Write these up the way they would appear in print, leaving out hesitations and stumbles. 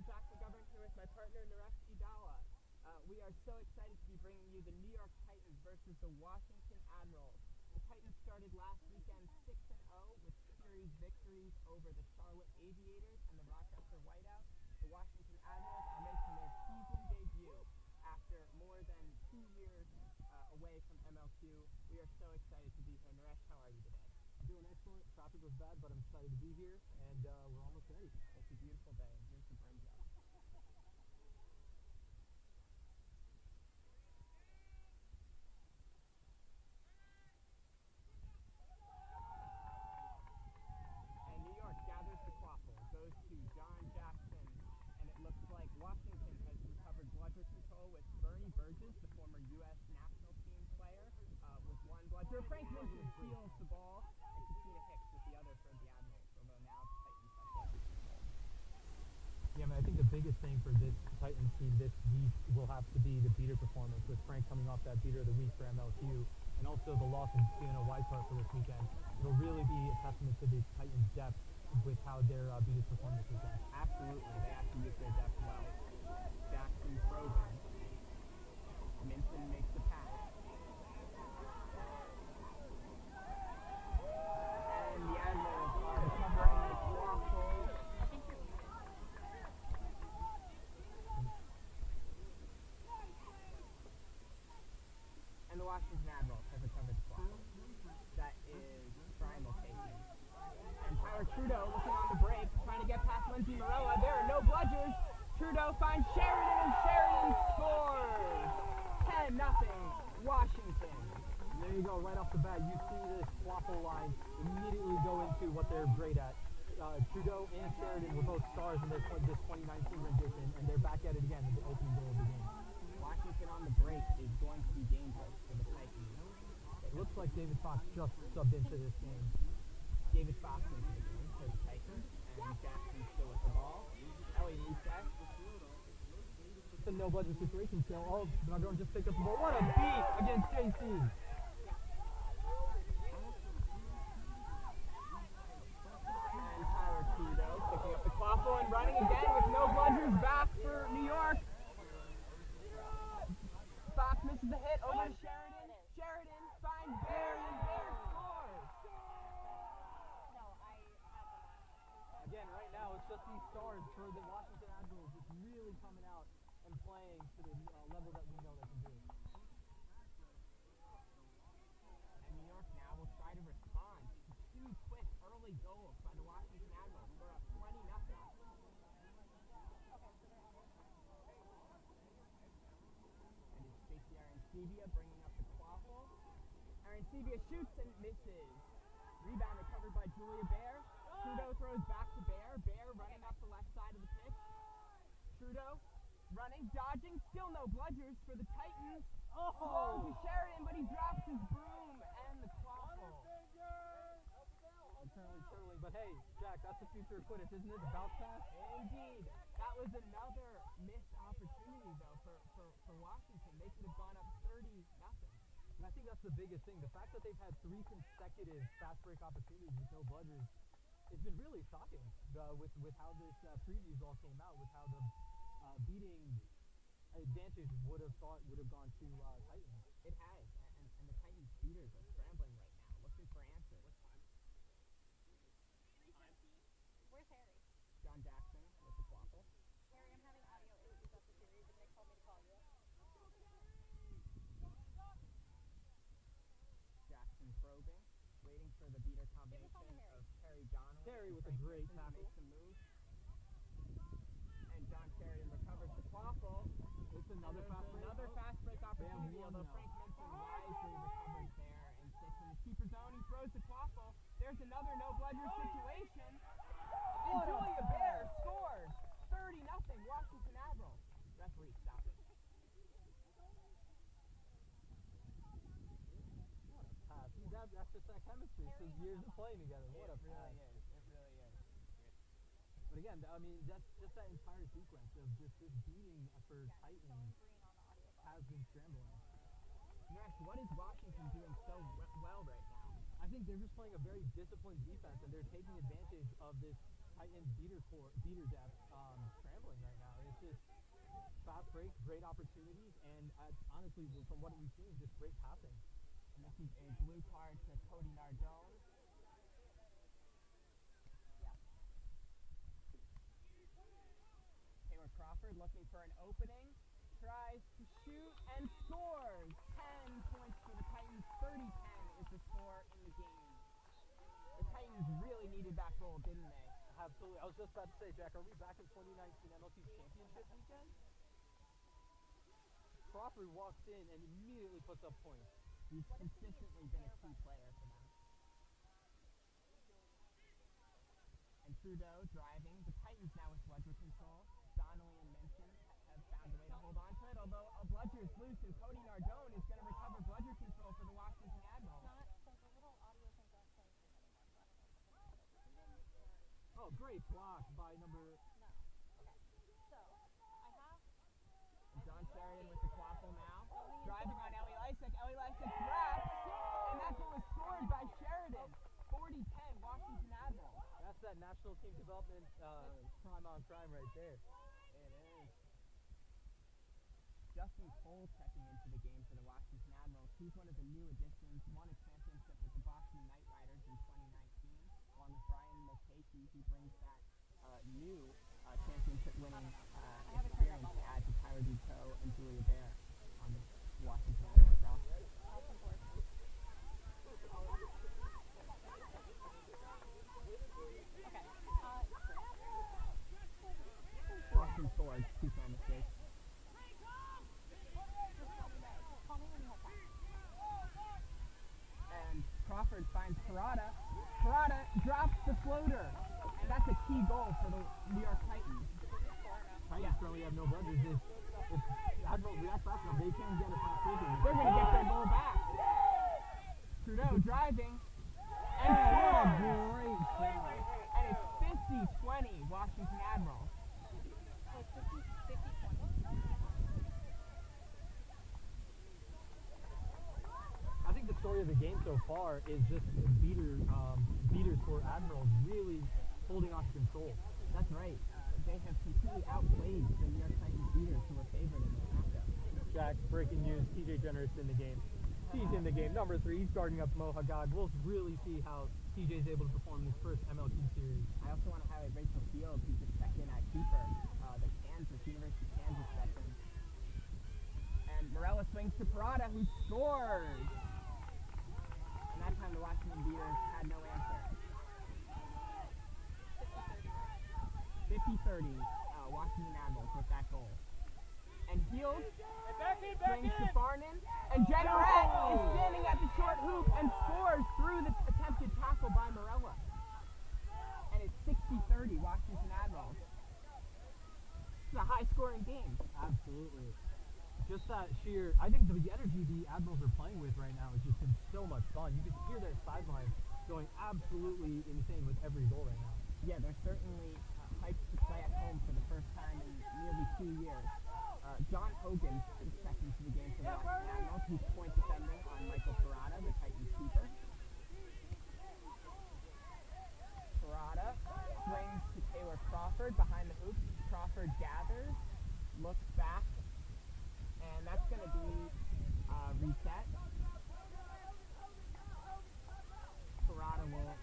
I'm Jack McGovern here with my partner Naresh Idala. We are so excited to be bringing you the New York Titans versus the Washington Admirals. The Titans started last weekend 6-0 with series victories over the Charlotte Aviators and the Rochester Whiteouts. The Washington Admirals are making their season debut after more than 2 years away from MLQ. We are so excited to be here. Naresh, how are you today? I'm doing excellent. Traffic was bad, but I'm excited to be here, and we're almost ready. It's a beautiful day. Here's the brim job. And New York gathers the quaffle, goes to John Jackson, and it looks like Washington has recovered bludger control with Bernie Burgess, the former U.S. national team player, with one bludger. Frank Vincent steals the ball, and Katina Hicks with the other for the Admirals, although now the Titans have bludger control. Yeah, man, I think the biggest thing for this Titans team this week will have to be the beater performance, with Frank coming off that beater of the week for MLQ, and also the loss of Fiona Whitehart for this weekend. It'll really be a testament to the Titans' depth with how their beaters performance has been. Absolutely, they have to use their depth well. Jackson Frozen. Minton makes the pass. And the Admirals are covering the quaffle. And the Washington Admirals have recovered the quaffle. That is simultaneous. And Tyler Trudeau looking on the break, trying to get past Lindsay Maroa. There are no bludgers. Trudeau finds Sheridan, and Sheridan scores! 10-0 Washington. There you go, right off the bat, you see this quaffle line immediately go into what they're great at. Trudeau and Sheridan were both stars in this 2019 rendition, and they're back at it again in the opening goal of the game. Washington on the break is going to be dangerous for the Titans. It looks like David Fox just subbed into this game. David Fox into the game for the Titans, and Jackson still with the ball. Ellie Musek. It's a no bludger situation still. Oh, Bernard just picked up the ball. What a beat against JC. And Tyler Trudeau picking up the quaffle and running again with no bludgers back for New York. Fox misses the hit over to Sheridan. Sheridan finds Bear, and Bear scores. Again, right now, it's just these stars for the Washington Admirals just really coming out and playing to the level that we know they can do. And New York now will try to respond to two quick early goals by the Washington Admirals. They're up 20-0. And it's Stacey Arancibia bringing up the quaffle. Arancibia shoots and misses. Rebound recovered by Julia Bear. Trudeau throws back to Bear. Bear running up the left side of the pitch. Trudeau running, dodging, still no bludgers for the Titans. Slow to Sheridan, but he drops his broom and the quaffle. Currently turtling, but hey, Jack, that's the future of Quidditch, isn't it? The bounce pass? Indeed. That was another missed opportunity, though, for Washington. They could have gone up 30-0. And I think that's the biggest thing. The fact that they've had 3 consecutive fast break opportunities with no bludgers, it's been really shocking with how this previews all came out, with how the beating advantage would have gone to Titans. It has, and the Titans beaters are scrambling right now, looking for answers. Where's Harry? John Jackson with the quaffle. Harry, I'm having audio issues at the series, and Nick told me to call you. Jackson probing, waiting for the beater combination of Terry Donnelly. Terry and with a Frank great Vincent tackle. makes a move. And John Sheridan recovers the quaffle. It's another fast break. Another fast break opportunity, one although now. Frank Vincent wisely recovers there and sits in the keeper zone. He throws the quaffle. There's another no bludger situation. And Julia Bear scores 30-0 Washington Admirals. Referee, stop it. What a pass. See, that's just that chemistry. It's just years of playing together. What a pass. It really is. But again, I mean, that's just that entire sequence of just this beating for Titans has been scrambling. Nash, what is Washington doing so well right now? I think they're just playing a very disciplined defense, and they're taking advantage of this Titans beater depth scrambling right now. It's just fast breaks, great opportunities, and honestly, from what we've seen, just great passing. And this is a blue card to Cody Nardone. Taylor Crawford looking for an opening, tries to shoot and scores. 10 points for the Titans. 30-10 is the score in the game. The Titans really needed that goal, didn't they? Absolutely. I was just about to say, Jack, are we back in 2019 MLQ championship weekend? Crawford walks in and immediately puts up points. He's consistently been a key player for them. And Trudeau driving. The Titans now with Bludger control. Donnelly and Minson have found a way to hold on to it, although Bludger is loose and Cody Nardone is going to recover Bludger control for the Washington Admirals. So the little audio things aren't playing through anymore, so I don't know if it's overheated or... Oh, great block by number... No. Okay. So, I have... John Sheridan with the quaffle now. Driving on Ellie Lysak. Ellie Lysak wraps. And that goal is scored by Sheridan. 40-10, Washington Admirals. That's that national team development prime on crime right there. It is. Justin Cole checking into the game for the Washington Admirals. He's one of the new additions. Won a championship with the Boston Knight Riders in 2019. Along with Brian Mulcahy, he brings that new championship-winning experience to add to Tyler Ducot and Julia Bear on the Washington Admirals roster. Boston Swords, two small mistakes. Call me when you have time. And Crawford finds Parada. Parada drops the floater. And that's a key goal for the New York Titans. Titans currently have no Bludgers. If Admirals react fast enough, they can get a fast break. They're going to get their goal back. Trudeau driving. And what a great shot. And it's 50-20 Washington Admirals. Oh, it's 50-20. I think the story of the game so far is just beaters for Admirals really holding on to control. That's right. They have completely outplayed the New York Titans beaters who were favored in this matchup. Jack, breaking news, TJ Jenner's in the game. He's in the game. Number 3, he's guarding up Mo Haggad. We'll really see how TJ is able to perform in his first MLQ series. I also want to highlight Rachel Fields, who just checked in at keeper, the University of Kansas veteran. And Morella swings to Parada, who scores! And that time the Washington Beaters had no answer. 50-30, Washington Admirals with that goal. And Fields swings to Farnan, and Jenneret is standing at the short hoop and scores through the attempted tackle by Morella. And it's 60-30, Washington Admirals. It's a high-scoring game. Absolutely. Just that sheer, I think the energy the Admirals are playing with right now has just been so much fun. You can hear their sideline going absolutely insane with every goal right now. Yeah, they're certainly hyped to play at home for the first time in nearly 2 years. John Hogan is checking to the game for the Washington Admirals. He's point defending on Michael Parada, the Titans keeper. Parada swings to Taylor Crawford behind the hoops. Crawford gathers, looks back, and that's going to be reset. Parada will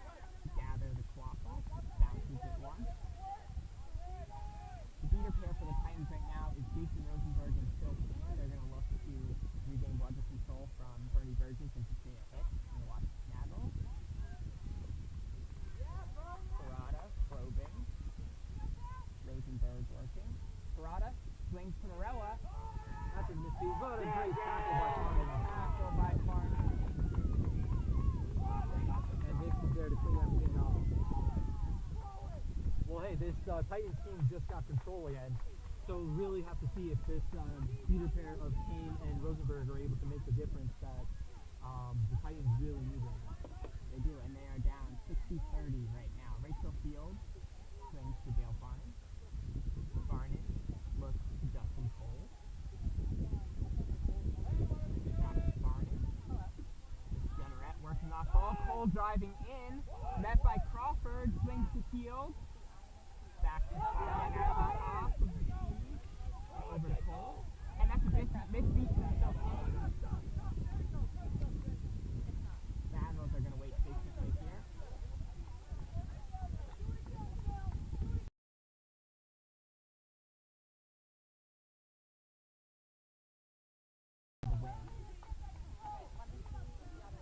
gather the quaffle, bounces it once. The beater pair for the Titans right now is Jason Rosenberg and Phil King. They're going to look to regain Bludger control from Bernie Burgess and Katrina Hicks in the Washington Admirals. Parada probing. Rosenberg working. Parada swings to Morella. That's a misfeed. What a great tackle by Farnan. Tackle by Farnan. And Hicks is there to clean everything up. Well, hey, this Titans team just got control again, so we really have to see if this beater pair of Kane and Rosenberg are able to make the difference that the Titans really need right now. They do, and they are down 60-30 right now. Rachel Fields swings to Dale Farnan. Farnan looks to Justin Cole. Back to Farnan. Jenneret working off ball. Cole driving in. Met by Crawford. Swings to Fields. Jackson firing off of the tee over to Cole. And that's a misbeat from Phil King. The Admirals are going to wait patiently here.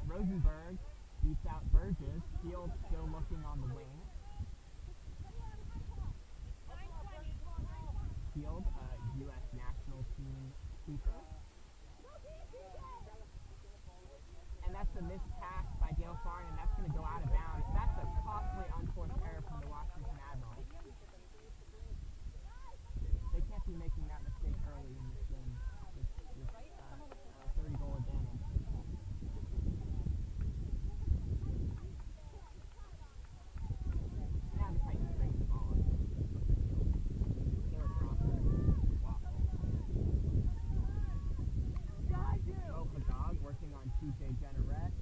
Rosenberg beats out Burgess. Field still looking on the wing. Field, U.S. national team keeper. And that's a missed pass by Dale Farn, and that's going to go out of bounds. That's a costly unforced error from the Washington Admirals. They can't be making that mistake early in this game with 30-goal advantage. Now the Titans bring the ball up. Taylor Crawford, waffle. Oh, Hagag working on TJ Jenneret.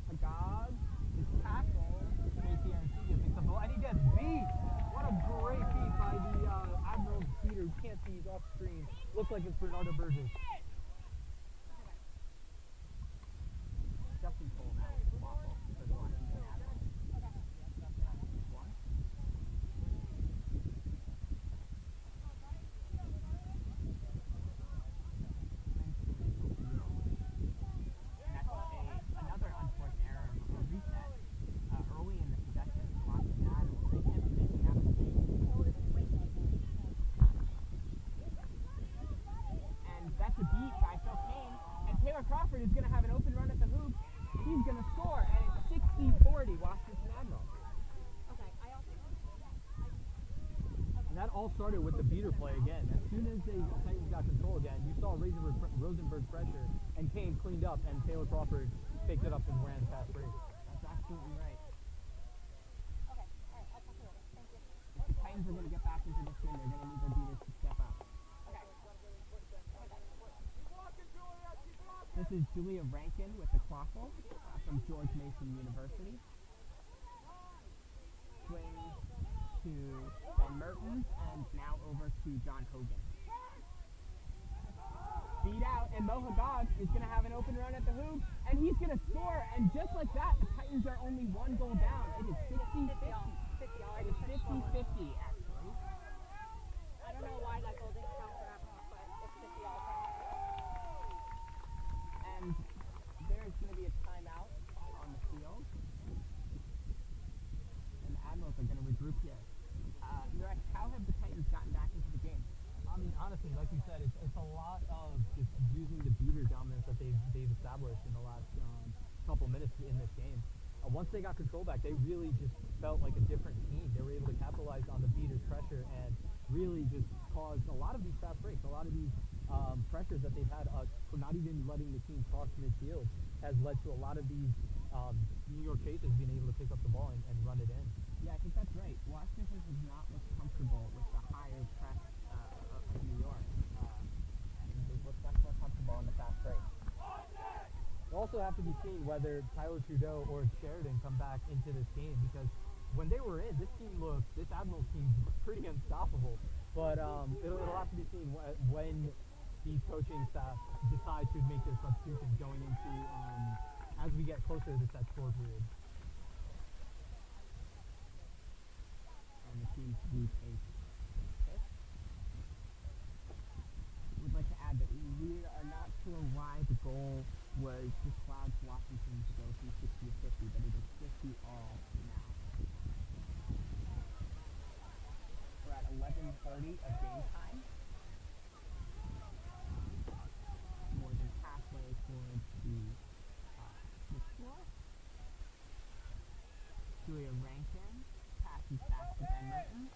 Hagag is tackled. Casey Arancilla picks up the ball, and he gets beat. What a great beat by the Admirals beater. You can't see, he's off screen. Looks like it's Bernardo Burgess. Justin Cole now with the waffle for the Washington Admirals. One. And that's another unforced error or reset early in the possession of the Washington Admirals. They can't be making that mistake. And that's a beat by Phil Kane. And Taylor Crawford is going to have an open run at the hoop. He's going to score, and it's 60-40 Washington Admirals. And that all started with the beater play again. As soon as the Titans got control again, you saw Rosenberg pressure, and Kane cleaned up, and Taylor Crawford picked it up and ran fast break. That's absolutely right. Okay, alright, I'll talk to you later. Thank you. If the Titans are going to get back into this game, they're going to need their beaters to step up. Okay. This is Julia Rankin with the Quaffle from George Mason University. Swing to Ben Mertens, and now over to John Hogan. Beat out, and Mo Hagag is going to have an open run at the hoop, and he's going to score, and just like that, the Titans are only one goal down. It is 60-50. It is 50-50, actually. I don't know why that goal didn't count for Admirals, but it's 50 all the time. And there's going to be a timeout on the field. And the Admirals are going to regroup here. Rex, how have the Titans gotten back into the game? I mean, honestly, like you said, it's a lot of just using the beater dominance that they've established in the last couple minutes in this game. Once they got control back, they really just felt like a different team. They were able to capitalize on the beater's pressure and really just caused a lot of these fast breaks, a lot of these pressures that they've had for not even letting the team cross midfield has led to a lot of these New York Chasers being able to pick up the ball and run it in. Yeah, I think that's right. Washington has not looked comfortable with the higher press of New York. They've looked much more comfortable on the fast break. It'll also have to be seen whether Tyler Trudeau or Sheridan come back into this game, because when they were in, this Admirals team was pretty unstoppable. But it'll have to be seen when these coaching staff decide to make their substitutions going into as we get closer to that score period. And the team's repace. We'd like to add that we are not sure why the goal was disallowed to Washington to go from 60 to 50, but it is 50 all now. We're at 11:30 of game time. More than halfway towards the score. Julia Rankin passes back to Ben Mertens.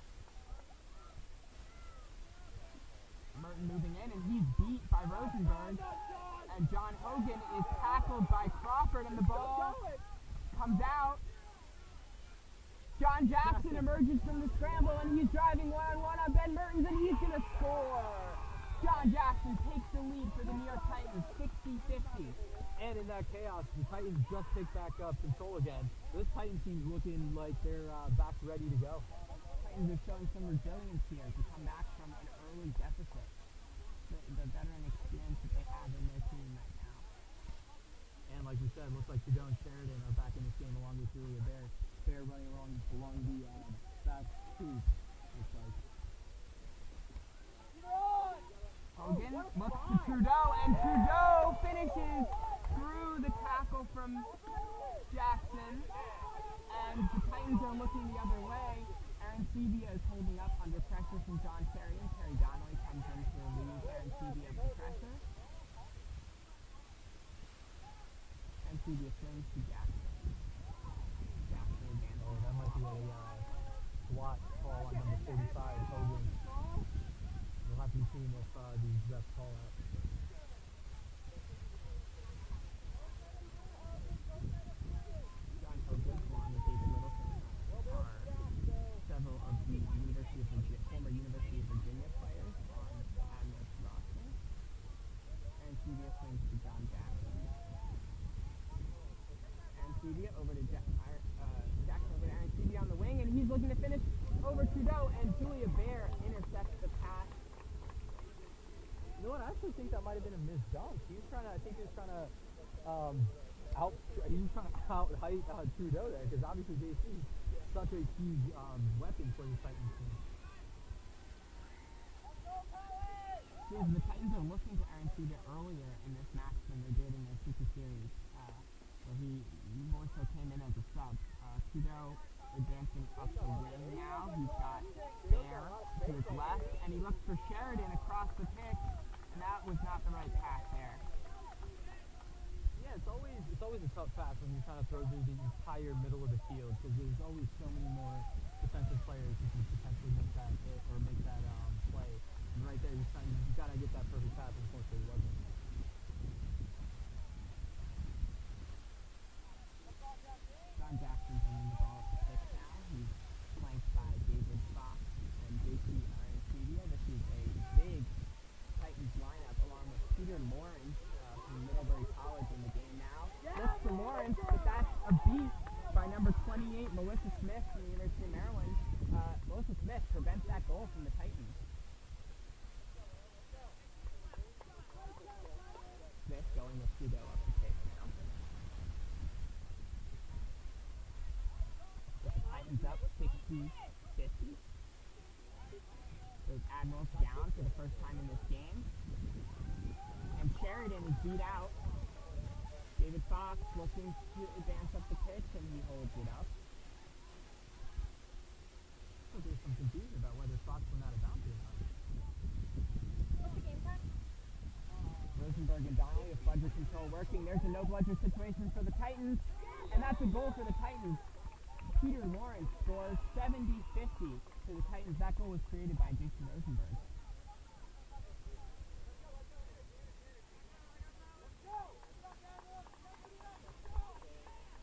Merton moving in, and he's beat by Rosenberg. And John Hogan is tackled by Crawford, and the ball comes out. John Jackson emerges from the scramble, and he's driving one-on-one on Ben Mertens, and he's going to score. John Jackson takes the lead for the New York Titans, 60-50. And in that chaos, the Titans just picked back up control again. This Titan team's looking like they're back ready to go. Titans are showing some resilience here to come back from an early deficit. The veteran experience that they have in their team right now. And like we said, looks like Trudeau and Sheridan are back in this game along with Julia Bear. Bear running along the back two, looks like. Hogan looks to Trudeau, and Trudeau finishes through the tackle from Jackson. And the Titans are looking the other way. Aaron Sebia is holding up under pressure from John Sheridan. Terry Donnelly comes in to relieve Aaron Sebia of the pressure. And Sebia swings to Jackson. Jackson advances. Oh, that might be a slot call on number 45, Hogan. We'll have to be seeing if these refs call out. John Hogan, along with David Littleton, are several of the former University of Virginia players on the Admirals roster. And Sebia swings to John Jackson. And Sebia over to Jackson over to Aaron Sebia on the wing, and he's looking to finish over Trudeau, and Julia Bear intercepts the pass. You know what? I actually think that might have been a missed dunk. He was trying to out height Trudeau there, because obviously JC is such a huge weapon for the Titans team. Yes, the Titans are looking to Aaron Sebia earlier in this match than they did in their Super Series, where he more so came in as a sub. Trudeau advancing up the wing now. He's got Bear to his left, and he looks for Sheridan across the pitch, and that was not the right pass there. Yeah, it's always a tough pass when you're trying to throw through the entire middle of the field, because there's always so many more defensive players who can potentially make that play. And right there, you gotta get that perfect pass. Unfortunately, it wasn't. John Jackson bringing the ball up the pitch now. He's flanked by David Fox and JC Arancibia. This is a big Titans lineup along with Peter Lawrence from Middlebury College in the game now. Looks for Lawrence, but that's a beat by number 28, Melissa Smith from the University of Maryland. Melissa Smith prevents that goal from the Titans. Smith going with Trudeau up the pitch now. With the Titans up 60-50. Those Admirals down for the first time in this game. And Sheridan is beat out. David Fox looking to advance up the pitch, and he holds it up. So there's some confusion about whether Fox went out of bounds or not. Rosenberg and Donnelly with bludger control working. There's a no bludger situation for the Titans, and that's a goal for the Titans. Peter Lawrence scores 70-50 for the Titans. That goal was created by Jason Rosenberg.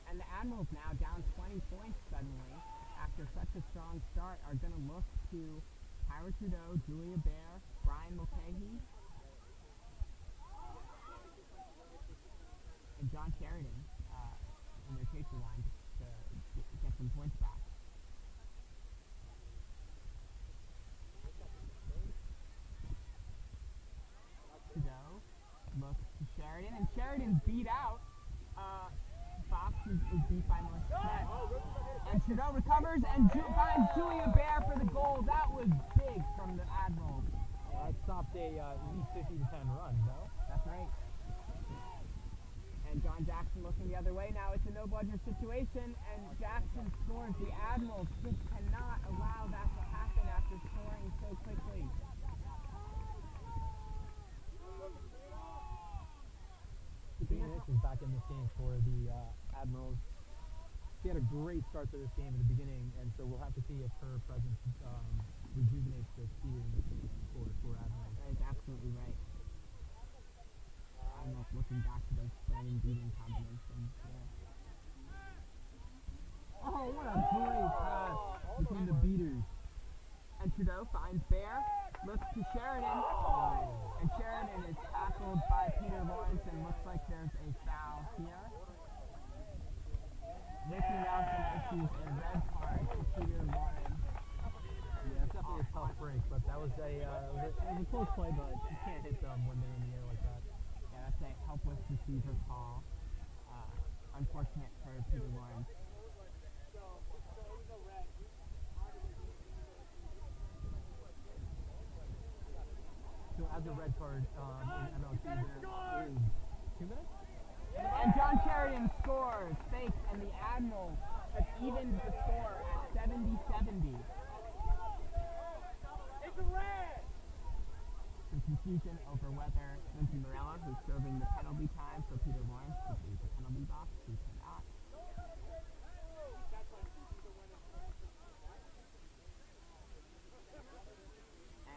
And the Admirals now down 20 points suddenly after such a strong start are going to look to Tyra Trudeau, Julia Bear, Brian Mulcahy, and John Sheridan in their chaser line to get some points back. Trudeau looks to Sheridan, and Sheridan's beat out. Fox is beat by Melissa Smith. And Trudeau recovers and finds Julia Bear for the goal. That was big from the Admirals. That stopped a elite 50-10 run, no? That's right. And John Jackson looking the other way. Now it's a no-bludger situation, and Jackson scores. The Admirals just cannot allow that to happen after scoring so quickly. Phoenix is back in this game for the Admirals. She had a great start to this game in the beginning, and so we'll have to see if her presence rejuvenates the speed in this game for Admirals. That is absolutely right. Admirals looking back to those playing beating combinations. Yeah. Oh, what a great pass between the beaters. And Trudeau finds Bear, looks to Sheridan, and Sheridan is tackled by Peter Lawrence, and looks like there's a foul here. This is now some issues, and a red card to Peter Lawrence. definitely a tough break, but that was a close play, but you can't hit them when they're in the air like that. Yeah, that's a helpless receiver call. Unfortunate for Peter Lawrence. So as a red card in MLQ, there is 2 minutes? And John Sheridan scores, fakes, and the Admirals have evened the score at 70-70. It's a red! Some confusion over whether Lindsay Morella, who's serving the penalty time for Peter Lawrence, could leave the penalty box. He cannot.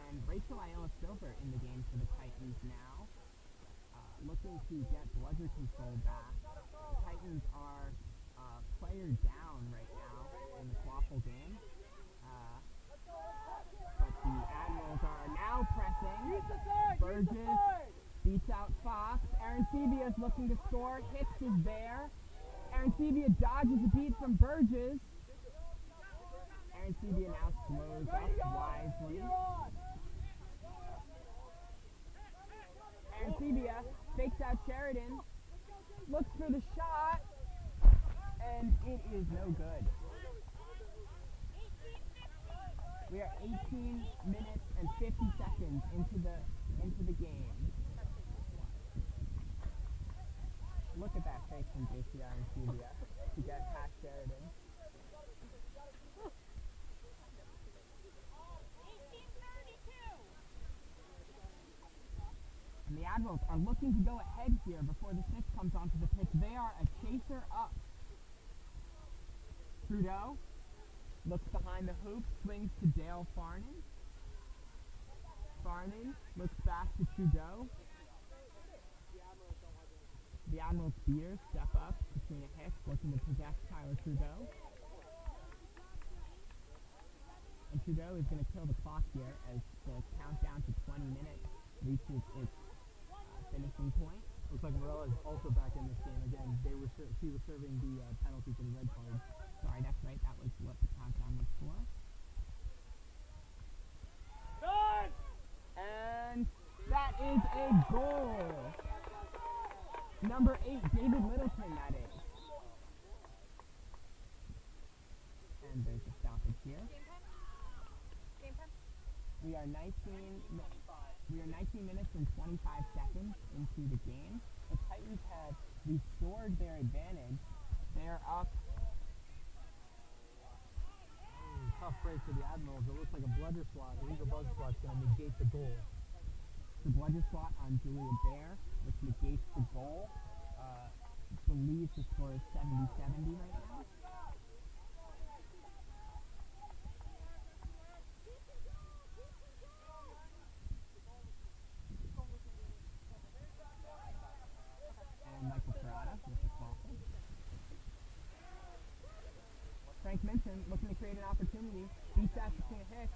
And Rachel Ayala Silver in the game for the Titans now, looking to get bludger control back. The Titans are player down right now in the Quaffle game. But the Admirals are now pressing. Burgess beats out Fox. Aaron Sebia is looking to score. Hicks is there. Aaron Sebia dodges a beat from Burgess. Aaron Sebia now slows up wisely. Aaron Sebia fakes out Sheridan. Looks for the shot. And it is no good. We are 18 minutes and 50 seconds into the game. Look at that fake from JCR and Sebia to get past Sheridan. And the Admirals are looking to go ahead here before the 6 comes onto the pitch. They are a chaser up. Trudeau looks behind the hoop, swings to Dale Farnan. Farnan looks back to Trudeau. The Admirals beaters step up. Katrina Hicks looking to possess Tyler Trudeau. And Trudeau is going to kill the clock here as the countdown to 20 minutes reaches its finishing point. Looks like Morella is also back in this game. Again, she was serving the penalty for the red card. Sorry, that's right. That was what the countdown was for. Done! And that is a goal. Number 8, David Littleton, that is. And there's a stoppage here. Game time? We are 19 minutes and 25 seconds into the game. The Titans have restored their advantage. They're up. Tough break for the Admirals. It looks like a bludger slot. Illegal bludger slot is going to negate the goal. The bludger slot on Julia Bear, which negates the goal. Believes the score is 70-70 right now. And Michael Parada with the call. Frank Minson looking to create an opportunity. Beats out Katrina Hicks.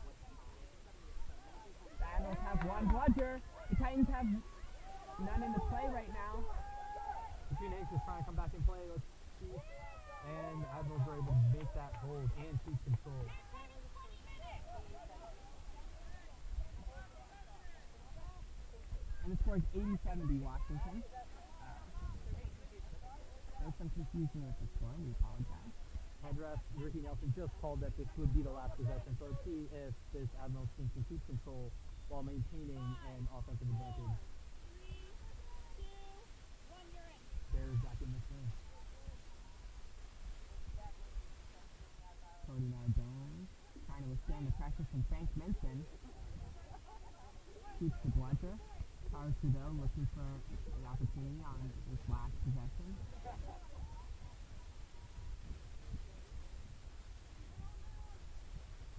The Admirals have one bludger. The Titans have none in the play right now. Katrina Hicks is trying to come back and play. Let's see. And the Admirals are able to make that hold and keep control. And the score is 80-70 Washington. There's some confusion with the score. We apologize. Head ref Ricky Nelson just called that this would be the last possession, so let's see if this Admirals team can keep control while maintaining an offensive advantage. Bears back in this game. Cody Nardone trying to withstand the pressure from Frank Minson. Keeps the bludger. Tyler Trudeau looking for the opportunity on this last possession.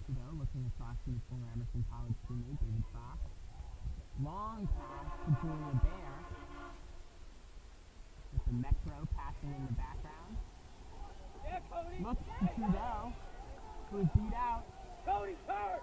Trudeau looking across to the former Emerson College teammate David Fox. Long pass to Julia Bear. With the Metro passing in the background. Yeah, Cody! Looks to Trudeau, who is beat out. Cody's hurt!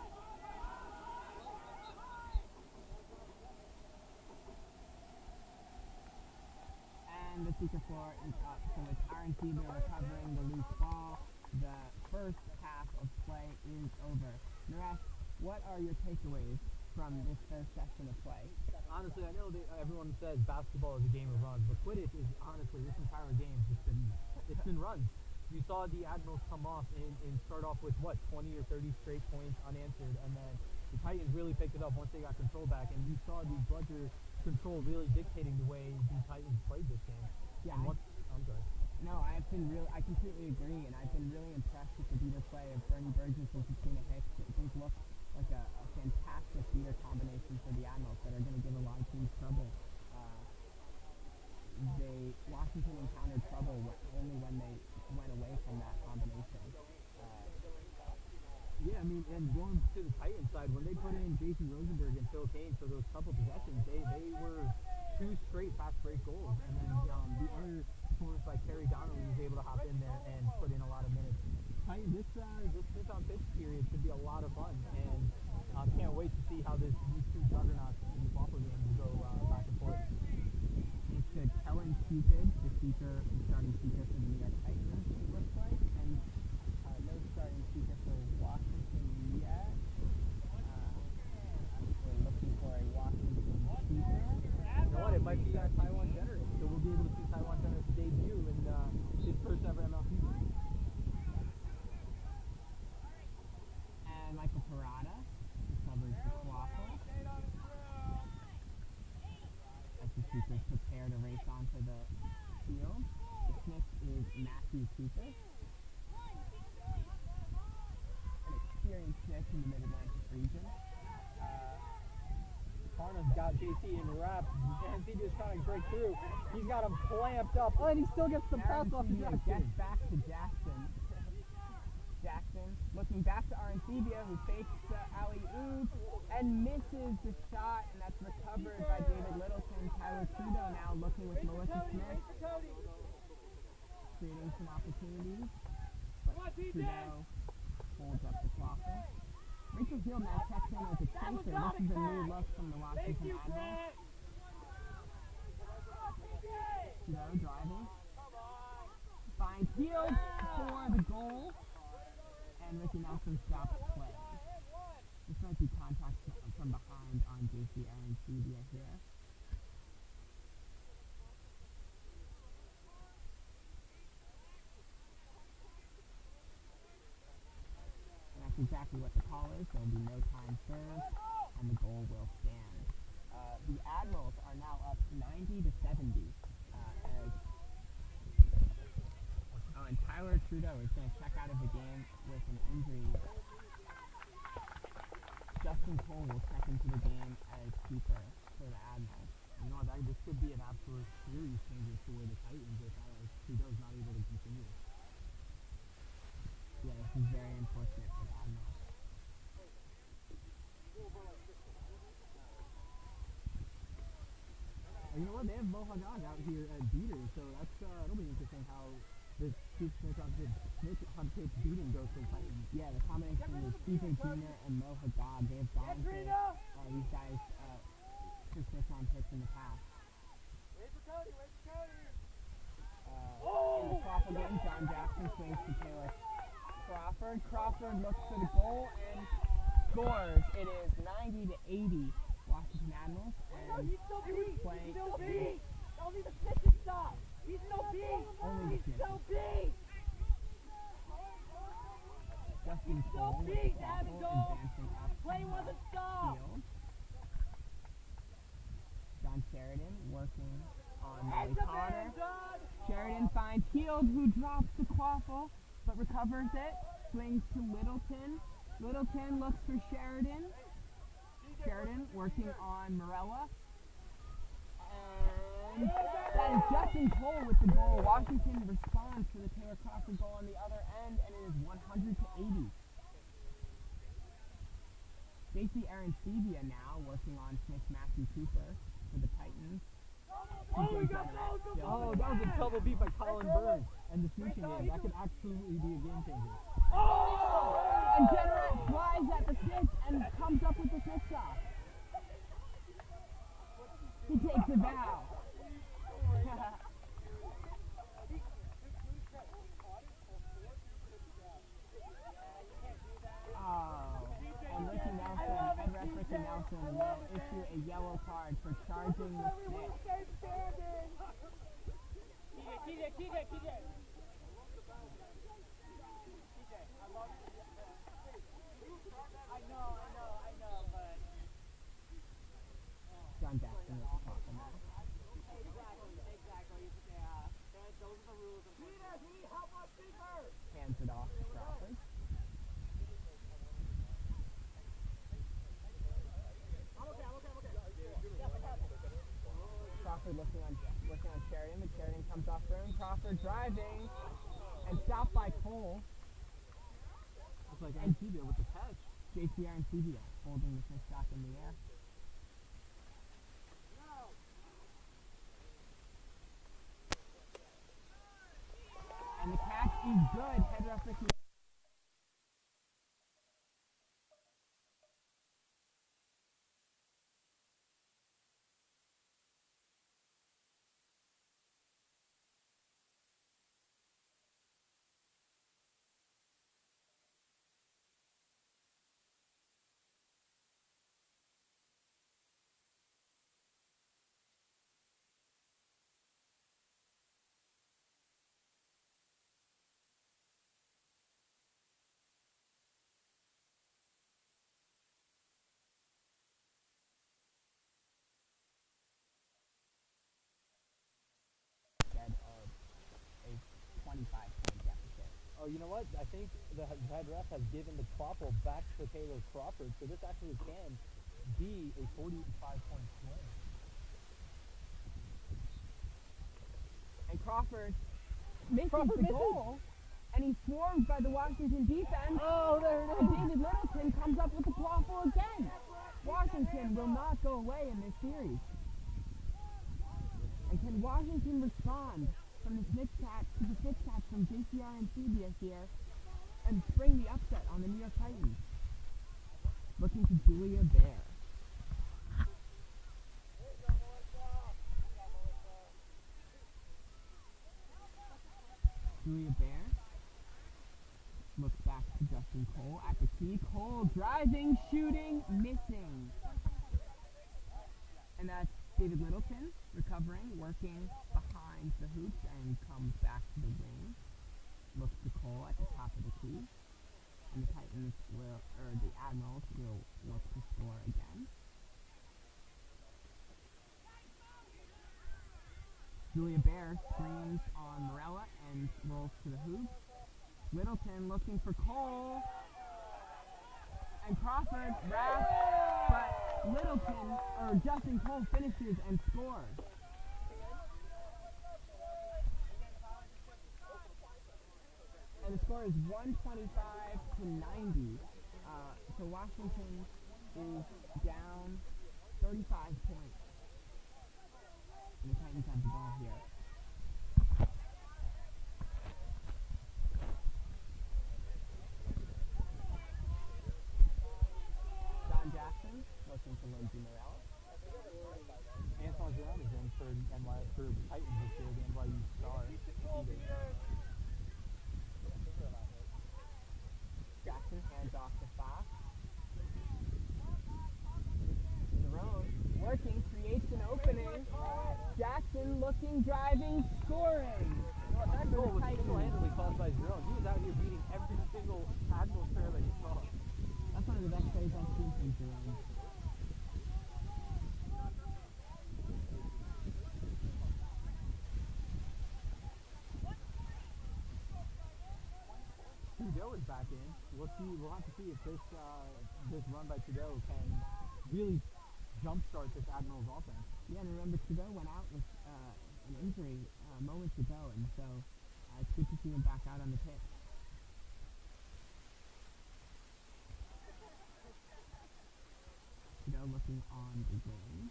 And the seeker floor is up. So it's Aaron Sebia recovering the loose ball. The first half of play is over. Naresh, what are your takeaways from this first session of play? Honestly, I know that everyone says basketball is a game of runs, but Quidditch is honestly this entire game it's been runs. You saw the Admirals come off and start off with 20 or 30 straight points unanswered, and then the Titans really picked it up once they got control back, and you saw the Bludger control really dictating the way the Titans played this game. Yeah, I'm sorry. No, I completely agree, and I've been really impressed with the beater play of Bernie Burgess and Katrina Hicks. These look like a fantastic beater combination for the Admirals that are going to give a lot of teams trouble. Washington encountered trouble only when they went away from that combination. Yeah, I mean, and going to the Titans side, when they put in Jason Rosenberg and Phil Kane for those couple possessions, they were 2 straight fast break goals, and then the other performance by Kerry Donnelly was able to hop in there and put in a lot of minutes. Titans, this on pitch period should be a lot of fun, and can't wait to see how these two juggernauts in the Quaffle game will go back and forth. It should Kellen Cupid, the starting speaker for the New York Titans, looks like, and no starting speaker for Washington yet. We're looking for a Washington speaker. You know what? It might be Taiwan Generous, so we'll be able to see Taiwan Generous debut in his first ever MLQ. And Michael Parada, who covers the Quaffle. As the Coopers prepare to race onto the field. The Smith is Matthew Cooper, an experienced Smith in the Mid-Atlantic region. Farnham's got JT in wrap, and CB's trying to break through. He's got him clamped up. Oh, and he still gets the pass off to Jackson. Gets back to Jackson. Jackson looking back to Arancibia, who fakes the alley-oop and misses the shot, and that's recovered by David Littleton. Tyler Trudeau now looking with Melissa Smith, creating some opportunities, but Trudeau holds up the Quaffle. Rachel Hill now checks in as a chaser. This is a new look from the Washington Admirals. Trudeau driving. Finds Field for the goal. And Ricky Nelson stops play. This might be contact from behind on JC Arancibia here. And that's exactly what the call is. There will be no time served, and the goal will stand. The Admirals are now up 90-70. And Tyler Trudeau is going to check out of the game with an injury. Justin Cole will check into the game as keeper for the Admirals. You know, this could be an absolute series changer for the Titans if Trudeau's not able to continue. Yeah, this is very unfortunate for the Admirals. You know what? They have Mo Haggard out here at beater, so it'll be interesting how this Steve Smith on pitch beating goes for the Titans. Yeah, the combination of CJ Jr. and Mo Haggard, they have gone for these guys Steve Smith on pitch in the past. Wait for Cody, wait for Cody. In the Crawford game, John Jackson swings to Taylor Crawford. Crawford looks for the goal and scores. It is 90-80 Washington Admirals, and He's still beat. play He's still is beat. Only the pitch is stopped. He's still beat. only the He's Smith. still beat. Justin Cole with the beat, Quaffle Abigail. advancing up Play wasn't stopped. field. John Sheridan working on Molly Hands up Potter. there, John. Sheridan finds Heald, who drops the Quaffle, but recovers it. Swings to Littleton. Littleton looks for Sheridan. Sheridan working on Morella. And that is Justin Cole with the goal. Washington responds to the Taylor Crawford goal on the other end, and it is 100-80. JC Arancibia now working on Smith Matthew Cooper for the Titans. Oh, we got both of them. Oh, that was a double beat by Colin Burns and the switching game. That could absolutely be a game changer. Oh! And Generette flies at the stick and comes up with the stick shot. He takes a bow. Oh, and Ricky Nelson a yellow card for charging the snitch. Stay standing. TJ. I know, but John Jackson with the call from that. exactly. Yeah, those are the rules of Hands it off to Crawford. Crawford looking on Sheridan, but Sheridan comes off room. Crawford driving and stopped by Cole. Looks like Antibia with the catch. JCR and CBS holding the fish back in the air. And the catch is good. Head ref Ricky. Instead of a 25-point deficit. Oh, you know what? I think the head ref has given the quaffle back to Taylor Crawford, so this actually can be a 45-point swing. And Crawford misses the goal, and he's swarmed by the Washington defense. Oh, there it And David Littleton comes up with the quaffle again. Washington will not go away in this series. And can Washington respond from the snitch catch to the snitch catch from JCR and CBS here and spring the upset on the New York Titans? Looking to Julia Bear. Julia Bear looks back to Justin Cole at the key. Cole driving, shooting, missing. And that's David Littleton recovering, working behind the hoops and comes back to the wing. Looks to Cole at the top of the key. And the Titans will, or the Admirals will look to score again. Julia Bear screens on Morella and rolls to the hoop. Littleton looking for Cole. And Crawford wraps, but Littleton, or Justin Cole finishes and scores. And the score is 125 to 90. So Washington is down 35 points. And the Titans have the ball here. John Jackson looking for Lindsay Morella. Antoine Jerome is in for the Titans this year, the NYU star. Jackson hands off to Fox. Jerome working, creates an opening. Jackson looking, driving, scoring. That goal was single-handedly caused by Jerome. He was out here beating every single Admirals player that he saw. That's one of the best plays I've seen from Jerome. Trudeau is back in. We'll have to see if this run by Trudeau can really jumpstart this Admirals offense. Yeah, and remember Trudeau went out with an injury moments ago, and so it's good to see him back out on the pitch. Trudeau looking on the wing,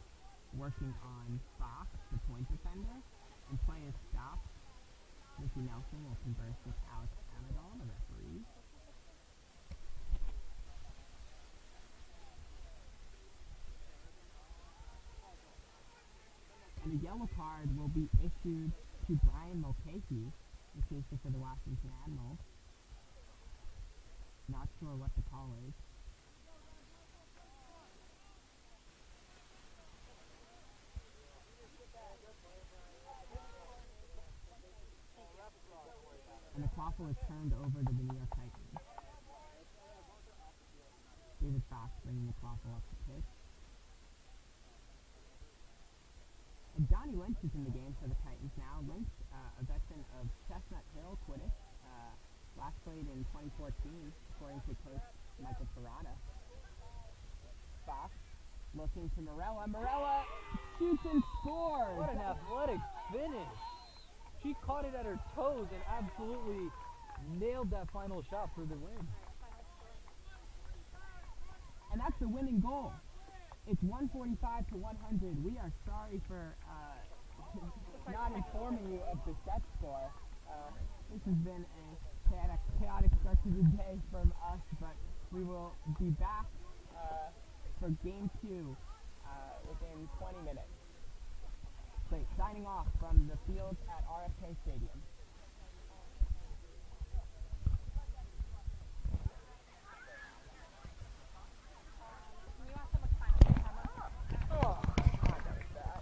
working on Fox, the point defender, and play is stopped. Ricky Nelson will converse with Alex Amador, the referee. And a yellow card will be issued to Brian Mulcahy, the chaser for the Washington Admirals. Not sure what the call is. Quaffle is turned over to the New York Titans. David Fox bringing the Quaffle up the pitch. And Johnny Lynch is in the game for the Titans now. Lynch, a veteran of Chestnut Hill Quidditch, last played in 2014, according to Coach Michael Parada. Fox looking to Morella. Morella shoots and scores! What an athletic finish. She caught it at her toes and absolutely nailed that final shot for the win. And that's the winning goal. It's 145 to 100. We are sorry for not informing you of the set score. This has been a chaotic start to the day from us, but we will be back for Game 2 within 20 minutes. Great. Signing off from the field at RFK Stadium. Can you ask them what time it is? Oh, I noticed that.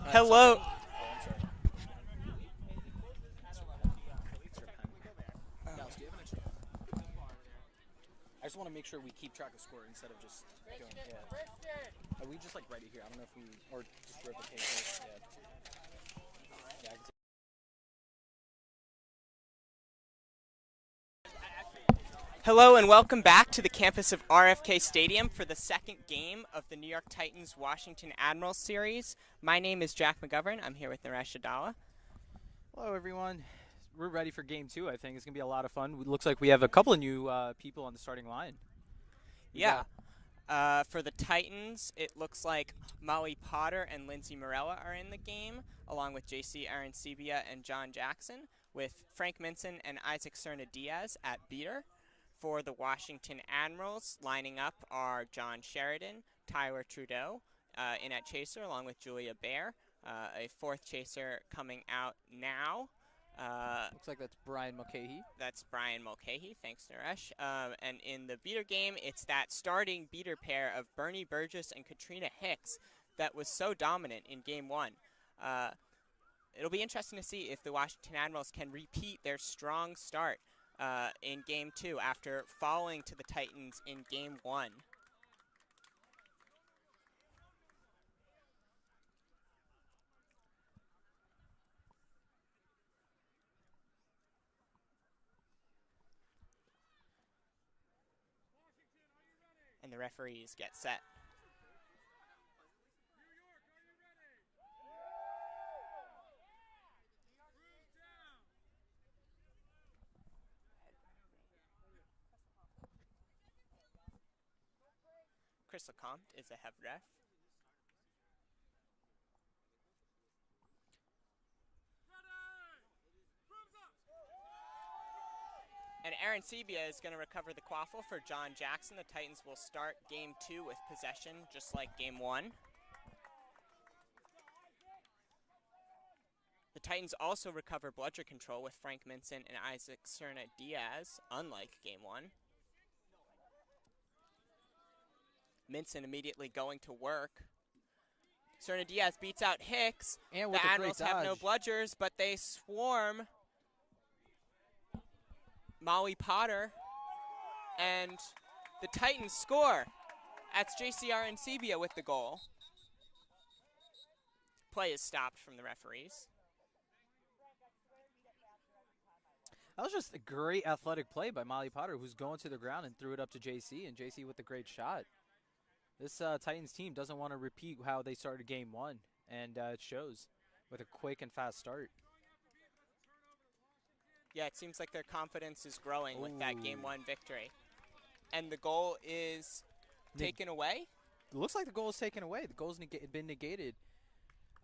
Hello. I just want to make sure we keep track of score instead of just going. Yeah. Are we just like right here? I don't know if we or just rip the paper. Yeah. Hello and welcome back to the campus of RFK Stadium for the second game of the New York Titans Washington Admirals series. My name is Jack McGovern. I'm here with Naresh Adala. Hello, everyone. We're ready for game 2. I think it's gonna be a lot of fun. It looks like we have a couple of new people on the starting line. For the Titans, it looks like Molly Potter and Lindsay Morella are in the game, along with JC Arancibia and John Jackson, with Frank Minson and Isaac Cerna Diaz at beater. For the Washington Admirals, lining up are John Sheridan, Tyler Trudeau in at chaser, along with Julia Baer, a fourth chaser coming out now. Looks like that's Brian Mulcahy. That's Brian Mulcahy, thanks Naresh. And in the beater game, it's that starting beater pair of Bernie Burgess and Katrina Hicks that was so dominant in game 1. It'll be interesting to see if the Washington Admirals can repeat their strong start in game 2 after falling to the Titans in game 1. And the referees get set. Chris Lecomte is the head ref. And Arancibia is going to recover the quaffle for John Jackson. The Titans will start game 2 with possession, just like game 1. The Titans also recover bludger control with Frank Minson and Isaac Cerna Diaz, unlike game 1. Minson immediately going to work. Cerna Diaz beats out Hicks. And with the a Admirals great have no dodge. bludgers, but they swarm Molly Potter, and the Titans score. That's JCR and Sebia with the goal. Play is stopped from the referees. That was just a great athletic play by Molly Potter, who's going to the ground and threw it up to JC, and JC with a great shot. This Titans team doesn't want to repeat how they started game 1, and it shows with a quick and fast start. Yeah, it seems like their confidence is growing with that game 1 victory. And the goal is taken away? It looks like the goal is taken away. The goal's been negated.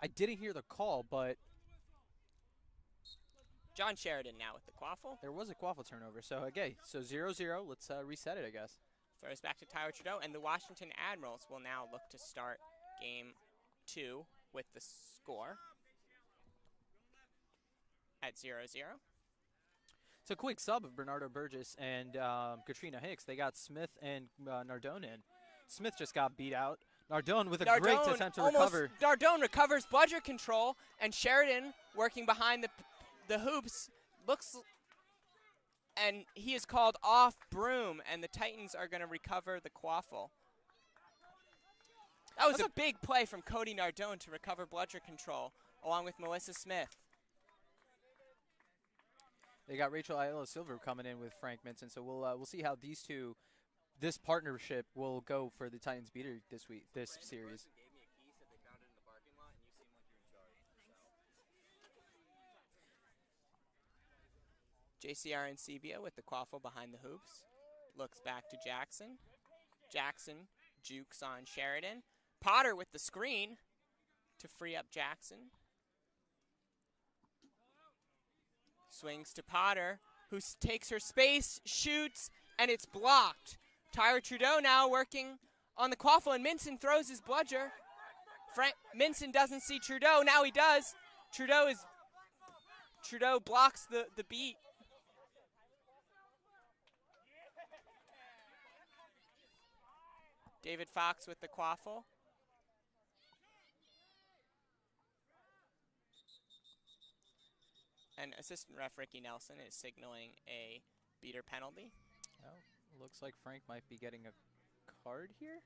I didn't hear the call, but John Sheridan now with the quaffle. there was a quaffle turnover. So, okay, so 0-0. Let's reset it, I guess. Throws back to Tyler Trudeau, and the Washington Admirals will now look to start game 2 with the score at 0-0. It's a quick sub of Bernardo Burgess and Katrina Hicks. They got Smith and Nardone in. Smith just got beat out. Nardone with a great attempt to recover. Nardone recovers bludger control, and Sheridan working behind the hoops looks, and he is called off broom, and the Titans are going to recover the quaffle. That was a big play from Cody Nardone to recover bludger control, along with Melissa Smith. They got Rachel Aiello Silver coming in with Frank Minson, so we'll see how this partnership will go for the Titans beater this series. JCR and Sebia with the quaffle behind the hoops. Looks back to Jackson. Jackson jukes on Sheridan. Potter with the screen to free up Jackson. Swings to Potter, who takes her space, shoots, and it's blocked. Tyler Trudeau now working on the quaffle, and Minson throws his bludger. Minson doesn't see Trudeau. Now he does. Trudeau blocks the beat. David Fox with the quaffle. And assistant ref Ricky Nelson is signaling a beater penalty. Well, looks like Frank might be getting a card here.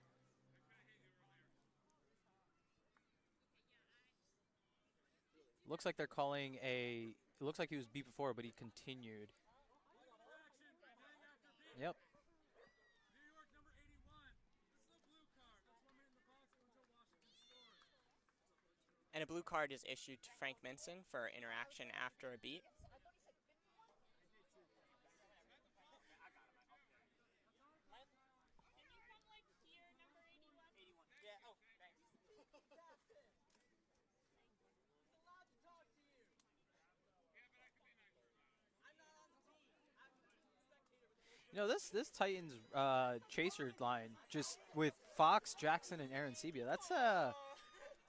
Looks like they're calling a. It looks like he was beat before, but he continued. Yep. And a blue card is issued to Frank Minson for interaction after a beat. You know, this Titans chaser line, just with Fox, Jackson, and Aaron Sebia, that's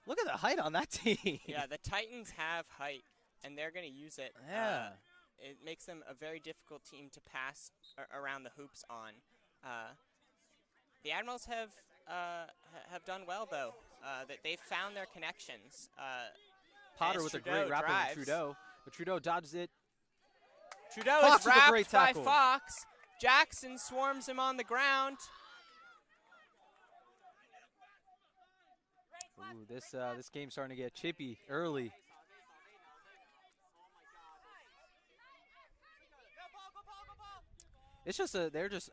look at the height on that team. Yeah, the Titans have height, and they're going to use it. Yeah. It makes them a very difficult team to pass around the hoops on. The Admirals have done well, though. That they've found their connections. Potter with Trudeau a great wrap drives. over Trudeau, but Trudeau dodges it. Trudeau Fox is with a great wrapped by tackle. Fox. Jackson swarms him on the ground. Ooh, this game's starting to get chippy early. It's just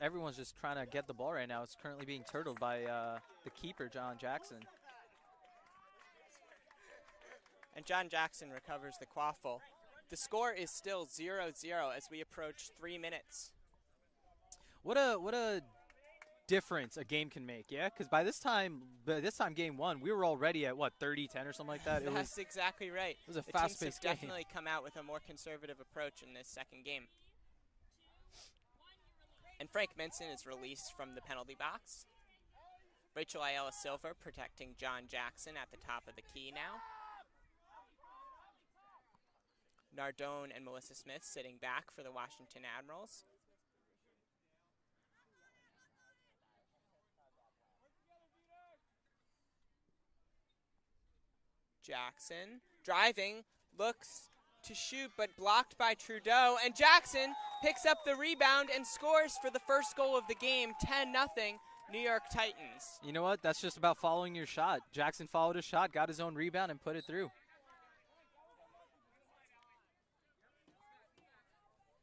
everyone's just trying to get the ball right now. It's currently being turtled by the keeper, John Jackson. And John Jackson recovers the quaffle. The score is still 0-0 as we approach 3 minutes. What a difference a game can make, yeah? Because by this time game one, we were already at what 30-10 or something like that. That's exactly right. It was a the teams fast-paced have game. definitely come out with a more conservative approach in this second game. And Frank Minson is released from the penalty box. Rachel Ayala Silva protecting John Jackson at the top of the key now. Nardone and Melissa Smith sitting back for the Washington Admirals. Jackson driving, looks to shoot, but blocked by Trudeau. And Jackson picks up the rebound and scores for the first goal of the game, 10-0, New York Titans. You know what? That's just about following your shot. Jackson followed his shot, got his own rebound, and put it through.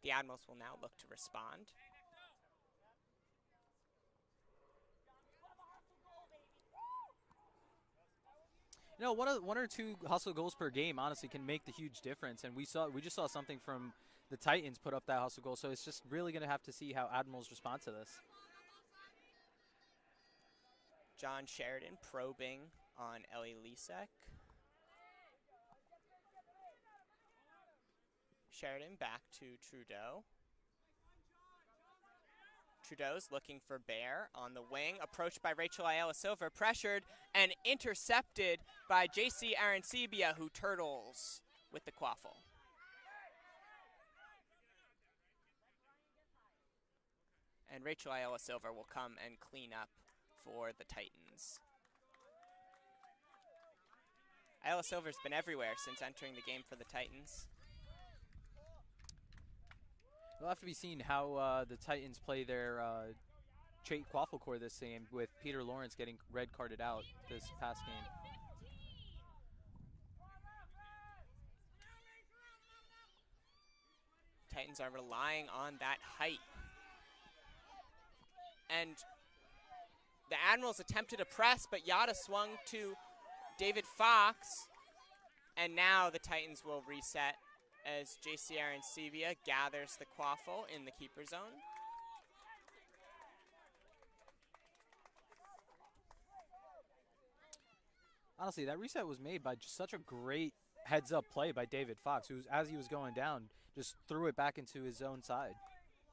The Admirals will now look to respond. You know, one or two hustle goals per game honestly can make the huge difference, and we just saw something from the Titans put up that hustle goal. So it's just really going to have to see how Admirals respond to this. John Sheridan probing on Ellie Lisek. Sheridan back to Trudeau. Trudeau's looking for Bear on the wing, approached by Rachel Ayala Silva, pressured and intercepted by JC Arancibia, who turtles with the quaffle. And Rachel Ayala Silva will come and clean up for the Titans. Ayala Silva's been everywhere since entering the game for the Titans. It'll have to be seen how the Titans play their quaffle core this game, with Peter Lawrence getting red carded out this past game. Titans are relying on that height. And the Admirals attempted a press, but Yada swung to David Fox. And now the Titans will reset as JC Arancibia gathers the quaffle in the keeper zone. Honestly, that reset was made by just such a great heads-up play by David Fox, who, as he was going down, just threw it back into his own side.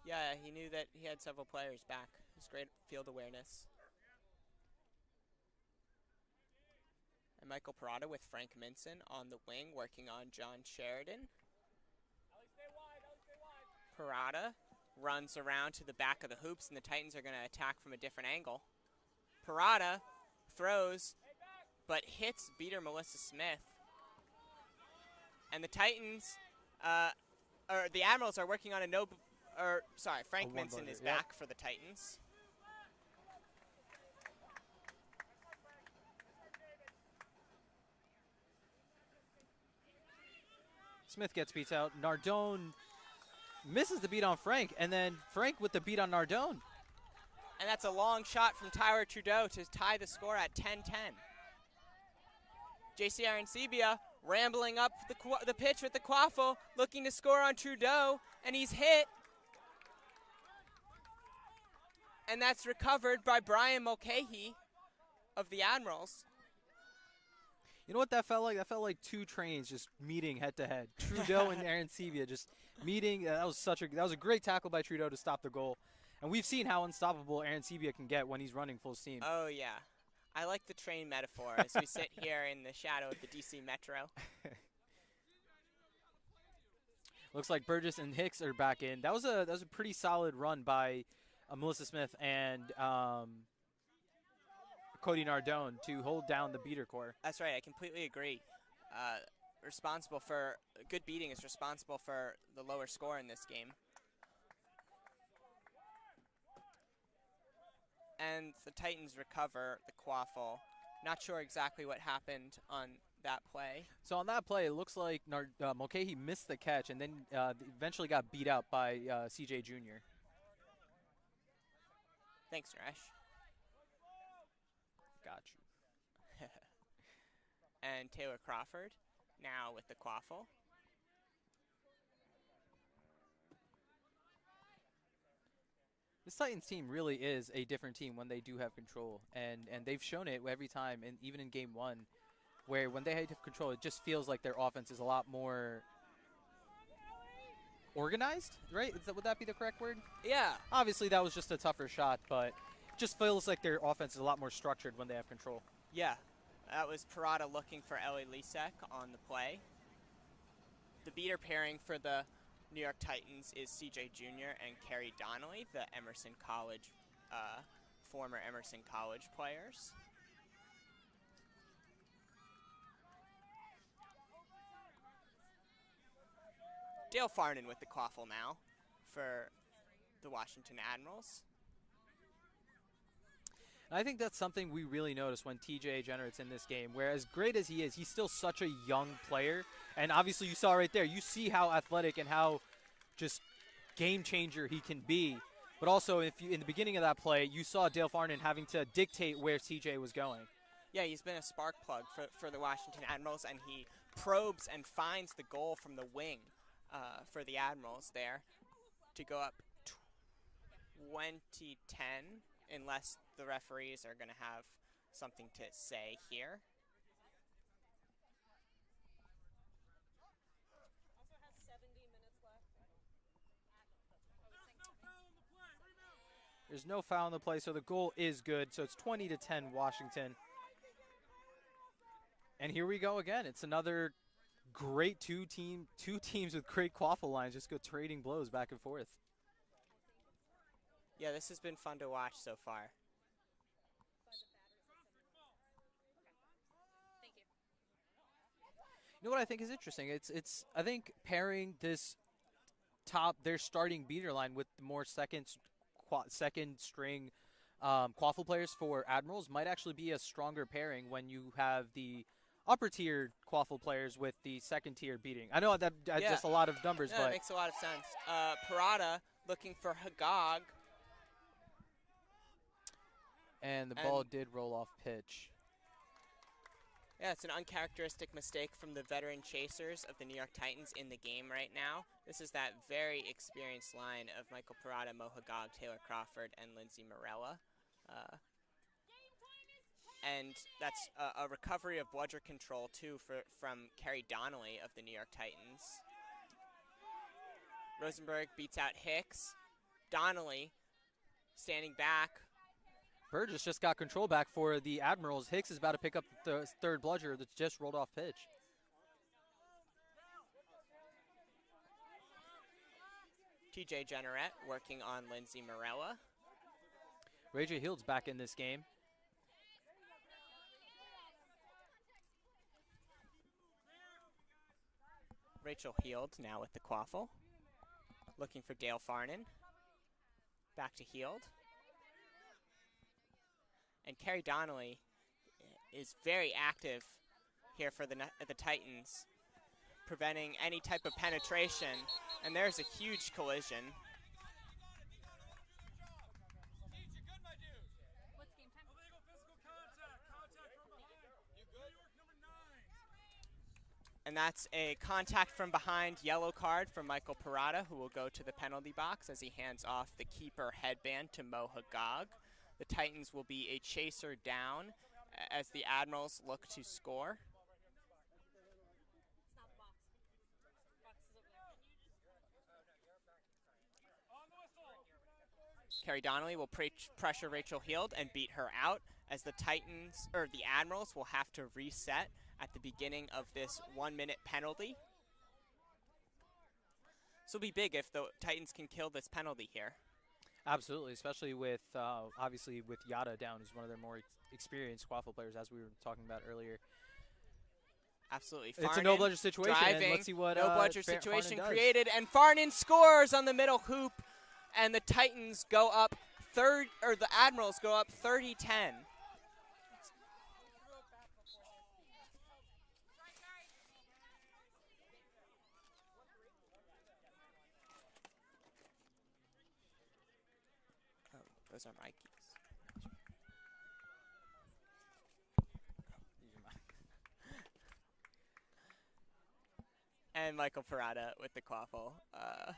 Yeah, he knew that he had several players back. It was great field awareness. And Michael Parada with Frank Minson on the wing, working on John Sheridan. Parada runs around to the back of the hoops, and the Titans are going to attack from a different angle. Parada throws, but hits beater Melissa Smith. And the Titans or the Admirals are working on a Frank one Minson buzzer, is yep. back for the Titans. Smith gets beats out. Nardone misses the beat on Frank, and then Frank with the beat on Nardone. And that's a long shot from Tyler Trudeau to tie the score at 10-10. JC Arancibia rambling up the pitch with the quaffle, looking to score on Trudeau, and he's hit. And that's recovered by Brian Mulcahy of the Admirals. You know what that felt like? That felt like two trains just meeting head to head. Trudeau and Arancibia just meeting. That was a great tackle by Trudeau to stop the goal. And we've seen how unstoppable Arancibia can get when he's running full steam. Oh yeah, I like the train metaphor as we sit here in the shadow of the DC Metro. Looks like Burgess and Hicks are back in. That was a pretty solid run by Melissa Smith and Cody Nardone to hold down the beater core. That's right. I completely agree. Good beating is responsible for the lower score in this game. And the Titans recover the quaffle. Not sure exactly what happened on that play. So on that play, it looks like Mulcahy missed the catch and then eventually got beat out by CJ Jr. Thanks, Naresh. Got you. And Taylor Crawford now with the quaffle. This Titans team really is a different team when they do have control, and they've shown it every time, and even in game one, where when they have control, it just feels like their offense is a lot more organized, right? Would that be the correct word? Yeah. Obviously, that was just a tougher shot, but it just feels like their offense is a lot more structured when they have control. Yeah. That was Parada looking for Ellie Lisek on the play. The beater pairing for the New York Titans is CJ Jr. and Kerry Donnelly, the Emerson College, former Emerson College players. Dale Farnan with the quaffle now for the Washington Admirals. And I think that's something we really notice when TJ Jenner's in this game, where as great as he is, he's still such a young player. And obviously you saw right there, you see how athletic and how just game changer he can be. But also, in the beginning of that play, you saw Dale Farnan having to dictate where TJ was going. Yeah, he's been a spark plug for the Washington Admirals, and he probes and finds the goal from the wing for the Admirals there to go up 20-10, unless the referees are going to have something to say here. There's no foul in the play, so the goal is good. So it's 20-10 Washington. And here we go again. It's another great two teams with great quaffle lines, just go trading blows back and forth. Yeah, this has been fun to watch so far. You know what I think is interesting? It's I think pairing their starting beater line with the more second string quaffle players for Admirals might actually be a stronger pairing when you have the upper tier quaffle players with the second tier beating. I know that just a lot of numbers, no, but that makes a lot of sense. Parada looking for Hagag. And the ball did roll off pitch. Yeah, it's an uncharacteristic mistake from the veteran chasers of the New York Titans in the game right now. This is that very experienced line of Michael Parada, Mo Hagag, Taylor Crawford, and Lindsay Morella. And that's a recovery of bludger control, too, from Kerry Donnelly of the New York Titans. Rosenberg beats out Hicks. Donnelly standing back. Burgess just got control back for the Admirals. Hicks is about to pick up the third bludger that just rolled off pitch. TJ Jenneret working on Lindsay Morella. Ray J. Hield's back in this game. Rachel Heald now with the quaffle. looking for Dale Farnan. Back to Heald. And Carrie Donnelly is very active here for the Titans, preventing any type of penetration. And there's a huge collision. And that's a contact from behind yellow card for Michael Parada, who will go to the penalty box as he hands off the keeper headband to Mo Hagag. The Titans will be a chaser down as the Admirals look to score. Carrie Donnelly will pressure Rachel Heald and beat her out as the Admirals will have to reset at the beginning of this 1-minute penalty. This will be big if the Titans can kill this penalty here. Absolutely, especially with, obviously, with Yada down, who's one of their more experienced quaffle players, as we were talking about earlier. Absolutely. It's a no-bludger situation, driving, and let's see what no-bludger situation Farnan does. created, and Farnan scores on the middle hoop, and the Titans go up the Admirals go up 30-10. Those are my keys. And Michael Parada with the quaffle. A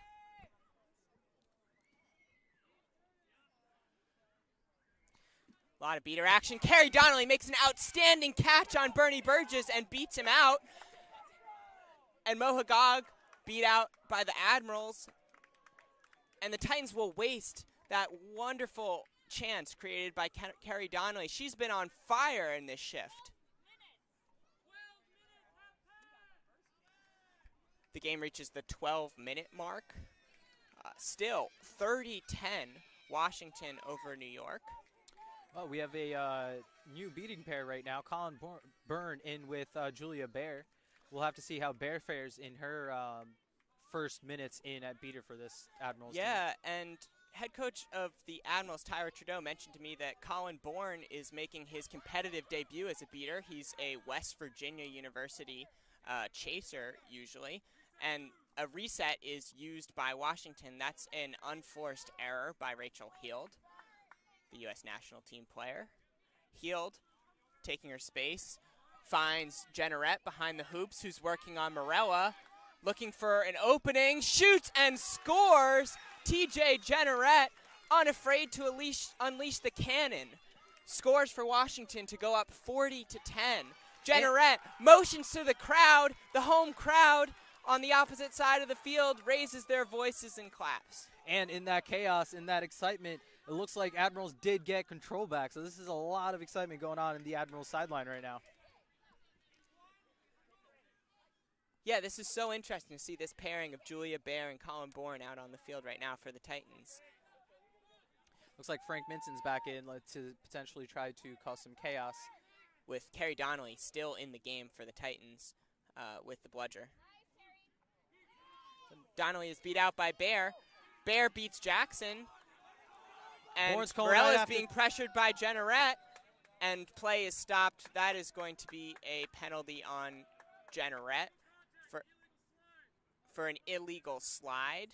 lot of beater action. Carrie Donnelly makes an outstanding catch on Bernie Burgess and beats him out. And Mo Hagag beat out by the Admirals. And the Titans will waste that wonderful chance created by Carrie Donnelly. She's been on fire in this shift. The game reaches the 12-minute mark. Still 30-10 Washington over New York. Oh, we have a new beating pair right now. Colin Byrne in with Julia Bear. We'll have to see how Bear fares in her first minutes in at beater for this Admirals team. Yeah, and head coach of the Admirals, Tyra Trudeau, mentioned to me that Colin Bourne is making his competitive debut as a beater. He's a West Virginia University chaser, usually. And a reset is used by Washington. That's an unforced error by Rachel Heald, the U.S. national team player. Heald, taking her space, finds Jennerette behind the hoops, who's working on Morella, looking for an opening, shoots and scores. TJ Jennerette, unafraid to unleash the cannon, scores for Washington to go up 40-10. Jennerette motions to the crowd, the home crowd on the opposite side of the field, raises their voices and claps. And in that chaos, in that excitement, it looks like Admirals did get control back. So this is a lot of excitement going on in the Admirals sideline right now. Yeah, this is so interesting to see this pairing of Julia Bear and Colin Bourne out on the field right now for the Titans. Looks like Frank Minson's back in to potentially try to cause some chaos. With Carrie Donnelly still in the game for the Titans with the bludger. Donnelly is beat out by Bear. Bear beats Jackson. And Morella is being pressured by Jennerette. And play is stopped. That is going to be a penalty on Jennerette for an illegal slide.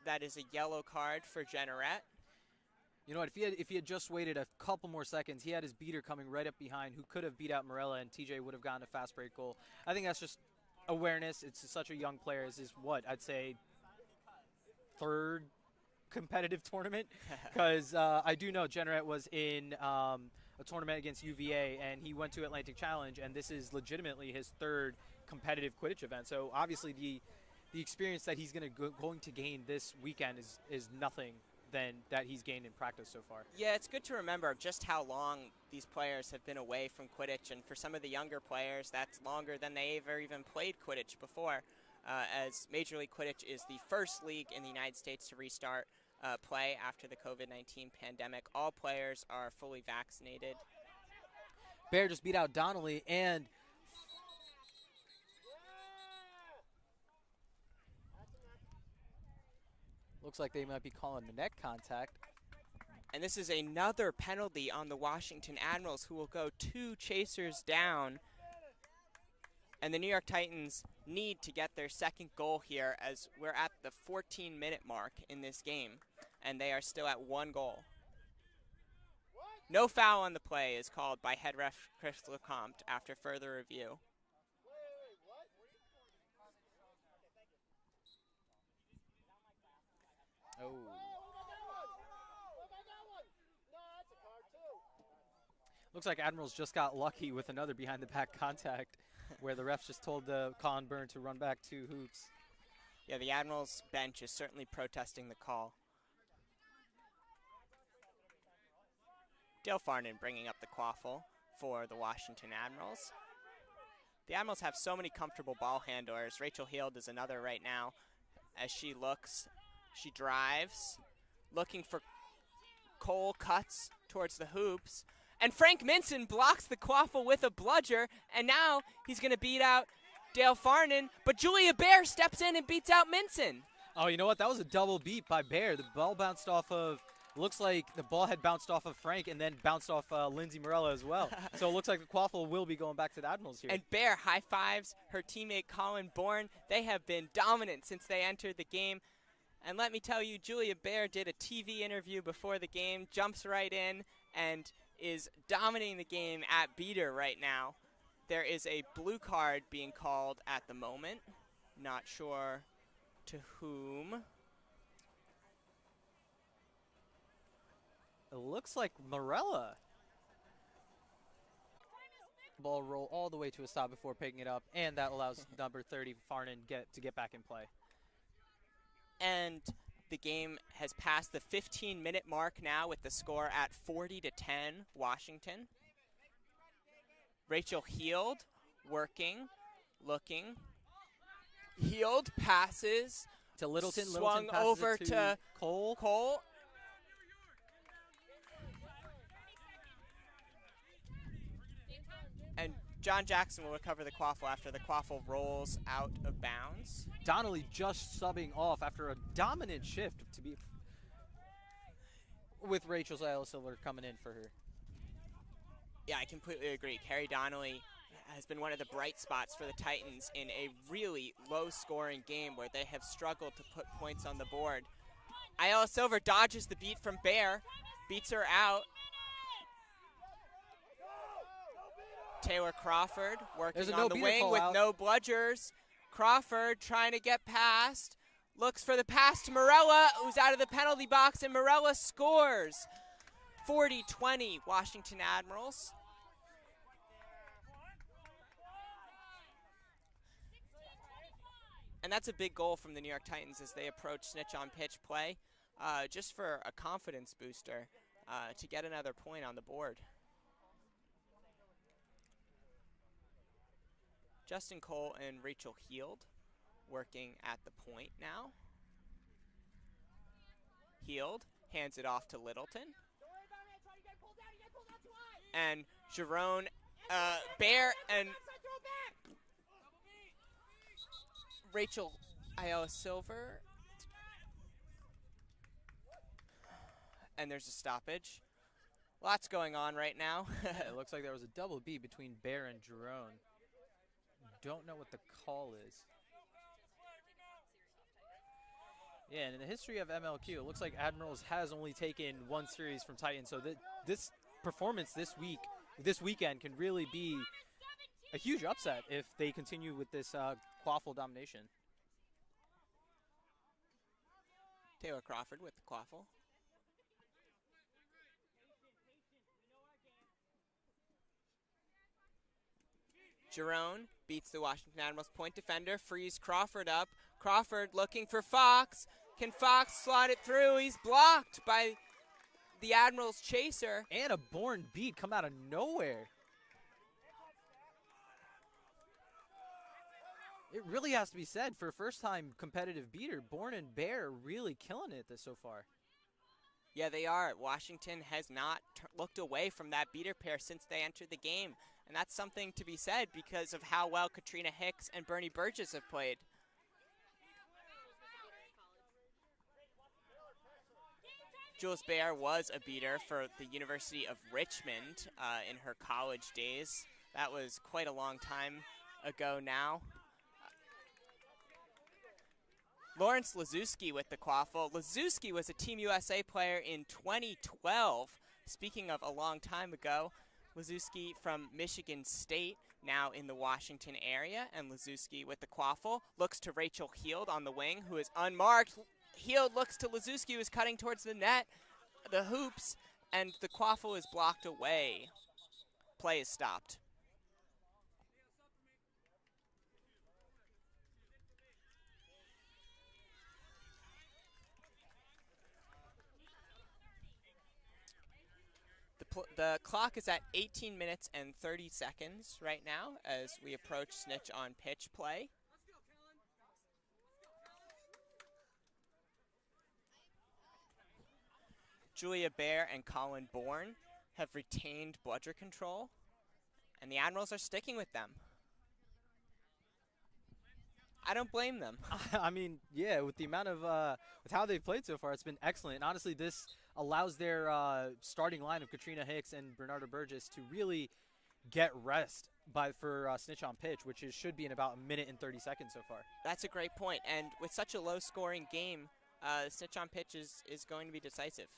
That is a yellow card for Jennerette. You know what, if he had just waited a couple more seconds, he had his beater coming right up behind who could have beat out Morella, and TJ would have gotten a fast break goal. I think that's just awareness. It's such a young player. This is what, I'd say third competitive tournament, because I do know Jennerette was in a tournament against UVA, and he went to Atlantic Challenge, and this is legitimately his third competitive Quidditch event. So obviously the experience that he's going to gain this weekend is nothing than that he's gained in practice so far. Yeah, it's good to remember just how long these players have been away from Quidditch, and for some of the younger players, that's longer than they ever even played Quidditch before, as Major League Quidditch is the first league in the United States to restart play after the COVID-19 pandemic. All players are fully vaccinated. Bear just beat out Donnelly, and Looks like they might be calling the neck contact. And this is another penalty on the Washington Admirals, who will go 2 chasers down. And the New York Titans need to get their second goal here, as we're at the 14-minute mark in this game, and they are still at 1 goal. No foul on the play is called by head ref Chris Lecomte after further review. Oh. Looks like Admirals just got lucky with another behind-the-back contact where the refs just told Colin Byrne to run back 2 hoops. Yeah, the Admirals bench is certainly protesting the call. Dale Farnan bringing up the quaffle for the Washington Admirals. The Admirals have so many comfortable ball handlers. Rachel Heald is another right now. As she looks, she drives, looking for Cole, cuts towards the hoops. And Frank Minson blocks the quaffle with a bludger, and now he's going to beat out Dale Farnan, but Julia Bear steps in and beats out Minson. Oh, you know what? That was a double beat by Bear. The ball bounced off of, looks like the ball had bounced off of Frank and then bounced off Lindsay Morella as well. So it looks like the quaffle will be going back to the Admirals here. And Bear high fives her teammate Colin Bourne. They have been dominant since they entered the game. And let me tell you, Julia Bear did a TV interview before the game, jumps right in, and is dominating the game at beater right now. There is a blue card being called at the moment. Not sure to whom. It looks like Morella. Ball roll all the way to a stop before picking it up, and that allows number 30 Farnan to get back in play. And the game has passed the 15-minute mark now with the score at 40-10 Washington. Rachel Heald working, looking. Heald passes to Littleton. Swung Littleton passes over it to Cole. And John Jackson will recover the quaffle after the quaffle rolls out of bounds. Donnelly just subbing off after a dominant shift to be with Rachel Silver coming in for her. Yeah, I completely agree. Carrie Donnelly has been one of the bright spots for the Titans in a really low-scoring game where they have struggled to put points on the board. Ayala Silver dodges the beat from Bear, beats her out. Taylor Crawford working on the wing with no bludgers. Crawford trying to get past. Looks for the pass to Morella, who's out of the penalty box, and Morella scores. 40-20 Washington Admirals. And that's a big goal from the New York Titans as they approach snitch on pitch play, just for a confidence booster to get another point on the board. Justin Cole and Rachel Heald working at the point now. Heald hands it off to Littleton. And Jerome, Bear and Rachel Ayala Silver. And there's a stoppage. Lots going on right now. It looks like there was a double B between Bear and Jerome. Don't know what the call is. Yeah, and in the history of MLQ, it looks like Admirals has only taken 1 series from Titans, so this performance this weekend can really be a huge upset if they continue with this quaffle domination. Taylor Crawford with the quaffle. Jerome beats the Washington Admirals point defender, frees Crawford up. Crawford looking for Fox. Can Fox slot it through? He's blocked by the Admirals chaser. And a Bourne beat come out of nowhere. It really has to be said, for a first-time competitive beater, Bourne and Bear are really killing it so far. Yeah, they are. Washington has not looked away from that beater pair since they entered the game. And that's something to be said because of how well Katrina Hicks and Bernie Burgess have played. Jules Baer was a beater for the University of Richmond in her college days. That was quite a long time ago now. Lawrence Lazuski with the quaffle. Lazuski was a Team USA player in 2012. Speaking of a long time ago, Lazuski from Michigan State, now in the Washington area. And Lazuski with the quaffle looks to Rachel Heald on the wing, who is unmarked. Heald looks to Lazuski, who is cutting towards the net, the hoops, and the quaffle is blocked away. Play is stopped. The clock is at 18 minutes and 30 seconds right now as we approach snitch on pitch play. Julia Baer and Colin Bourne have retained bludger control, and the Admirals are sticking with them. I don't blame them. I mean, yeah, with the amount of with how they've played so far, it's been excellent. And honestly, this allows their starting line of Katrina Hicks and Bernarda Burgess to really get rest for snitch on pitch, which should be in about 1 minute and 30 seconds so far. That's a great point. And with such a low-scoring game, snitch on pitch is going to be decisive.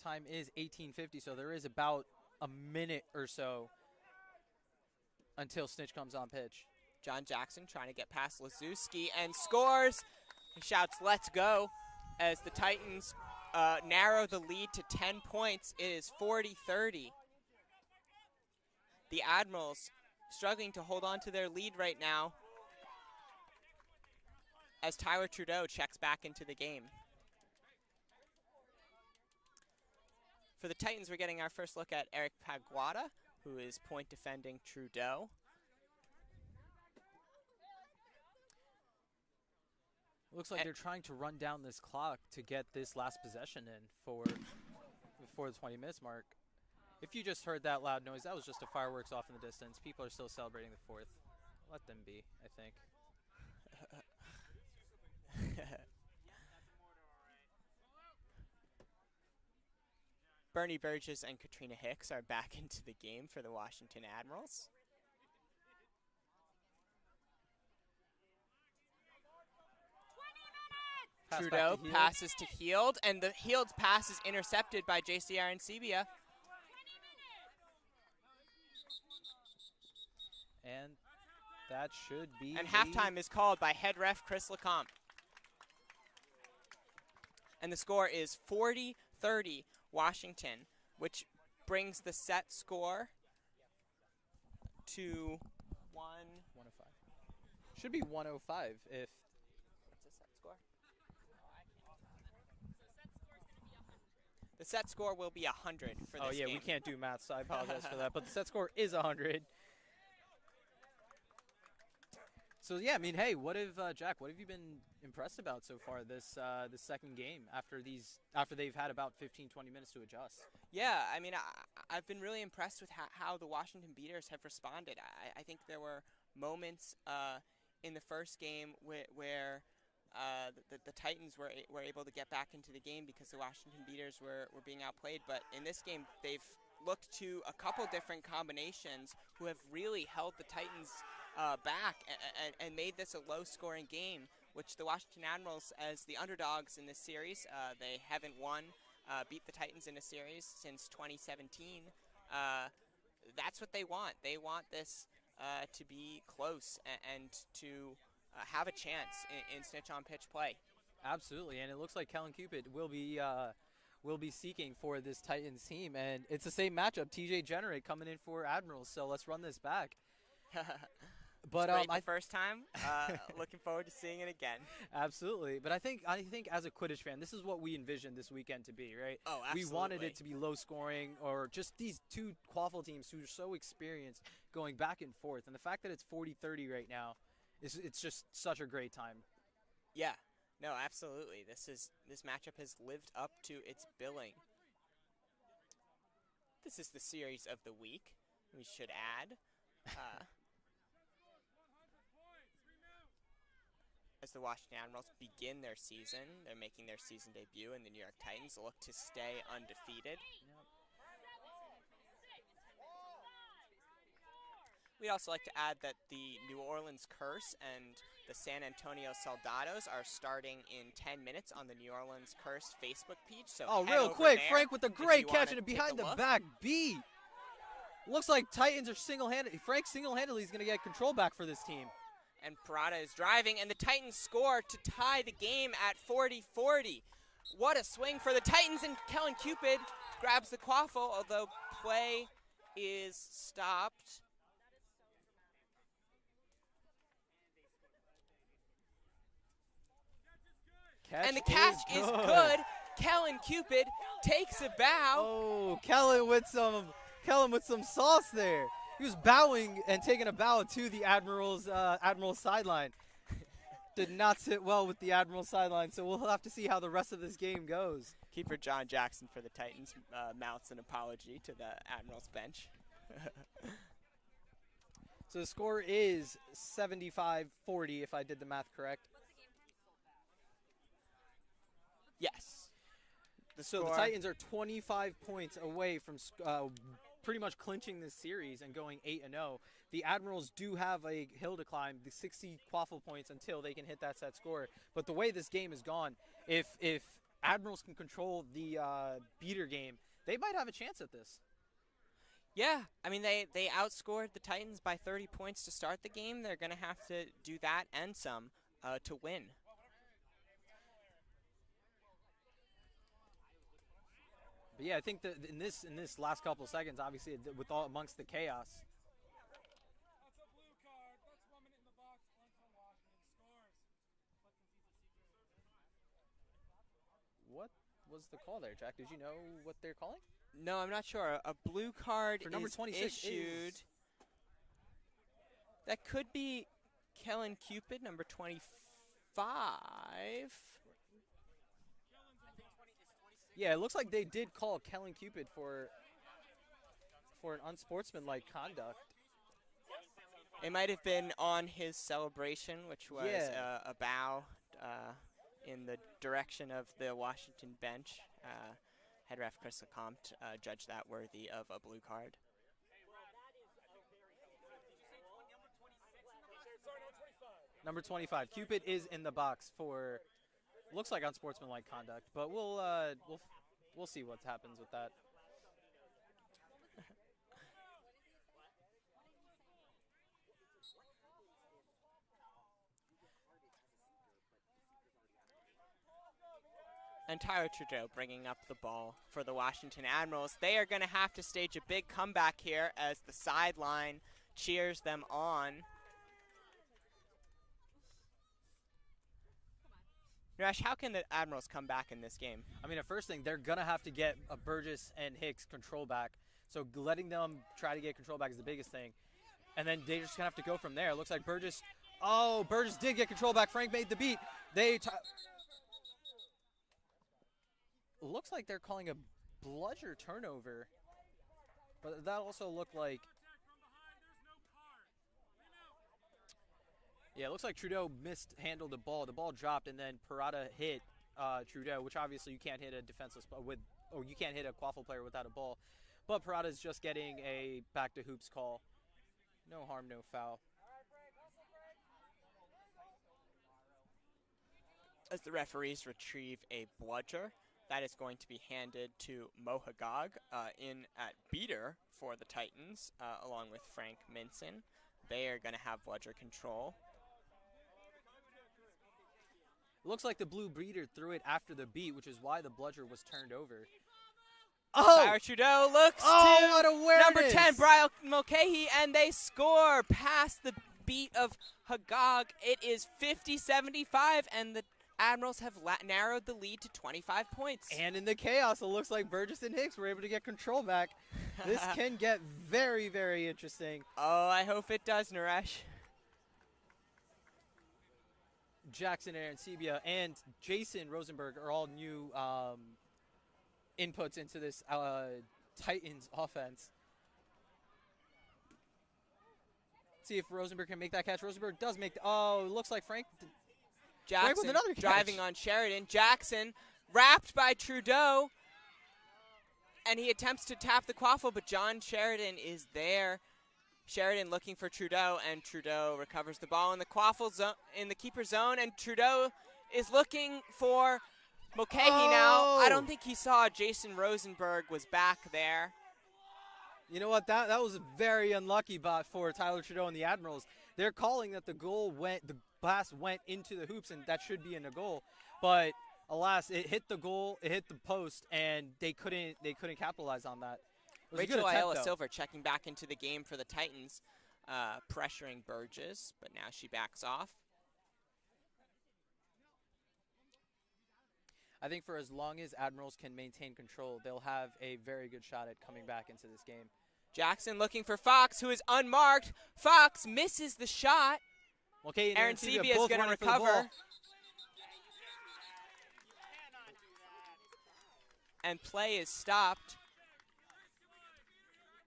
Time is 18:50, so there is about a minute or so until snitch comes on pitch. John Jackson trying to get past Lazuski and scores. He shouts, "Let's go," as the Titans narrow the lead to 10 points. It is 40-30. The Admirals struggling to hold on to their lead right now as Tyler Trudeau checks back into the game. For the Titans, we're getting our first look at Eric Paguada, who is point defending Trudeau. Looks like they're trying to run down this clock to get this last possession in before the 20 minutes mark. If you just heard that loud noise, that was just a fireworks off in the distance. People are still celebrating the 4th. Let them be, I think. Bernie Burgess and Katrina Hicks are back into the game for the Washington Admirals. Trudeau passes to Heald, and the Heald's pass is intercepted by JCR and Sebia. And that should be. And halftime is called by head ref Chris Lecomte. And the score is 40-30 Washington, which brings the set score to 105. Should be 105 if. What's the set score? The set score will be 100 for this game. We can't do math, so I apologize for that. But the set score is 100. So yeah, I mean, hey, Jack? What have you been impressed about so far this second game after they've had about 15-20 minutes to adjust? Yeah, I mean, I've been really impressed with how the Washington Beaters have responded. I think there were moments in the first game where the Titans were able to get back into the game because the Washington Beaters were being outplayed. But in this game, they've looked to a couple different combinations who have really held the Titans back and made this a low-scoring game, which the Washington Admirals, as the underdogs in this series, they haven't beat the Titans in a series since 2017. That's what they want. They want this to be close and to have a chance in snitch on pitch play. Absolutely, and it looks like Kellen Cupid will be seeking for this Titans team, and it's the same matchup. TJ Generate coming in for Admirals, so let's run this back. But the first time, looking forward to seeing it again. Absolutely, but I think as a Quidditch fan, this is what we envisioned this weekend to be, right? Oh, absolutely. We wanted it to be low scoring, or just these two quaffle teams who are so experienced going back and forth, and the fact that it's 40-30 right now, it's just such a great time. Yeah, no, absolutely. This matchup has lived up to its billing. This is the series of the week, we should add. as the Washington Admirals begin their season. They're making their season debut, and the New York Titans look to stay undefeated. We'd also like to add that the New Orleans Curse and the San Antonio Soldados are starting in 10 minutes on the New Orleans Curse Facebook page. So head real over quick, there Frank with a if great you catch wanna and a take behind the look. back beat. Looks like Titans are Frank single-handedly is going to get control back for this team. And Parada is driving, and the Titans score to tie the game at 40-40. What a swing for the Titans, and Kellen Cupid grabs the quaffle, although play is stopped. And the catch is good. Kellen Cupid takes a bow. Oh, Kellen with some sauce there. He was bowing and taking a bow to the Admirals sideline. Did not sit well with the Admirals sideline, so we'll have to see how the rest of this game goes. Keeper John Jackson for the Titans mouths an apology to the Admirals bench. So the score is 75-40, if I did the math correct. Yes. So the Titans are 25 points away from pretty much clinching this series and going 8-0. The Admirals do have a hill to climb, the 60 quaffle points until they can hit that set score. But the way this game is gone, if Admirals can control the beater game, they might have a chance at this. Yeah, I mean, they outscored the Titans by 30 points to start the game. They're going to have to do that and some to win. But yeah, I think that in this last couple of seconds, obviously, with all amongst the chaos. What was the call there, Jack? Did you know what they're calling? No, I'm not sure. A blue card For number is 26 issued. That could be Kellen Cupid, number 25. Yeah, it looks like they did call Kellen Cupid for an unsportsmanlike conduct. It might have been on his celebration, which was a bow in the direction of the Washington bench. Head ref Chris Lecomte judged that worthy of a blue card. Number 25, Cupid is in the box for looks like unsportsmanlike conduct, but we'll see what happens with that. And Tyler Trudeau bringing up the ball for the Washington Admirals. They are going to have to stage a big comeback here as the sideline cheers them on. Naresh, how can the Admirals come back in this game? I mean, the first thing, they're going to have to get Burgess and Hicks control back. So letting them try to get control back is the biggest thing. And then they're just going to have to go from there. It looks like Burgess did get control back. Frank made the beat. Looks like they're calling a bludger turnover. But that also looked like... Yeah, it looks like Trudeau mishandled the ball. The ball dropped, and then Parada hit Trudeau, which obviously you can't hit a defenseless you can't hit a quaffle player without a ball. But Parada's just getting a back to hoops call. No harm, no foul. As the referees retrieve a bludger, that is going to be handed to Mohagog in at beater for the Titans, along with Frank Minson. They are going to have bludger control. It looks like the blue beater threw it after the beat, which is why the bludger was turned over. Tyler Trudeau looks to what awareness! number 10, Brian Mulcahy, and they score past the beat of Hagog. It is 50-75, and the Admirals have narrowed the lead to 25 points. And in the chaos, it looks like Burgess and Hicks were able to get control back. This can get very, very interesting. Oh, I hope it does, Naresh. Jackson Arancibia and Jason Rosenberg are all new inputs into this Titans offense. See if Rosenberg can make that catch. Rosenberg does make it looks like Frank Jackson with another catch. driving on Sheridan. Jackson wrapped by Trudeau. And he attempts to tap the quaffle, but John Sheridan is there. Sheridan looking for Trudeau, and Trudeau recovers the ball in the quaffle zone, in the keeper zone, and Trudeau is looking for Mulcahy now. I don't think he saw Jason Rosenberg was back there. You know what? That was very unlucky for Tyler Trudeau and the Admirals. They're calling that the pass went into the hoops, and that should be in a goal. But alas, it hit the goal, it hit the post, and they couldn't capitalize on that. Rachel Ayala Silver checking back into the game for the Titans, pressuring Burgess, but now she backs off. I think for as long as Admirals can maintain control, they'll have a very good shot at coming back into this game. Jackson looking for Fox, who is unmarked. Fox misses the shot. Okay, Aaron Sebia is going to recover. And play is stopped.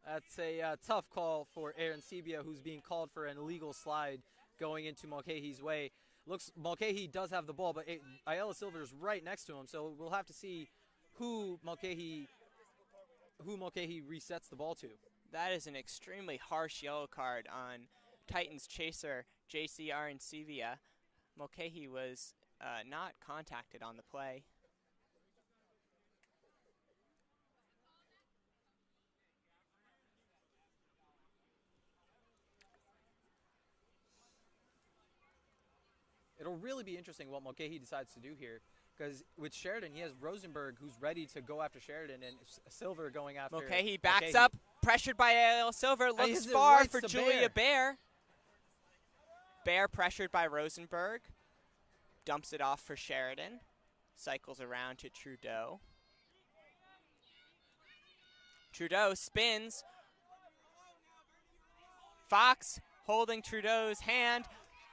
That's a tough call for Aaron Sebia, who's being called for an illegal slide going into Mulcahy's way. Mulcahy does have the ball, but Ayala Silver is right next to him, so we'll have to see who Mulcahy resets the ball to. That is an extremely harsh yellow card on Titans chaser JC Arencibia. Mulcahy was not contacted on the play. It'll really be interesting what Mulcahy decides to do here, because with Sheridan, he has Rosenberg, who's ready to go after Sheridan, and Silver going after Mulcahy backs up, pressured by Ayala Silver, looks far for Julia Bear. Bear pressured by Rosenberg, dumps it off for Sheridan, cycles around to Trudeau. Trudeau spins. Fox holding Trudeau's hand.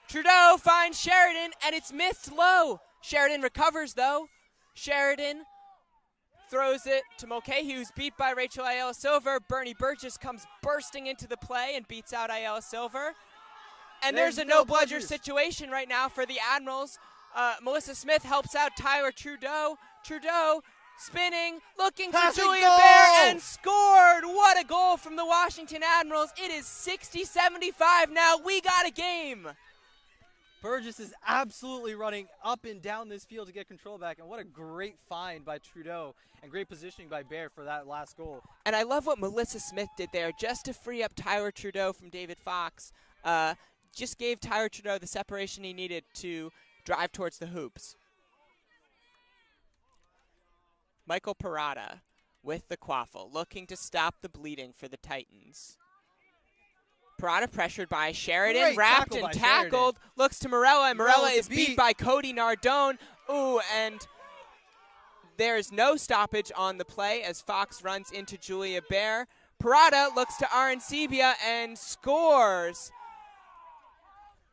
Trudeau finds Sheridan, and it's missed low. Sheridan recovers, though. Sheridan throws it to Mulcahy, who's beat by Rachel Ayala Silver. Bernie Burgess comes bursting into the play and beats out Ayala Silver. And there's a no-bludger situation right now for the Admirals. Melissa Smith helps out Tyler Trudeau. Trudeau spinning, looking for Julia Bear, and scored. What a goal from the Washington Admirals. It is 60-75 now. We got a game. Burgess is absolutely running up and down this field to get control back, and what a great find by Trudeau and great positioning by Bear for that last goal. And I love what Melissa Smith did there just to free up Tyler Trudeau from David Fox. Just gave Tyler Trudeau the separation he needed to drive towards the hoops. Michael Parada with the quaffle, looking to stop the bleeding for the Titans. Parada pressured by Sheridan, Great wrapped tackle and by tackled, looks to Morella, and Morella with is the beat beat. by Cody Nardone. Ooh, and there's no stoppage on the play as Fox runs into Julia Bear. Parada looks to Arencibia and scores.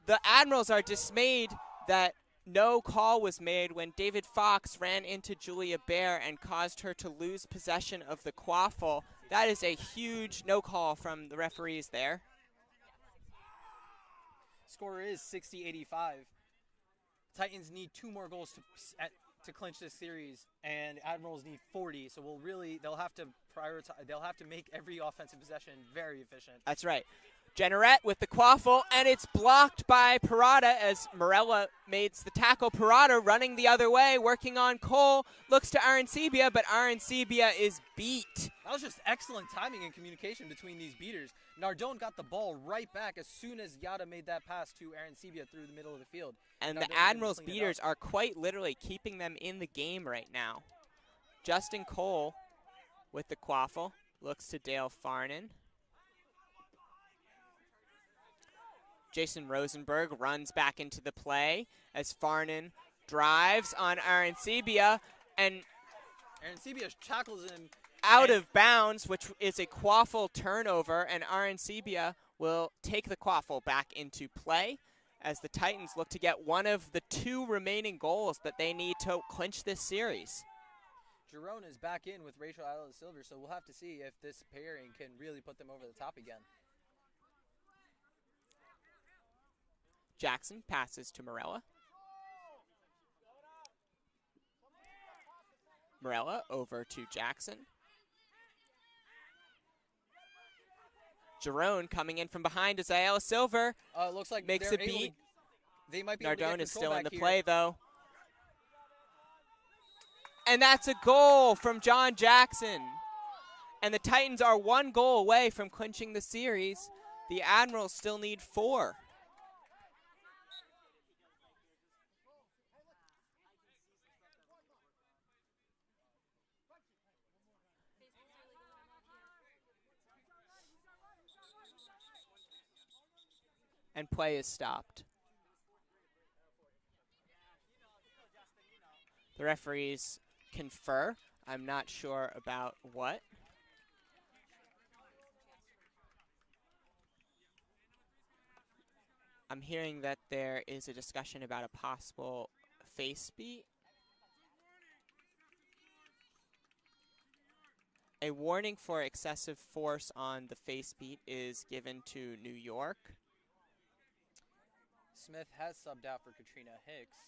The Admirals are dismayed that no call was made when David Fox ran into Julia Bear and caused her to lose possession of the quaffle. That is a huge no call from the referees there. Score is 60-85. Titans need 2 more goals to clinch this series, and Admirals need 40. So they'll have to prioritize. They'll have to make every offensive possession very efficient. That's right. Jennerette with the quaffle, and it's blocked by Parada as Morella makes the tackle. Parada running the other way, working on Cole, looks to Arencibia, but Arencibia is beat. That was just excellent timing and communication between these beaters. Nardone got the ball right back as soon as Yada made that pass to Arencibia through the middle of the field. And Nardone the Admirals beaters are quite literally keeping them in the game right now. Justin Cole with the quaffle, looks to Dale Farnan. Jason Rosenberg runs back into the play as Farnan drives on Arencibia, and Arencibia tackles him out of bounds, which is a quaffle turnover, and Arencibia will take the quaffle back into play as the Titans look to get one of the 2 remaining goals that they need to clinch this series. Jerome is back in with Rachel Ayala Silver, so we'll have to see if this pairing can really put them over the top again. Jackson passes to Morella. Morella over to Jackson. Jerome coming in from behind as Ayala Silver Looks like makes they're a able beat. they might be able to get Nardone is control still in back the here. play, though. And that's a goal from John Jackson. And the Titans are 1 goal away from clinching the series. The Admirals still need 4. And play is stopped. The referees confer. I'm not sure about what. I'm hearing that there is a discussion about a possible face beat. A warning for excessive force on the face beat is given to New York. Smith has subbed out for Katrina Hicks.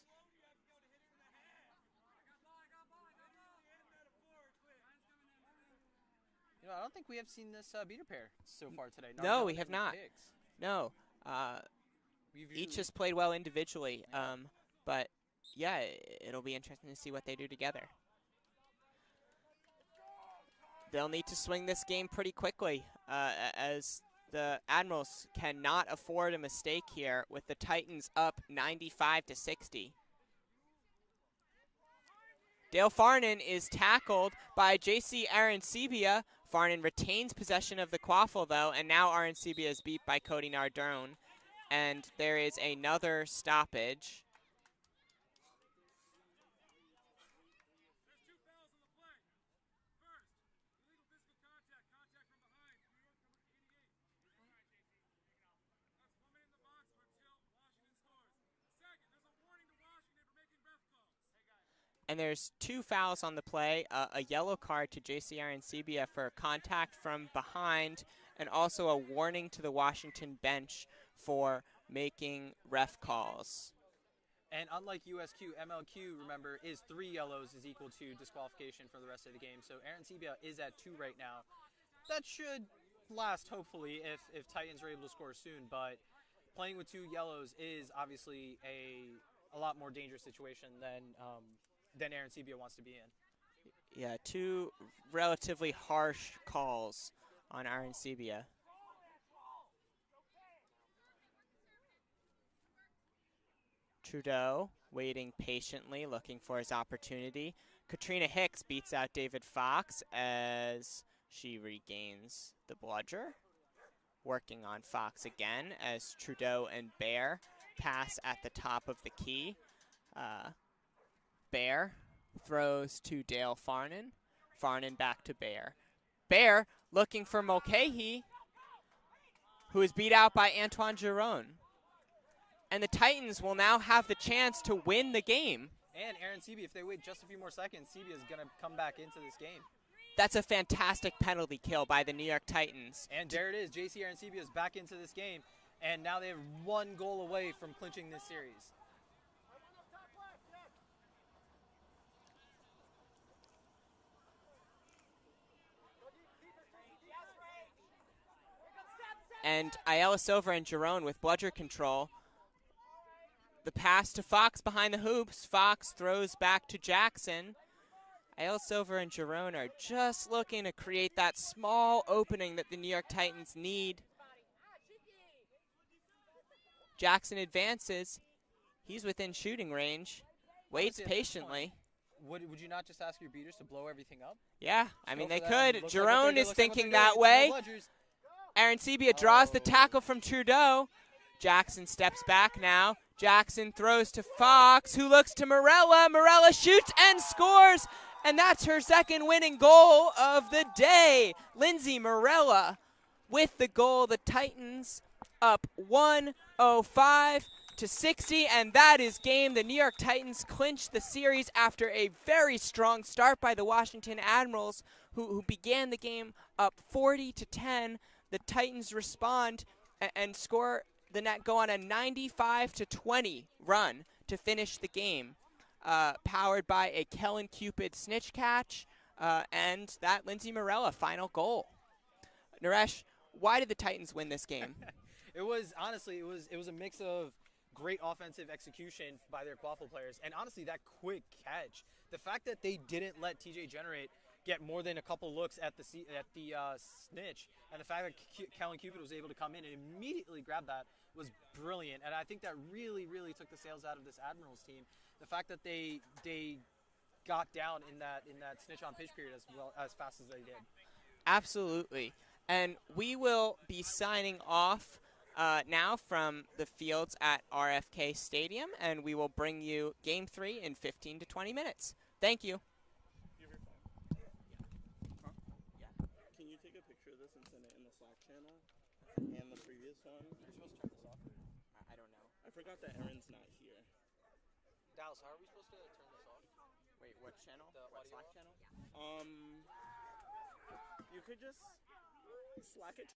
You know, I don't think we have seen this beater pair so far today. No, Nardone we have and not. Hicks. No. Each has played well individually. But, yeah, it'll be interesting to see what they do together. They'll need to swing this game pretty quickly as the Admirals cannot afford a mistake here with the Titans up 95-60. Dale Farnan is tackled by J.C. Arancibia. Farnan retains possession of the quaffle, though, and now Arancibia is beat by Cody Nardone. And there is another stoppage. And there's 2 fouls on the play, a yellow card to J.C. Arancibia for contact from behind, and also a warning to the Washington bench for making ref calls. And unlike USQ, MLQ, remember, is 3 yellows is equal to disqualification for the rest of the game. So Arancibia is at 2 right now. That should last, hopefully, if Titans are able to score soon. But playing with 2 yellows is obviously a lot more dangerous situation than Arancibia wants to be in. Yeah, 2 relatively harsh calls on Arancibia. Trudeau waiting patiently, looking for his opportunity. Katrina Hicks beats out David Fox as she regains the bludger. Working on Fox again as Trudeau and Bear pass at the top of the key. Bear throws to Dale Farnan. Farnan back to Bear. Bear looking for Mulcahy, who is beat out by Antoine Giron. And the Titans will now have the chance to win the game. And Arancibia, if they wait just a few more seconds, Sebia is going to come back into this game. That's a fantastic penalty kill by the New York Titans. And there it is. J.C. Arancibia is back into this game. And now they have 1 goal away from clinching this series. And Ayala Silver and Giron with bludger control. The pass to Fox behind the hoops. Fox throws back to Jackson. Ayala Silver and Giron are just looking to create that small opening that the New York Titans need. Jackson advances. He's within shooting range. Waits patiently. Would you not just ask your beaters to blow everything up? Yeah, I mean, they Go for that. could. Looks Giron like is what thinking they're that doing. way. Bludgers. Arancibia draws the tackle from Trudeau. Jackson steps back now. Jackson throws to Fox, who looks to Morella. Morella shoots and scores, and that's her second winning goal of the day. Lindsay Morella with the goal. The Titans up 105-60, and that is game. The New York Titans clinched the series after a very strong start by the Washington Admirals, who began the game up 40-10. The Titans respond and score the net, go on a 95-20 run to finish the game. powered by a Kellen Cupid snitch catch and that Lindsey Morella final goal. Naresh, why did the Titans win this game? It was honestly, it was a mix of great offensive execution by their Quaffle players, and honestly, that quick catch. The fact that they didn't let TJ Generate get more than a couple looks at the snitch, and the fact that Kellen Cupid was able to come in and immediately grab that was brilliant. And I think that really, really took the sails out of this Admirals team. The fact that they got down in that snitch on pitch period as fast as they did. Absolutely. And we will be signing off now from the fields at RFK Stadium, and we will bring you Game 3 in 15 to 20 minutes. Thank you. Can you take a picture of this and send it in the Slack channel? And the previous one? You're supposed to turn this off. I don't know. I forgot that Aaron's not here. Dallas, how are we supposed to turn this off? Wait, what channel? What Slack channel? You could just Slack it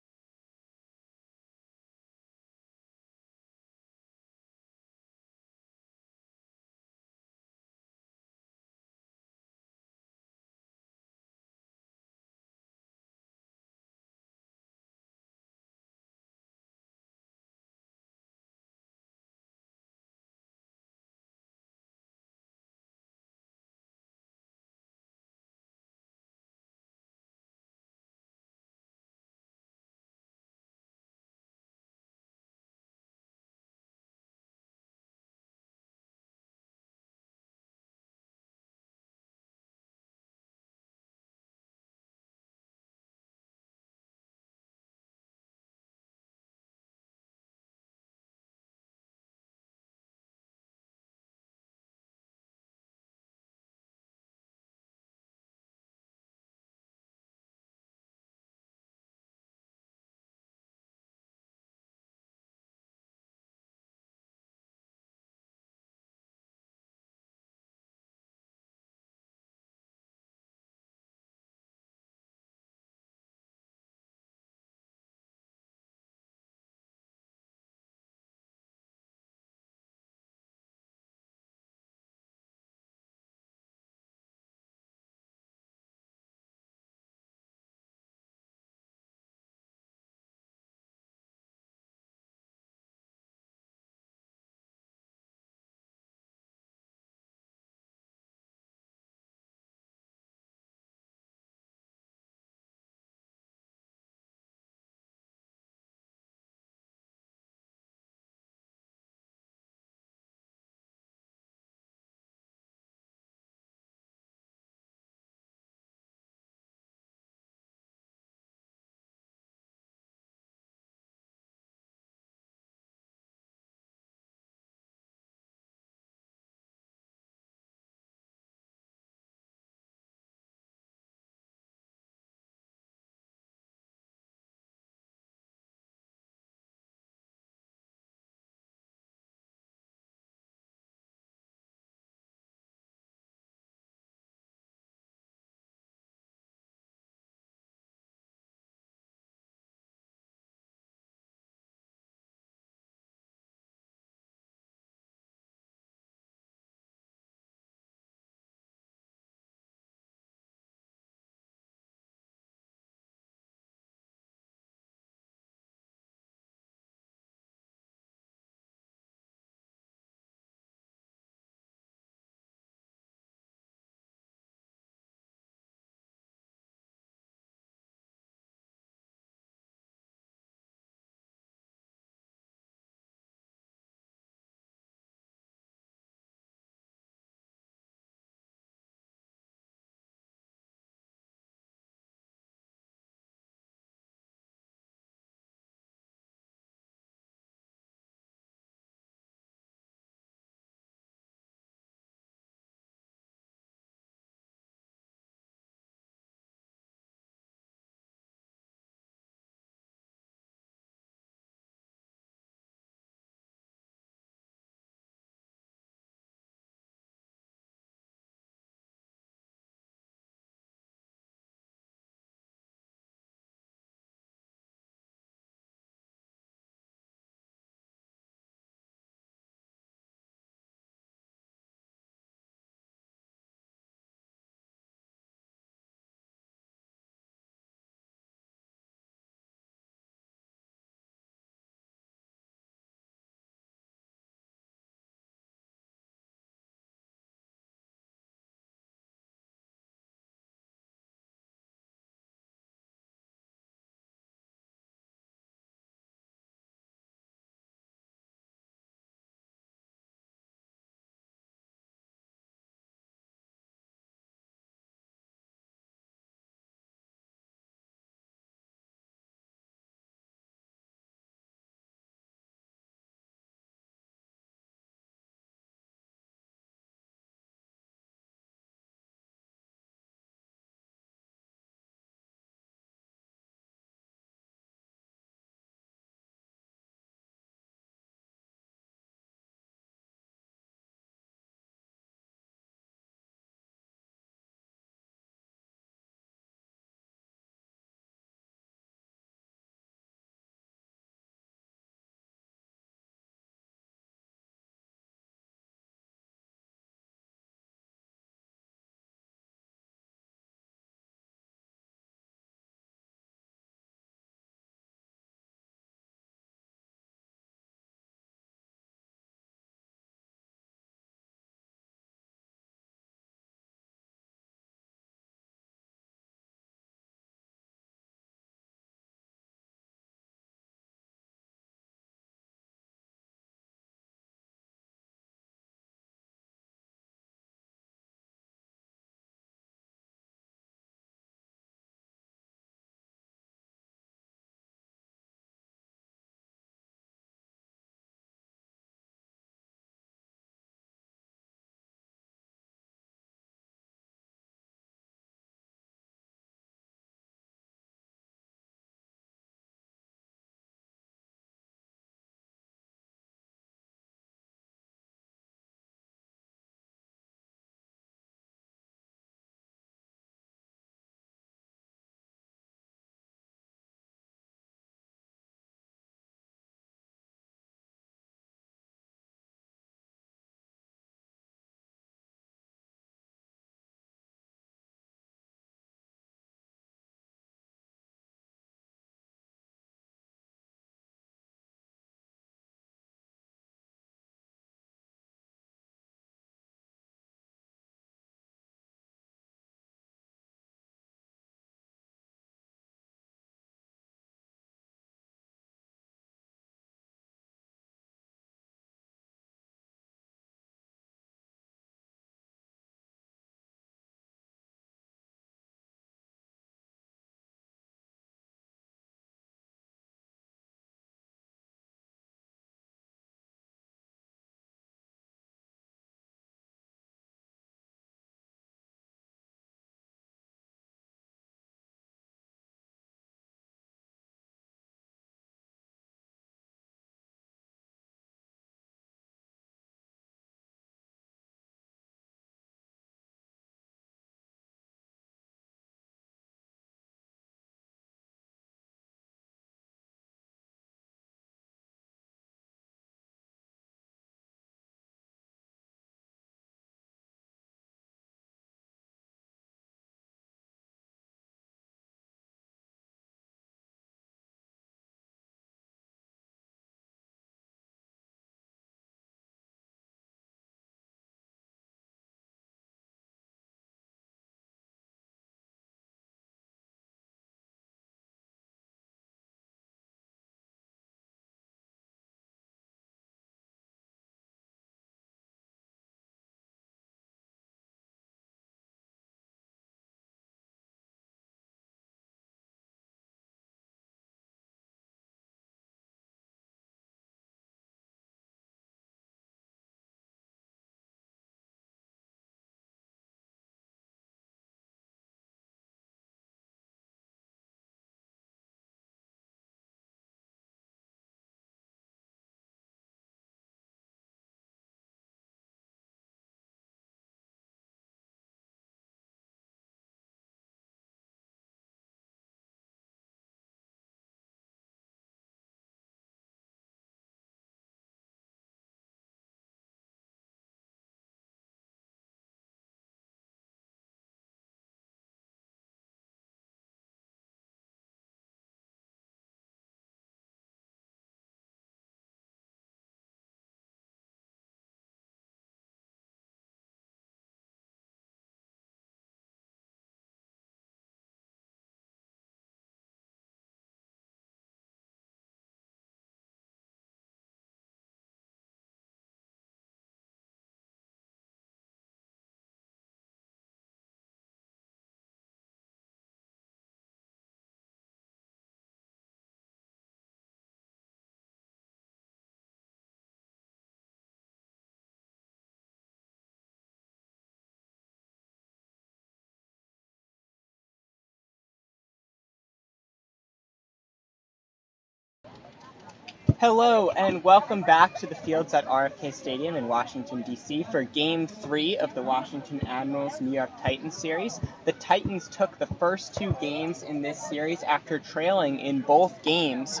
Hello and welcome back to the fields at RFK Stadium in Washington, D.C. for Game 3 of the Washington Admirals New York Titans series. The Titans took the first 2 games in this series after trailing in both games,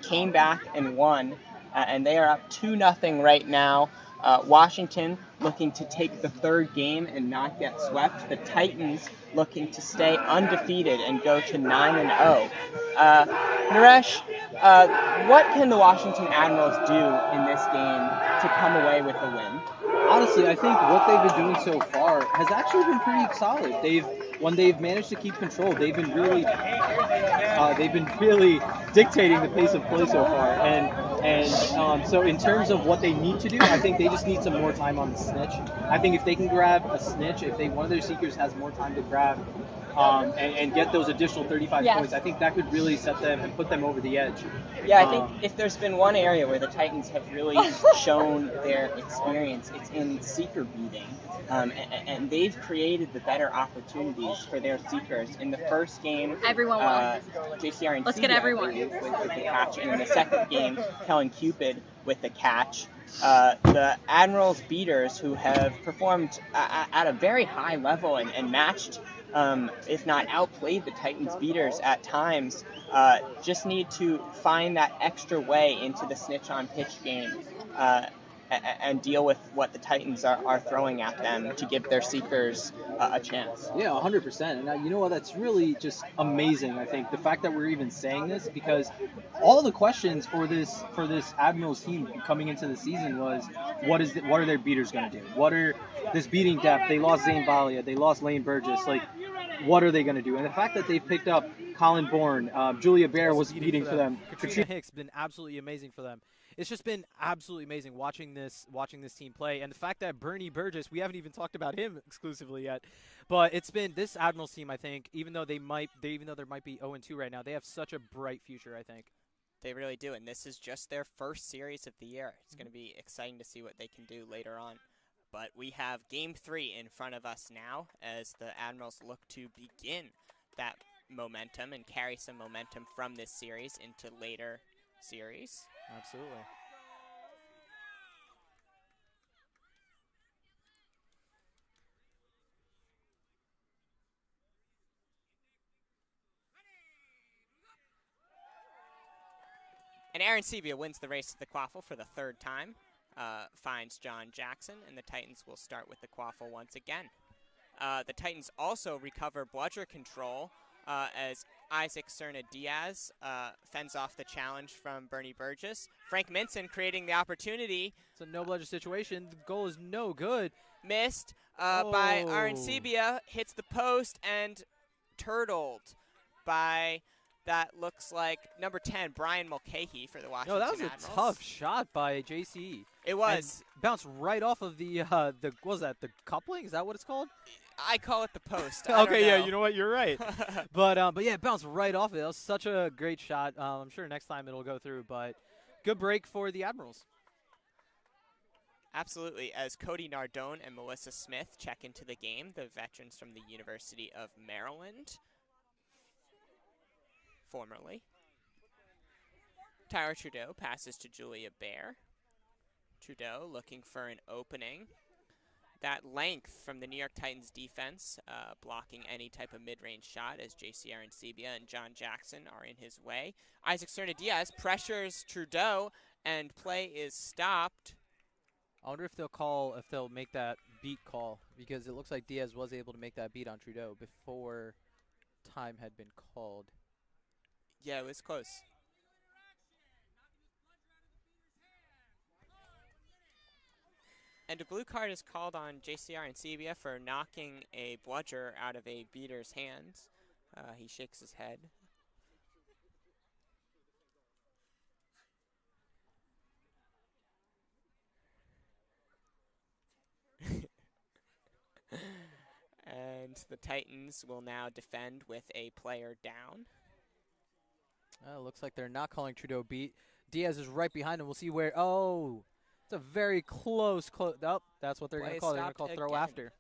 came back and won, and they are up 2-0 right now. Washington looking to take the 3rd game and not get swept. The Titans looking to stay undefeated and go to 9-0. Naresh, what can the Washington Admirals do in this game to come away with the win? Honestly, I think what they've been doing so far has actually been pretty solid. When they've managed to keep control, they've been really dictating the pace of play so far. So in terms of what they need to do, I think they just need some more time on the snitch. I think if they can grab a snitch, one of their seekers has more time to grab and get those additional 35 points, I think that could really set them and put them over the edge. Yeah, I think if there's been one area where the Titans have really shown their experience, it's in seeker beating. And they've created the better opportunities for their seekers. In the first game, Everyone won. JCR and Let's get everyone. with the catch. And in the second game, Kellen Cupid with the catch. The Admirals beaters, who have performed at a very high level and matched, if not outplayed, the Titans beaters at times, just need to find that extra way into the snitch on pitch game and deal with what the Titans are throwing at them to give their seekers a chance. Yeah, 100%. And you know what? That's really just amazing. I think the fact that we're even saying this, because all of the questions for this Admirals team coming into the season was, what are their beaters going to do? What are this beating depth? They lost Zane Balia, they lost Lane Burgess. Like, what are they going to do? And the fact that they've picked up Colin Bourne, Julia Bear was beating for them. Katrina Hicks been absolutely amazing for them. It's just been absolutely amazing watching this team play, and the fact that Bernie Burgess, we haven't even talked about him exclusively yet, but it's been this Admirals team. I think even though there might be 0-2 right now, they have such a bright future. I think They really do, and this is just their first series of the year. It's going to be exciting to see what they can do later on. But we have Game 3 in front of us now as the Admirals look to begin that momentum and carry some momentum from this series into later series. absolutely. And Aaron Sebia wins the race to the quaffle for the 3rd time, finds John Jackson, and the Titans will start with the quaffle once again. The Titans also recover bludger control as Isaac Cerna-Diaz fends off the challenge from Bernie Burgess. Frank Minson creating the opportunity. It's a no bludger situation. The goal is no good. Missed by Aaron Sebia, hits the post and turtled by, that looks like, number 10, Brian Mulcahy for the Washington No, that was Admirals. a tough shot by JC. It was. And bounced right off of the what was that, the coupling? Is that what it's called? I call it the post. Okay, yeah, you know what? You're right. but yeah, it bounced right off it. That was such a great shot. I'm sure next time it'll go through, but good break for the Admirals. Absolutely. As Cody Nardone and Melissa Smith check into the game, the veterans from the University of Maryland, formerly. Tyra Trudeau passes to Julia Bear. Trudeau looking for an opening. That length from the New York Titans defense, blocking any type of mid-range shot as J.C. Arencibia and John Jackson are in his way. Isaac Cerna-Diaz pressures Trudeau, and play is stopped. I wonder if they'll make that beat call, because it looks like Diaz was able to make that beat on Trudeau before time had been called. Yeah, it was close. And a blue card is called on JCR and Sebia for knocking a bludger out of a beater's hands. He shakes his head. And the Titans will now defend with a player down. Looks like they're not calling Trudeau beat. Diaz is right behind him. We'll see where. Oh, it's a very close. Oh, that's what they're going to call. They're going to call throw after.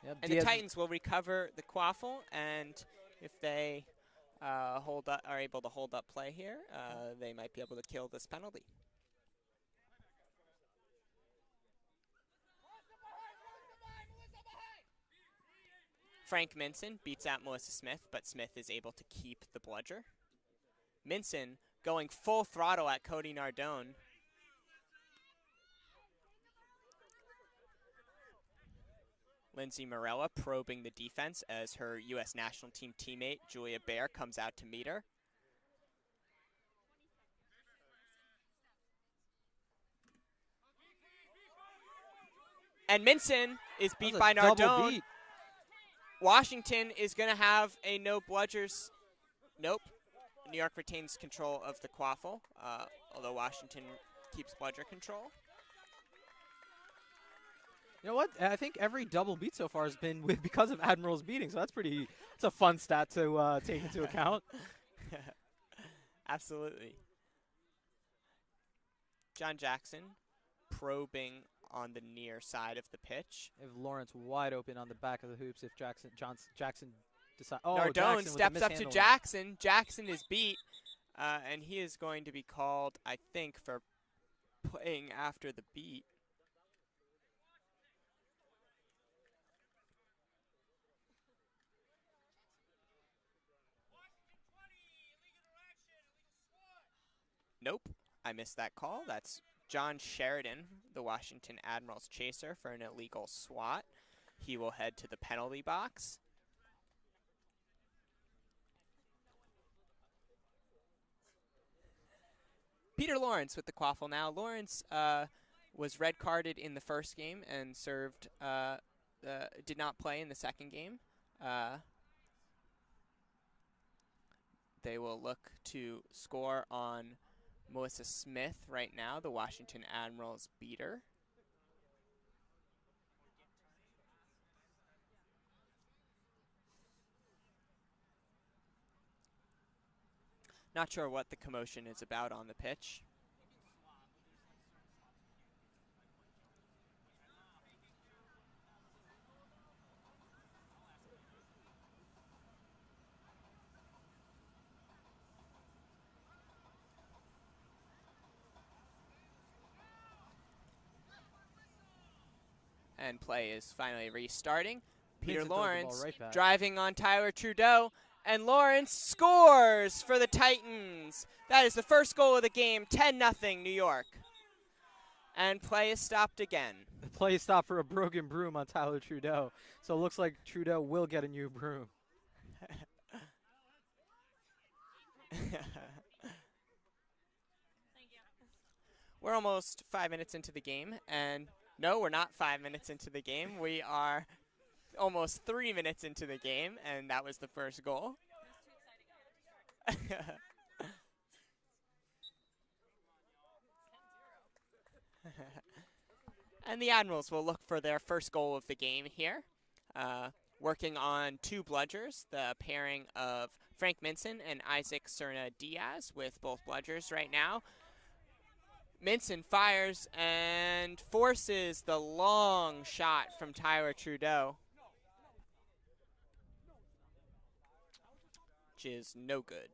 Yep, And the Titans will recover the quaffle, and if they are able to hold up play here, they might be able to kill this penalty. Frank Minson beats out Melissa Smith, but Smith is able to keep the bludger. Minson going full throttle at Cody Nardone. Lindsay Morella probing the defense as her U.S. national team teammate Julia Baer comes out to meet her. And Minson is beat by Nardone. Beat. Washington is going to have a no bludgers. Nope. New York retains control of the quaffle, although Washington keeps bludger control. You know what? I think every double beat so far has been because of Admirals beating, so it's a fun stat to take into account. Absolutely. John Jackson probing on the near side of the pitch. If Lawrence wide open on the back of the hoops, if Jackson decides. Oh, Nardone Jackson steps with a up to mishandling. Jackson. Jackson is beat, and he is going to be called, I think, for playing after the beat. Nope, I missed that call. That's John Sheridan, the Washington Admirals chaser, for an illegal swat. He will head to the penalty box. Peter Lawrence with the quaffle now. Lawrence was red carded in the first game and did not play in the second game. They will look to score on Melissa Smith right now, the Washington Admirals beater. Not sure what the commotion is about on the pitch. And play is finally restarting. Peter Minson throws the ball Lawrence right back. driving on Tyler Trudeau, and Lawrence scores for the Titans. That is the first goal of the game, 10-0 New York. And play is stopped again. The play stopped for a broken broom on Tyler Trudeau, so it looks like Trudeau will get a new broom. We're almost 5 minutes into the game, and no, we're not 5 minutes into the game. We are almost 3 minutes into the game, and that was the first goal. And the Admirals will look for their first goal of the game here. Working on two bludgers, the pairing of Frank Minson and Isaac Serna Diaz with both bludgers right now. Minson fires and forces the long shot from Tyler Trudeau, which is no good.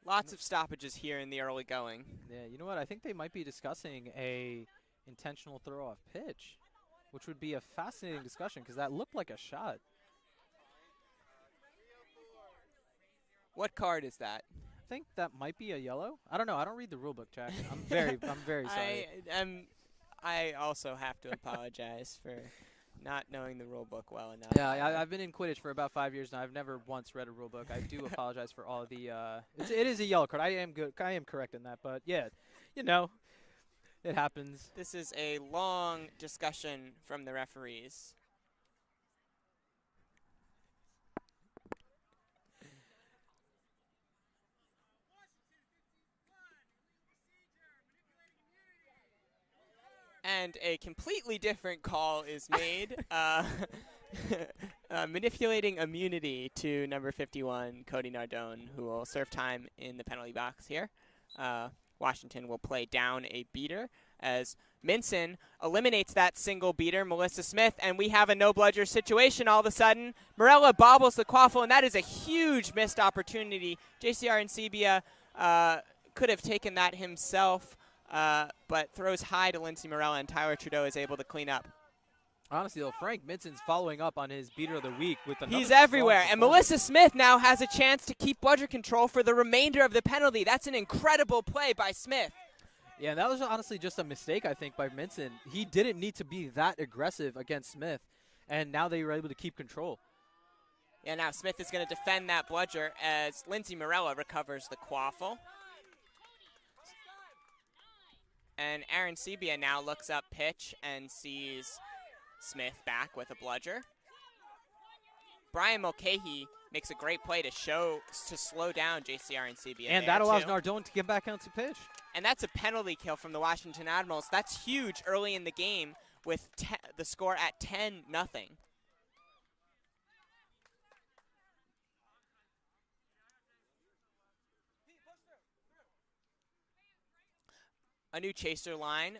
Lots of stoppages here in the early going. Yeah, you know what? I think they might be discussing a intentional throw-off pitch, which would be a fascinating discussion because that looked like a shot. What card is that? I think that might be a yellow. I don't know. I don't read the rule book, Jack. I'm very sorry. I also have to apologize for not knowing the rule book well enough. Yeah, I've been in Quidditch for about 5 years now. I've never once read a rule book. I do apologize for all of the. It is a yellow card. I am correct in that, but yeah, you know, it happens. This is a long discussion from the referees. And a completely different call is made. Manipulating immunity to number 51, Cody Nardone, who will serve time in the penalty box here. Washington will play down a beater as Minson eliminates that single beater, Melissa Smith, and we have a no-bludger situation all of a sudden. Morella bobbles the quaffle, and that is a huge missed opportunity. JCR Ancibia could have taken that himself, but throws high to Lindsay Morella, and Tyler Trudeau is able to clean up. Honestly, though, Frank Minson's following up on his beater of the week with another He's strong everywhere, and performance. Melissa Smith now has a chance to keep bludger control for the remainder of the penalty. That's an incredible play by Smith. Yeah, that was honestly just a mistake, I think, by Minson. He didn't need to be that aggressive against Smith, and now they were able to keep control. Yeah, now Smith is going to defend that bludger as Lindsay Morella recovers the quaffle. And Aaron Sebia now looks up pitch and sees Smith back with a bludger. Brian Mulcahy makes a great play to slow down JCR and Sebia. And that allows Nardone to get back out to pitch. And that's a penalty kill from the Washington Admirals. That's huge early in the game with the score at 10-0. A new chaser line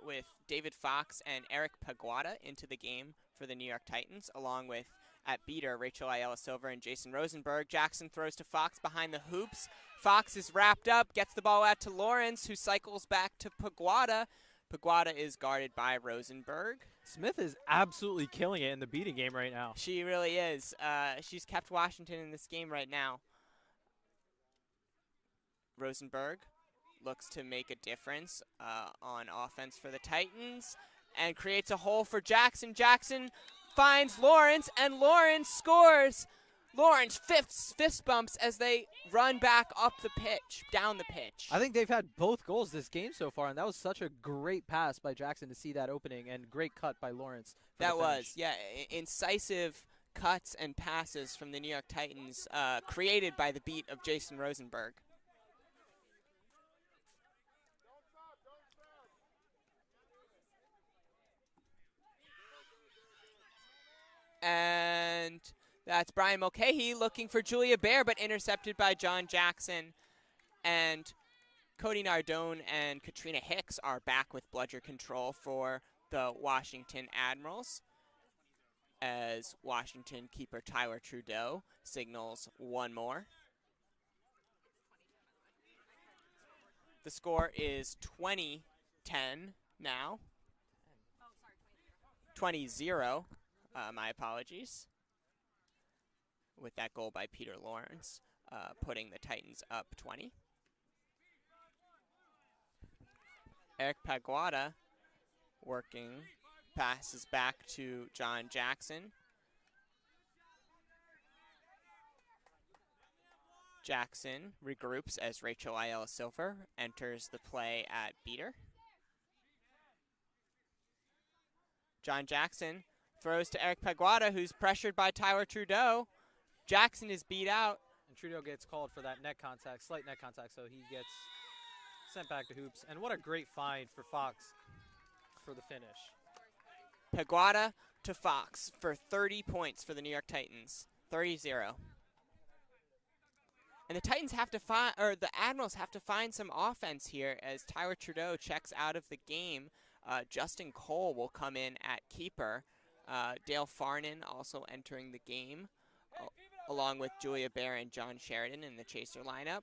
with David Fox and Eric Paguada into the game for the New York Titans, along with at beater Rachel Ayala Silver and Jason Rosenberg. Jackson throws to Fox behind the hoops. Fox is wrapped up, gets the ball out to Lawrence, who cycles back to Paguada. Paguada is guarded by Rosenberg. Smith is absolutely killing it in the beating game right now. She really is. She's kept Washington in this game right now. Rosenberg looks to make a difference on offense for the Titans and creates a hole for Jackson. Jackson finds Lawrence, and Lawrence scores. Lawrence fist bumps as they run back up the pitch, down the pitch. I think they've had both goals this game so far, and that was such a great pass by Jackson to see that opening, and great cut by Lawrence. That was, yeah, incisive cuts and passes from the New York Titans created by the beat of Jason Rosenberg. And that's Brian Mulcahy looking for Julia Baer, but intercepted by John Jackson. And Cody Nardone and Katrina Hicks are back with bludger control for the Washington Admirals, as Washington keeper Tyler Trudeau signals one more. The score is 20-10 now. 20-0. My apologies. With that goal by Peter Lawrence, putting the Titans up 20. Eric Paguada working, passes back to John Jackson. Jackson regroups as Rachel Ayala Silver enters the play at beater. John Jackson throws to Eric Paguada, who's pressured by Tyler Trudeau. Jackson is beat out. And Trudeau gets called for that net contact, slight net contact, so he gets sent back to hoops. And what a great find for Fox for the finish. Paguada to Fox for 30 points for the New York Titans. 30-0. And the Titans have to find, or the Admirals have to find some offense here as Tyler Trudeau checks out of the game. Justin Cole will come in at keeper. Dale Farnan also entering the game, along with Julia Baer and John Sheridan in the chaser lineup.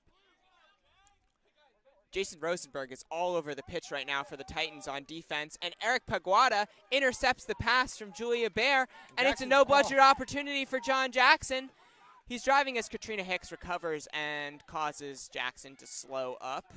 Jason Rosenberg is all over the pitch right now for the Titans on defense, and Eric Paguada intercepts the pass from Julia Baer, and it's a no-bludger opportunity for John Jackson. He's driving as Katrina Hicks recovers and causes Jackson to slow up.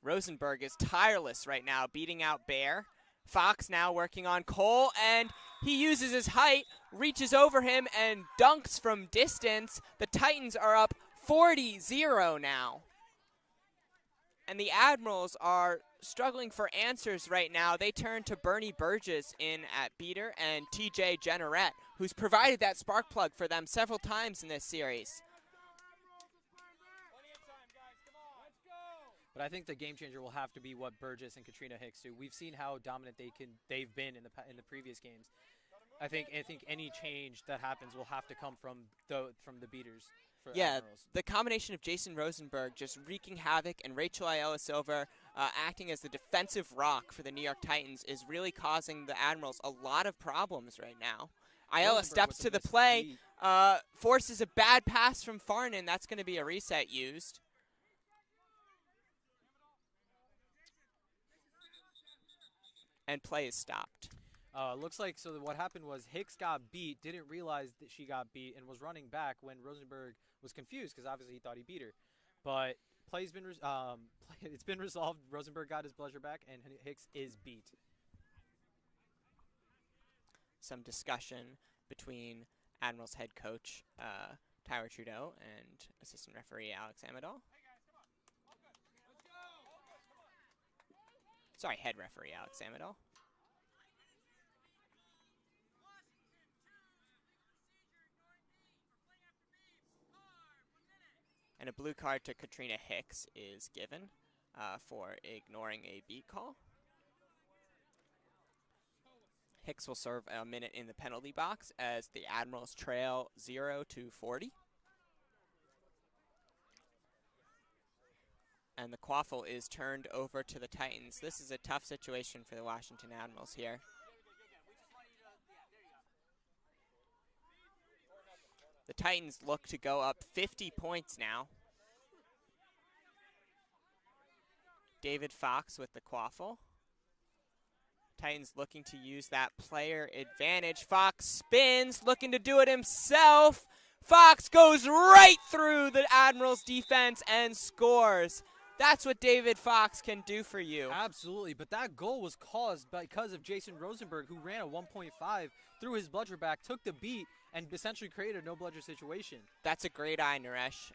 Rosenberg is tireless right now, beating out Baer. Fox now working on Cole, and he uses his height, reaches over him, and dunks from distance. The Titans are up 40-0 now. And the Admirals are struggling for answers right now. They turn to Bernie Burgess in at beater and TJ Jenneret, who's provided that spark plug for them several times in this series. But I think the game changer will have to be what Burgess and Katrina Hicks do. We've seen how dominant they've been in the previous games. I think any change that happens will have to come from the beaters. for Yeah, Admirals. the combination of Jason Rosenberg just wreaking havoc and Rachel Ayala Silver acting as the defensive rock for the New York Titans is really causing the Admirals a lot of problems right now. Ayala Rosenberg steps with to the missed play, beat. forces a bad pass from Farnan. That's going to be a reset used. And play is stopped. Looks like so what happened was Hicks got beat, didn't realize that she got beat, and was running back when Rosenberg was confused because obviously he thought he beat her. But play's been it's been resolved. Rosenberg got his pleasure back, and Hicks is beat. Some discussion between Admirals head coach Tyler Trudeau and assistant referee Alex Amador. Sorry, head referee Alex Amador. And a blue card to Katrina Hicks is given for ignoring a beat call. Hicks will serve a minute in the penalty box as the Admirals trail 0-40. And the quaffle is turned over to the Titans. This is a tough situation for the Washington Admirals here. The Titans look to go up 50 points now. David Fox with the quaffle. Titans looking to use that player advantage. Fox spins, looking to do it himself. Fox goes right through the Admirals defense and scores. That's what David Fox can do for you. Absolutely, but that goal was caused because of Jason Rosenberg, who ran a 1.5, threw his bludger back, took the beat, and essentially created a no bludger situation. That's a great eye, Naresh.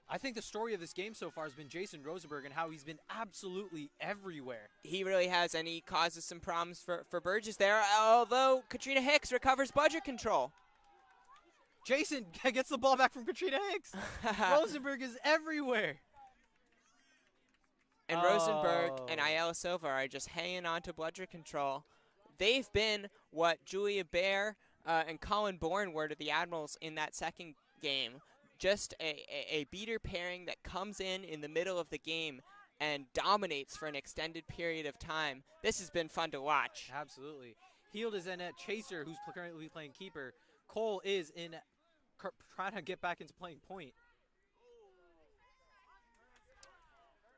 I think the story of this game so far has been Jason Rosenberg and how he's been absolutely everywhere. He really has, and he causes some problems for Burgess there, although Katrina Hicks recovers budget control. Jason gets the ball back from Katrina Hicks. Rosenberg is everywhere. And Rosenberg and Ayala Silva are just hanging on to bludger control. They've been what Julia Baer and Colin Bourne were to the Admirals in that second game. Just a beater pairing that comes in the middle of the game and dominates for an extended period of time. This has been fun to watch. Absolutely. Heald is in at Chaser, who's currently playing keeper. Cole is in trying to get back into playing point.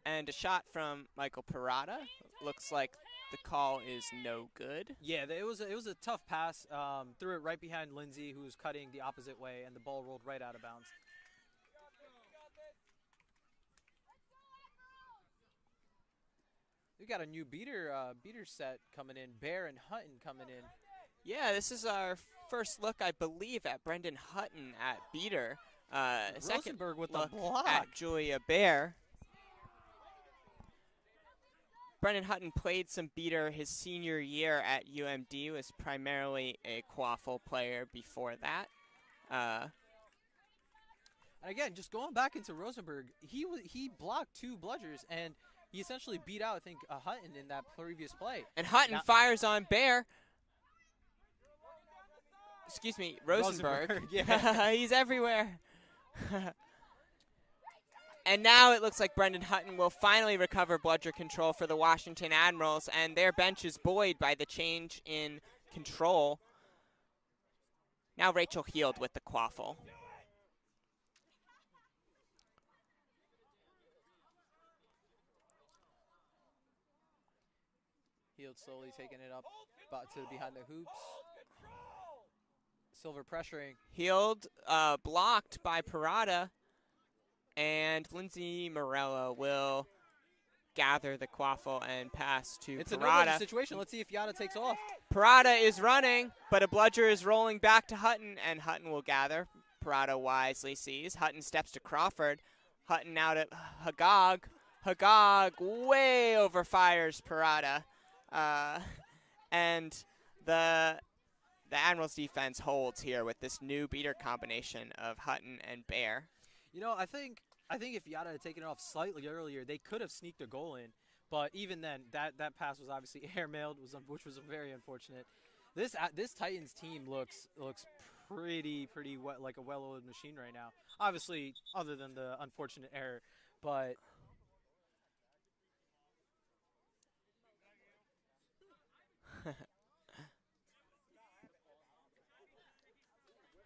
And a shot from Michael Parada. Looks like the call is no good. Yeah, it was a tough pass. Threw it right behind Lindsay, who was cutting the opposite way, and the ball rolled right out of bounds. We got a new beater set coming in. Bear and Hutton coming in. Yeah, this is our first look, I believe, at Brendan Hutton at beater. Second Rosenberg with the look block. at Julia Baer. Brendan Hutton played some beater his senior year at UMD, was primarily a quaffle player before that. And again, just going back into Rosenberg, he blocked 2 bludgers, and he essentially beat out, I think, Hutton in that previous play. And Hutton fires on Baer. Excuse me, Rosenberg. Yeah. He's everywhere. And now it looks like Brendan Hutton will finally recover bludger control for the Washington Admirals, and their bench is buoyed by the change in control. Now Rachel Heald with the quaffle. Heald slowly taking it up to behind the hoops. Silver pressuring. Heald blocked by Parada. And Lindsay Morello will gather the quaffle and pass to It's a Parada. no-bludger situation. Let's see if Yada takes off. Parada is running, but a bludger is rolling back to Hutton, and Hutton will gather. Parada wisely sees. Hutton steps to Crawford. Hutton out at Hagag. Hagag way overfires Parada. And the Admirals defense holds here with this new beater combination of Hutton and Baer. You know, I think if Yada had taken it off slightly earlier, they could have sneaked a goal in. But even then, that pass was obviously airmailed, which was very unfortunate. This Titans team looks pretty like a well-oiled machine right now. Obviously, other than the unfortunate error, but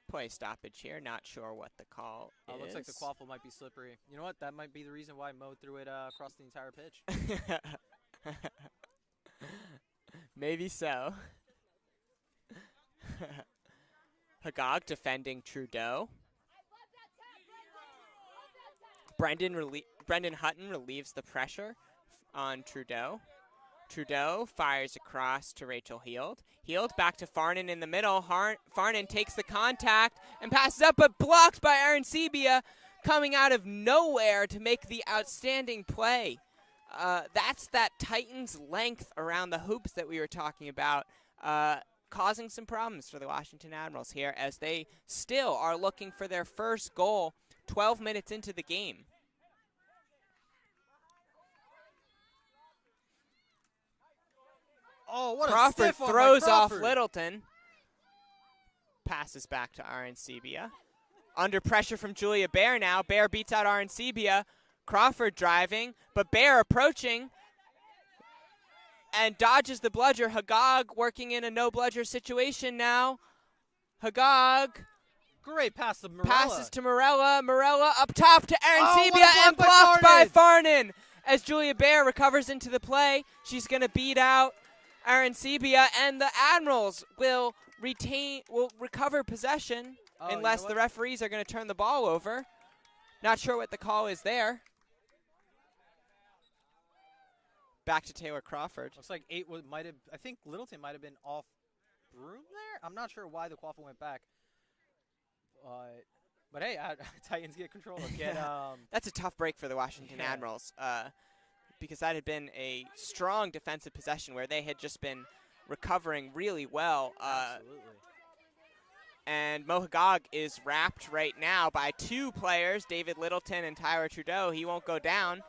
play stoppage here. Not sure what the call is. looks like the quaffle might be slippery. You know what? That might be the reason why Mo threw it across the entire pitch. Maybe so. Hagag defending Trudeau. Brendan Hutton relieves the pressure on Trudeau. Trudeau fires across to Rachel Heald. Heald back to Farnan in the middle. Farnan takes the contact and passes up, but blocked by Aaron Sebia, coming out of nowhere to make the outstanding play. That's that Titans length around the hoops that we were talking about, causing some problems for the Washington Admirals here as they still are looking for their first goal 12 minutes into the game. Oh, what Crawford a stiff one by throws off Crawford. Littleton. Passes back to Arancibia. Under pressure from Julia Bear now. Bear beats out Arancibia. Crawford driving, but Bear approaching and dodges the bludger. Hagag working in a no bludger situation now. Hagag Great pass to Morella. passes to Morella. Morella up top to Arancibia what a and block by blocked by Farnan. As Julia Bear recovers into the play, she's going to beat out Arancibia, and the Admirals will recover possession unless the referees are going to turn the ball over. Not sure what the call is there. Back to Taylor Crawford. Looks like I think Littleton might have been off room there. I'm not sure why the quaffle went back. But hey, Titans get control. That's a tough break for the Washington Admirals because that had been a strong defensive possession where they had just been recovering really well. Absolutely. And Mo Hagag is wrapped right now by two players, David Littleton and Tyler Trudeau. He won't go down.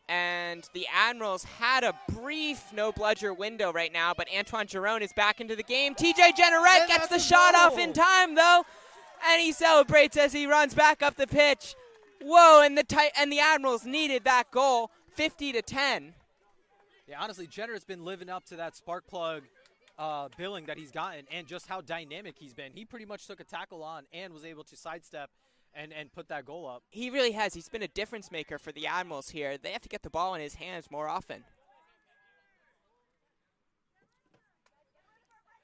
And the Admirals had a brief no-bludger window right now, but Antoine Giron is back into the game. TJ Jenneret gets the shot off in time, though, and he celebrates as he runs back up the pitch. Whoa, and the Admirals needed that goal, 50-10. Yeah, honestly, Jenneret's been living up to that spark plug billing that he's gotten and just how dynamic he's been. He pretty much took a tackle on and was able to sidestep and put that goal up. He really has. He's been a difference maker for the Admirals here. They have to get the ball in his hands more often.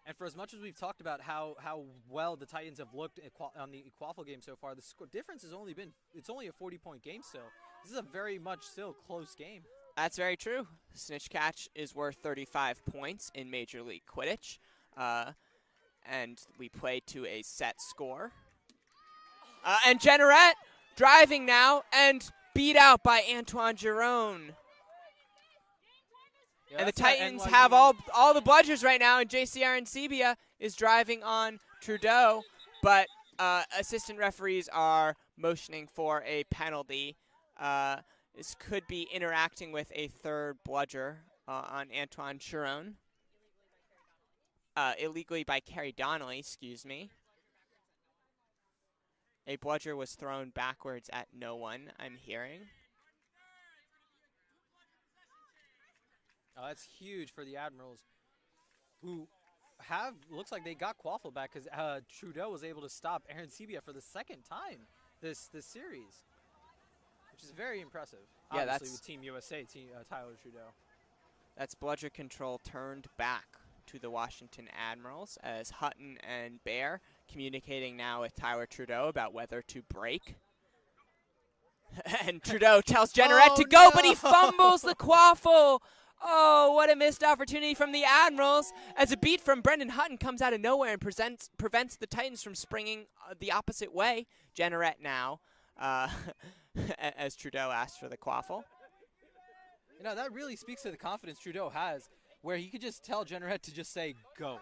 And for as much as we've talked about how well the Titans have looked on the quaffle game so far, the score difference has only a 40-point game still. This is a very much still close game. That's very true. Snitch catch is worth 35 points in Major League Quidditch. And we play to a set score. And Jenneret driving now and beat out by Antoine Giron. Yeah, and the Titans have all the bludgers right now, and JC Arancibia is driving on Trudeau, but assistant referees are motioning for a penalty. This could be interacting with a third bludger on Antoine Giron. Illegally by Carrie Donnelly, excuse me. A bludger was thrown backwards at no one, I'm hearing. Oh, that's huge for the Admirals, who looks like they got quaffle back because Trudeau was able to stop Arancibia for the second time this series, which is very impressive. Yeah, obviously that's with Team USA, Tyler Trudeau. That's bludger control turned back to the Washington Admirals as Hutton and Bear communicating now with Tyler Trudeau about whether to break. And Trudeau tells Jenneret to go, but he fumbles the quaffle. Oh, what a missed opportunity from the Admirals as a beat from Brendan Hutton comes out of nowhere and prevents the Titans from springing the opposite way. Jenneret now, as Trudeau asks for the quaffle. You know, that really speaks to the confidence Trudeau has, where he could just tell Jenneret to just say, go.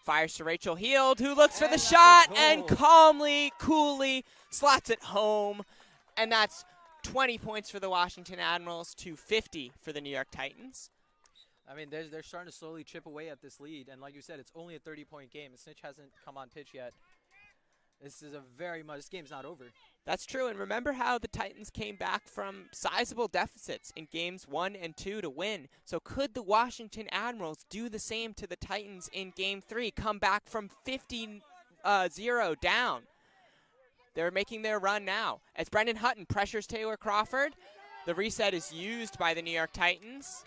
Fires to Rachel Heald, who looks for the shot and calmly, coolly slots it home. And that's 20 points for the Washington Admirals to 50 for the New York Titans. I mean, they're starting to slowly chip away at this lead, and like you said, it's only a 30-point game. The Snitch hasn't come on pitch yet. This game's not over. That's true, and remember how the Titans came back from sizable deficits in games 1 and 2 to win. So could the Washington Admirals do the same to the Titans in game 3, come back from 50-0 down? They're making their run now. As Brendan Hutton pressures Taylor Crawford, the reset is used by the New York Titans.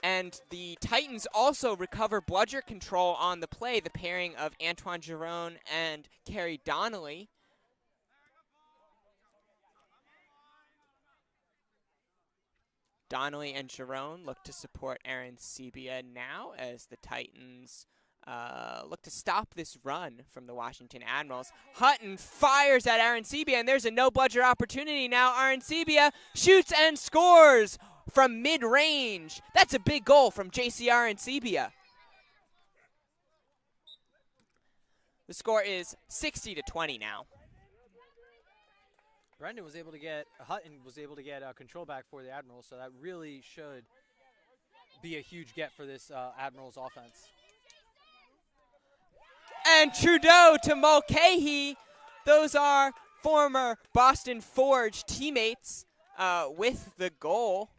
And the Titans also recover bludger control on the play, the pairing of Antoine Giron and Kerry Donnelly. Donnelly and Giron look to support Aaron Sebia now as the Titans look to stop this run from the Washington Admirals. Hutton fires at Aaron Sebia, and there's a no-bludger opportunity now. Aaron Sebia shoots and scores from mid-range. That's a big goal from JCR and Sebia. The score is 60-20 now. Hutton was able to get control back for the Admirals, so that really should be a huge get for this Admirals offense. And Trudeau to Mulcahy. Those are former Boston Forge teammates with the goal.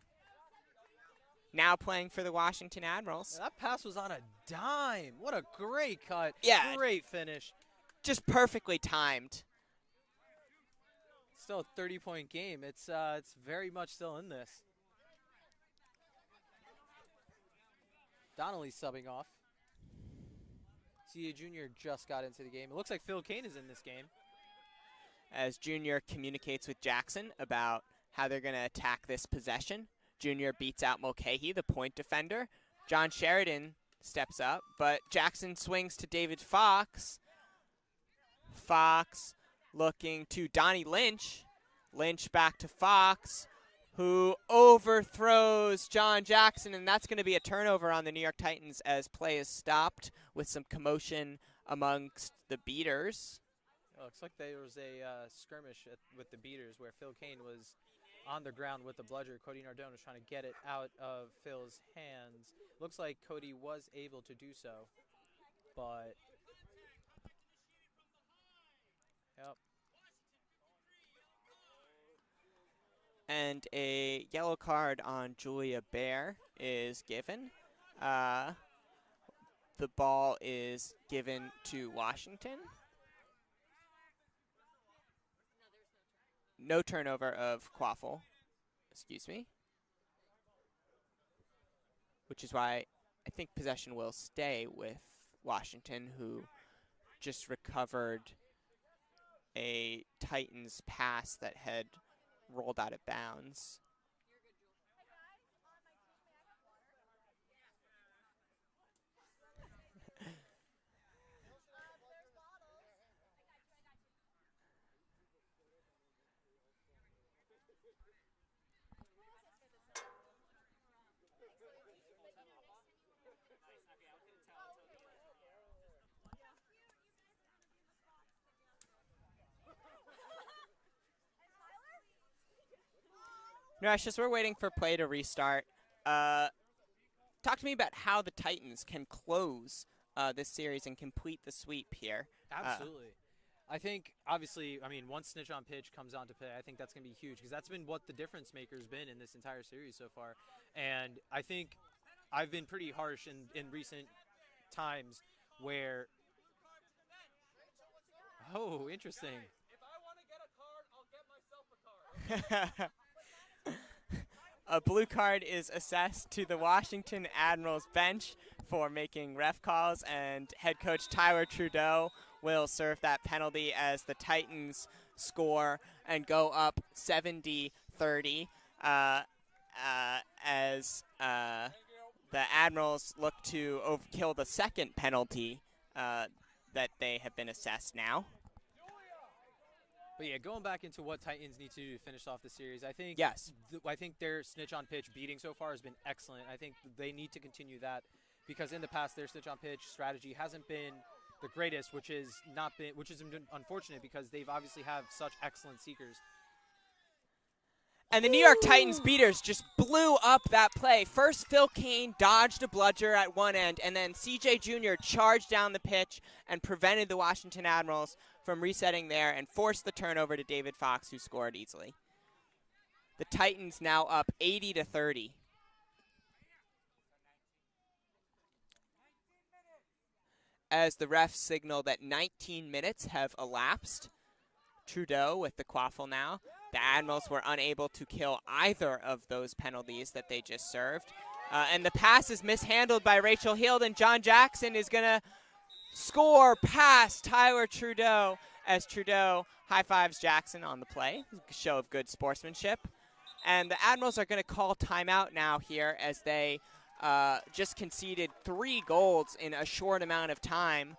Now playing for the Washington Admirals. That pass was on a dime. What a great cut. Yeah. Great finish. Just perfectly timed. Still a 30-point game. It's very much still in this. Donnelly subbing off. CA Jr. just got into the game. It looks like Phil Kane is in this game. As Jr. communicates with Jackson about how they're going to attack this possession. Jr. beats out Mulcahy, the point defender. John Sheridan steps up, but Jackson swings to David Fox. Fox looking to Donnie Lynch. Lynch back to Fox, who overthrows John Jackson, and that's going to be a turnover on the New York Titans as play is stopped with some commotion amongst the beaters. Oh, looks like there was a skirmish with the beaters where Phil Kane was on the ground with the bludger. Cody Nardone was trying to get it out of Phil's hands. Looks like Cody was able to do so, but yep. And a yellow card on Julia Bear is given. The ball is given to Washington. No turnover of Quaffle, excuse me. Which is why I think possession will stay with Washington, who just recovered a Titans pass that had rolled out of bounds. No, it's just we're waiting for play to restart. Talk to me about how the Titans can close this series and complete the sweep here. Absolutely. I think, obviously, once Snitch on pitch comes on to play, I think that's going to be huge because that's been what the difference maker has been in this entire series so far. And I think I've been pretty harsh in recent times where... Oh, interesting. If I want to get a card, I'll get myself a card. A blue card is assessed to the Washington Admirals bench for making ref calls, and head coach Tyler Trudeau will serve that penalty as the Titans score and go up 70-30 as the Admirals look to kill the second penalty that they have been assessed now. But yeah, going back into what Titans need to do to finish off the series, I think yes, I think their snitch on pitch beating so far has been excellent. I think they need to continue that because in the past their snitch on pitch strategy hasn't been the greatest, which has been unfortunate because they've obviously have such excellent seekers. And the New York Titans beaters just blew up that play. First, Phil Kane dodged a bludger at one end, and then CJ Jr. charged down the pitch and prevented the Washington Admirals from resetting there and forced the turnover to David Fox, who scored easily. The Titans now up 80-30. As the refs signal that 19 minutes have elapsed. Trudeau with the quaffle now. The Admirals were unable to kill either of those penalties that they just served. And the pass is mishandled by Rachel Hield, and John Jackson is going to score past Tyler Trudeau as Trudeau high-fives Jackson on the play. A show of good sportsmanship. And the Admirals are going to call timeout now here as they just conceded 3 goals in a short amount of time.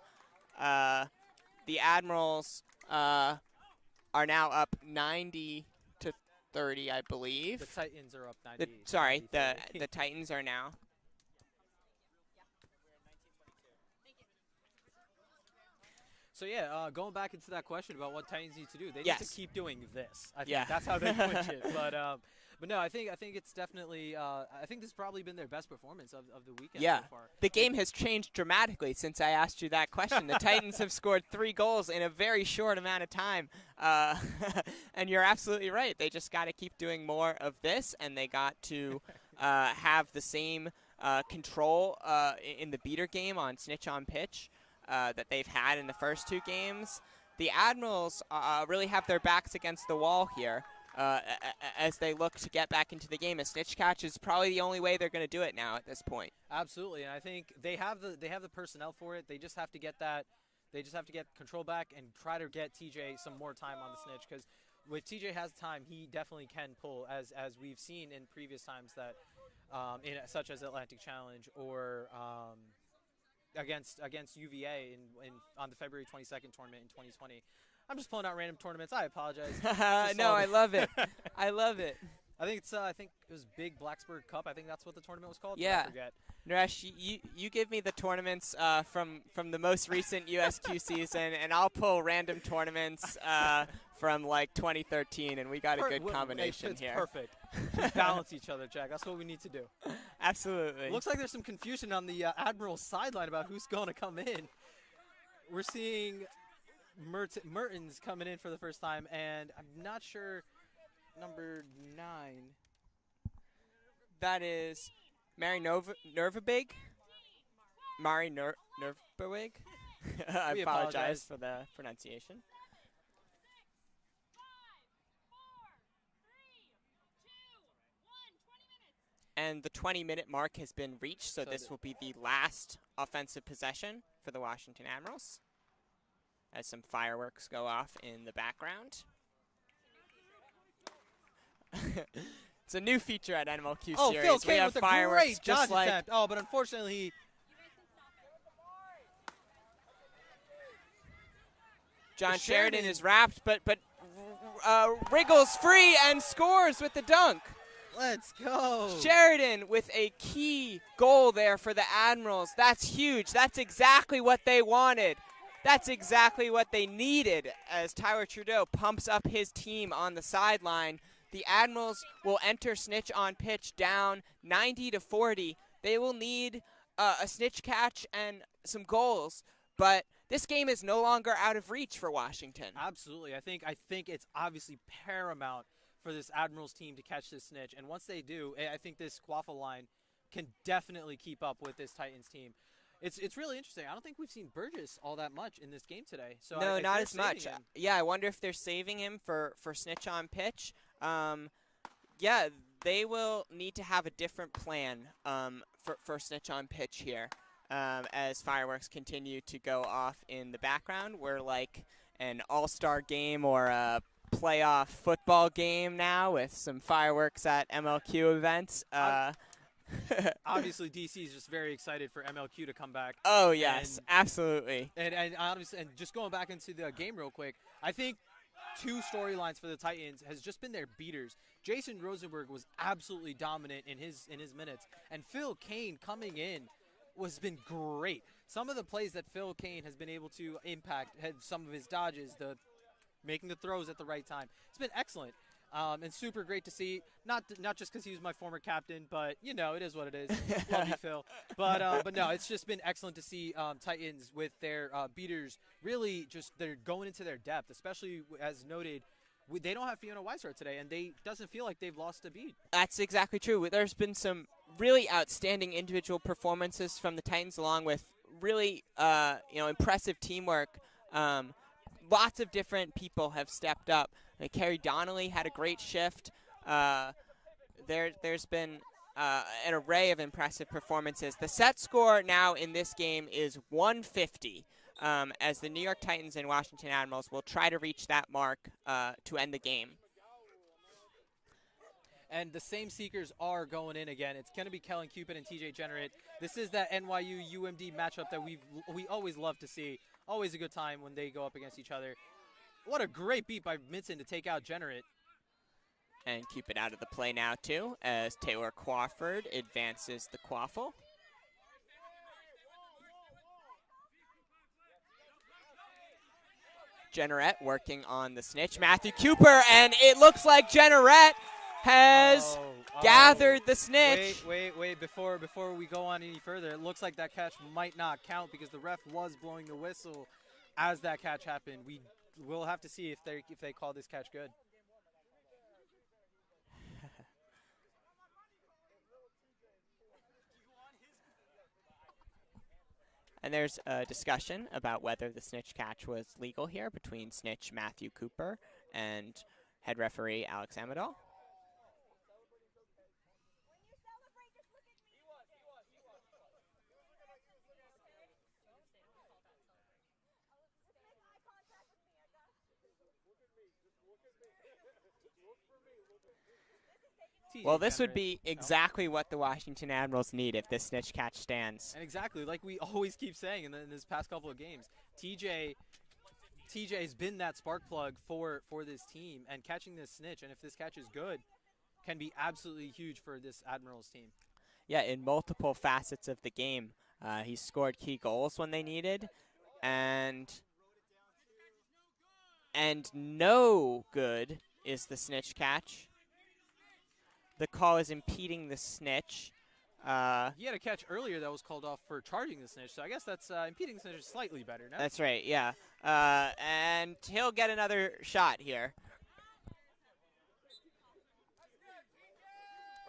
The Admirals are now up 90-30, I believe. The Titans are up 90. The Titans are now. So yeah, going back into that question about what Titans need to do, they Yes. need to keep doing this. I think Yeah. that's how they clinch it. But no, I think it's definitely. I think this has probably been their best performance of the weekend Yeah. so far. The game has changed dramatically since I asked you that question. The Titans have scored 3 goals in a very short amount of time. And you're absolutely right. They just got to keep doing more of this, and they got to have the same control in the beater game on snitch on pitch that they've had in the first 2 games. The Admirals really have their backs against the wall here. As they look to get back into the game. A snitch catch is probably the only way they're going to do it now at this point. Absolutely, and I think they have the personnel for it. They just have to get that. They just have to get control back and try to get TJ some more time on the snitch, because if TJ has time, he definitely can pull, as we've seen in previous times that, such as Atlantic Challenge or against UVA on the February 22nd tournament in 2020. I'm just pulling out random tournaments. I apologize. No, I love it. I love it. I think it was Big Blacksburg Cup. I think that's what the tournament was called. Yeah. I forget. Naresh, you give me the tournaments from the most recent USQ season, and I'll pull random tournaments from like 2013, and we got a good combination it's here. Perfect. Just balance each other, Jack. That's what we need to do. Absolutely. Looks like there's some confusion on the Admirals sideline about who's going to come in. We're seeing Mertens coming in for the first time, and I'm not sure number 9. That is Mary Nervabig. Mari Nervabig. I apologize for the pronunciation. And the 20-minute mark has been reached, so this will be the last offensive possession for the Washington Admirals, as some fireworks go off in the background. It's a new feature at MLQ Oh, series. Phil Kane we have with a fireworks great just dodge like attempt. Oh, but unfortunately, John Sheridan is wrapped, but wriggles free and scores with the dunk. let's go. Sheridan with a key goal there for the Admirals. That's huge. That's exactly what they wanted. That's exactly what they needed as Tyler Trudeau pumps up his team on the sideline. The Admirals will enter snitch on pitch down 90-40. They will need a snitch catch and some goals, but this game is no longer out of reach for Washington. Absolutely. I think it's obviously paramount for this Admirals team to catch this snitch, and once they do, I think this Quaffle line can definitely keep up with this Titans team. It's really interesting. I don't think we've seen Burgess all that much in this game today. So no, if not they're as much. saving him- Yeah, I wonder if they're saving him for snitch on pitch. Yeah, they will need to have a different plan for snitch on pitch here as fireworks continue to go off in the background. We're like an all-star game or a playoff football game now with some fireworks at MLQ events. Obviously, DC is just very excited for MLQ to come back. Oh, yes, absolutely. And obviously, and just going back into the game real quick, I think 2 storylines for the Titans has just been their beaters. Jason Rosenberg was absolutely dominant in his minutes, and Phil Kane coming in has been great. Some of the plays that Phil Kane has been able to impact, had some of his dodges, making the throws at the right time. It's been excellent. And super great to see. Not just because he was my former captain, but it is what it is. Love you, Phil. But no, it's just been excellent to see Titans with their beaters really they're going into their depth, especially as noted. They don't have Fiona Weishart today, and doesn't feel like they've lost a beat. That's exactly true. There's been some really outstanding individual performances from the Titans, along with really impressive teamwork. Lots of different people have stepped up. Carrie Donnelly had a great shift. There's been an array of impressive performances. The set score now in this game is 150. As the New York Titans and Washington Admirals will try to reach that mark to end the game. And the same seekers are going in again. It's going to be Kellen Cupid and TJ Generate. This is that NYU-UMD matchup that we always love to see. Always a good time when they go up against each other. What a great beat by Minson to take out Generate. And Cupid out of the play now, too, as Taylor Crawford advances the quaffle. Generette working on the snitch, Matthew Cooper, and it looks like Generette has gathered the snitch. Wait, before we go on any further, it looks like that catch might not count because the ref was blowing the whistle as that catch happened. We will have to see if they call this catch good. And there's a discussion about whether the snitch catch was legal here between snitch Matthew Cooper and head referee Alex Amador. Well, this would be exactly what the Washington Admirals need if this snitch catch stands. And exactly, like we always keep saying in this past couple of games, TJ's been that spark plug for this team, and catching this snitch, and if this catch is good, can be absolutely huge for this Admirals team. Yeah, in multiple facets of the game. He scored key goals when they needed, and no good is the snitch catch. The call is impeding the snitch. He had a catch earlier that was called off for charging the snitch, so I guess that's impeding the snitch is slightly better, no? That's right, yeah. And he'll get another shot here.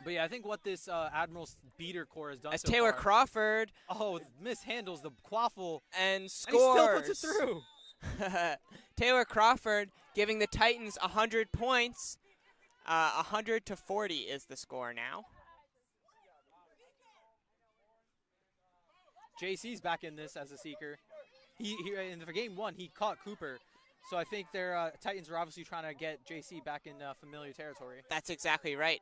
But yeah, I think what this Admirals beater core has done as so Taylor far, Crawford mishandles the quaffle and and scores. he still puts it through. Taylor Crawford giving the Titans 100 points. 100-40 is the score now. JC's back in this as a seeker. He in the game one he caught Cooper, so I think their Titans are obviously trying to get JC back in familiar territory. That's exactly right.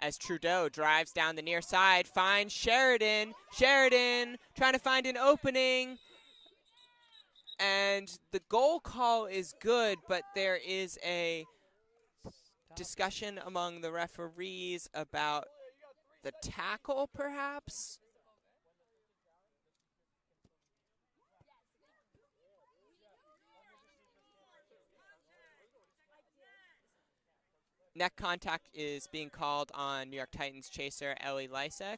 As Trudeau drives down the near side, finds Sheridan. Sheridan trying to find an opening. And the goal call is good, but there is a discussion among the referees about the tackle, perhaps. Neck contact is being called on New York Titans chaser Ellie Lysek.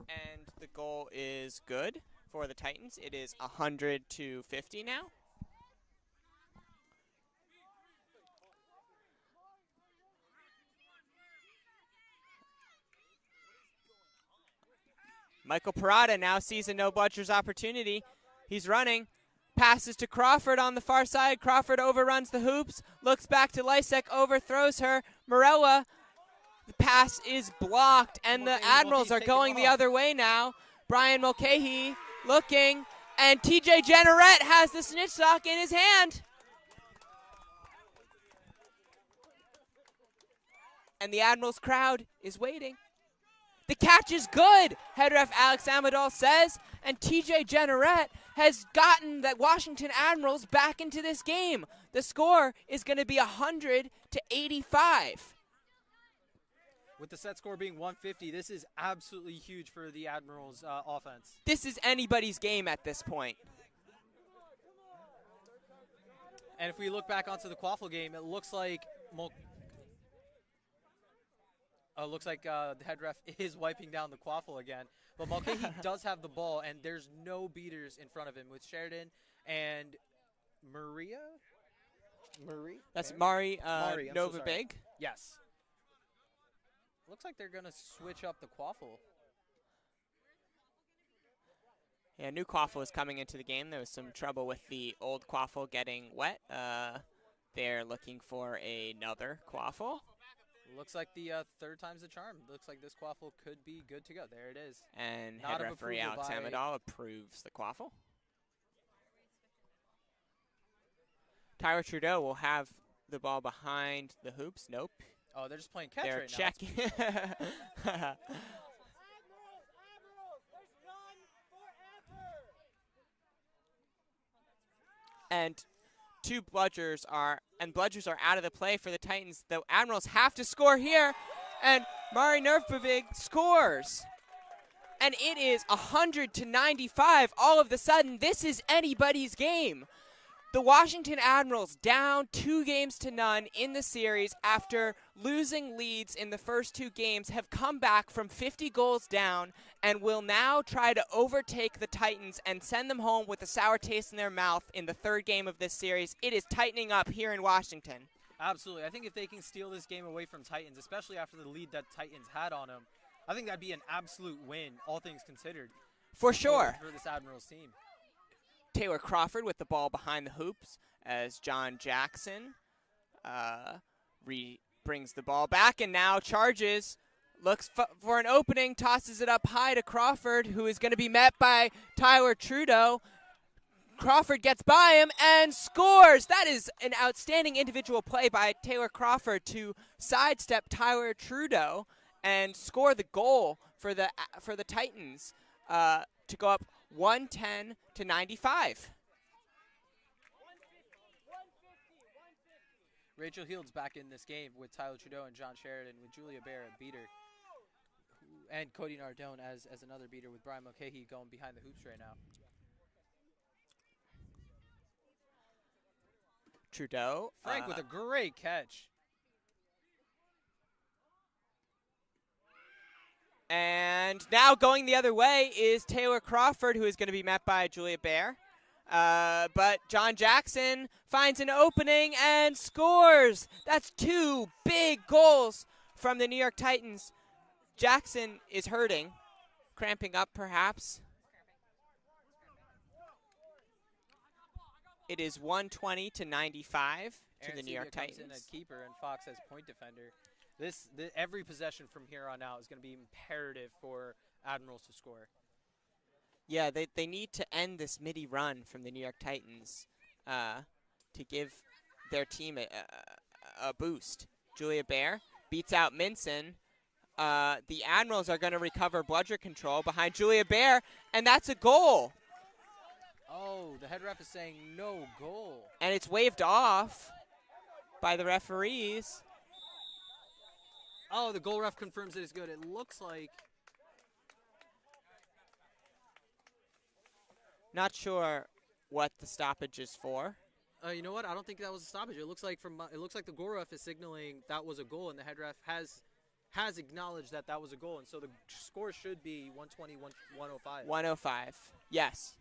And the goal is good for the Titans. It is 100-50 now. Michael Parada now sees a no-budgers opportunity. He's running. Passes to Crawford on the far side. Crawford overruns the hoops. Looks back to Lysek. Overthrows her. Morella. The pass is blocked, and the Admirals are going the other way now. Brian Mulcahy looking, and TJ Generette has the snitch sock in his hand. And the Admirals crowd is waiting. The catch is good, head ref Alex Amador says, and TJ Generette has gotten the Washington Admirals back into this game. The score is going to be 100-85. With the set score being 150, this is absolutely huge for the Admirals offense. This is anybody's game at this point. And if we look back onto the Quaffle game, it looks like the head ref is wiping down the Quaffle again. But Mulcahy does have the ball, and there's no beaters in front of him with Sheridan and Marie? That's Mari Mari, I'm so Nova sorry. Big. Yes. Looks like they're going to switch up the Quaffle. Yeah, new Quaffle is coming into the game. There was some trouble with the old Quaffle getting wet. They're looking for another Quaffle. Looks like the third time's the charm. Looks like this Quaffle could be good to go. There it is. And Nod head of referee approval Alex by- Amadal approves the Quaffle. Tyler Trudeau will have the ball behind the hoops. Nope. Oh, they're just playing catch They're right now. checking. Admirals, there's none forever. And bludgers are out of the play for the Titans. The Admirals have to score here, and Mari Nerfbevig scores. And it is 100-95. All of a sudden, this is anybody's game. The Washington Admirals down 2-0 in the series after losing leads in the first 2 games have come back from 50 goals down and will now try to overtake the Titans and send them home with a sour taste in their mouth in the 3rd game of this series. It is tightening up here in Washington. Absolutely. I think if they can steal this game away from Titans, especially after the lead that Titans had on them, I think that'd be an absolute win, all things considered. For sure. For this Admirals team. Taylor Crawford with the ball behind the hoops as John Jackson brings the ball back and now charges, looks for an opening, tosses it up high to Crawford, who is going to be met by Tyler Trudeau. Crawford gets by him and scores. That is an outstanding individual play by Taylor Crawford to sidestep Tyler Trudeau and score the goal for the Titans to go up 110-95. Rachel Hield's back in this game with Tyler Trudeau and John Sheridan, with Julia Bear at beater, and Cody Nardone as another beater, with Brian Mulcahy going behind the hoops right now. Trudeau. Frank with a great catch. And now going the other way is Taylor Crawford, who is going to be met by Julia Bear. But John Jackson finds an opening and scores. That's 2 big goals from the New York Titans. Jackson is hurting, cramping up perhaps. It is 120-95 to the New York Titans. Comes in at keeper and Fox as point defender. Every possession from here on out is going to be imperative for Admirals to score. Yeah, they need to end this midi run from the New York Titans to give their team a boost. Julia Bear beats out Minson. The Admirals are going to recover bludger control behind Julia Bear, and that's a goal. Oh, the head ref is saying no goal. And it's waved off by the referees. Oh, the goal ref confirms it is good. It looks like... Not sure what the stoppage is for. You know what? I don't think that was a stoppage. It looks like the goal ref is signaling that was a goal, and the head ref has acknowledged that was a goal, and so the score should be 120-105. 105. Yes.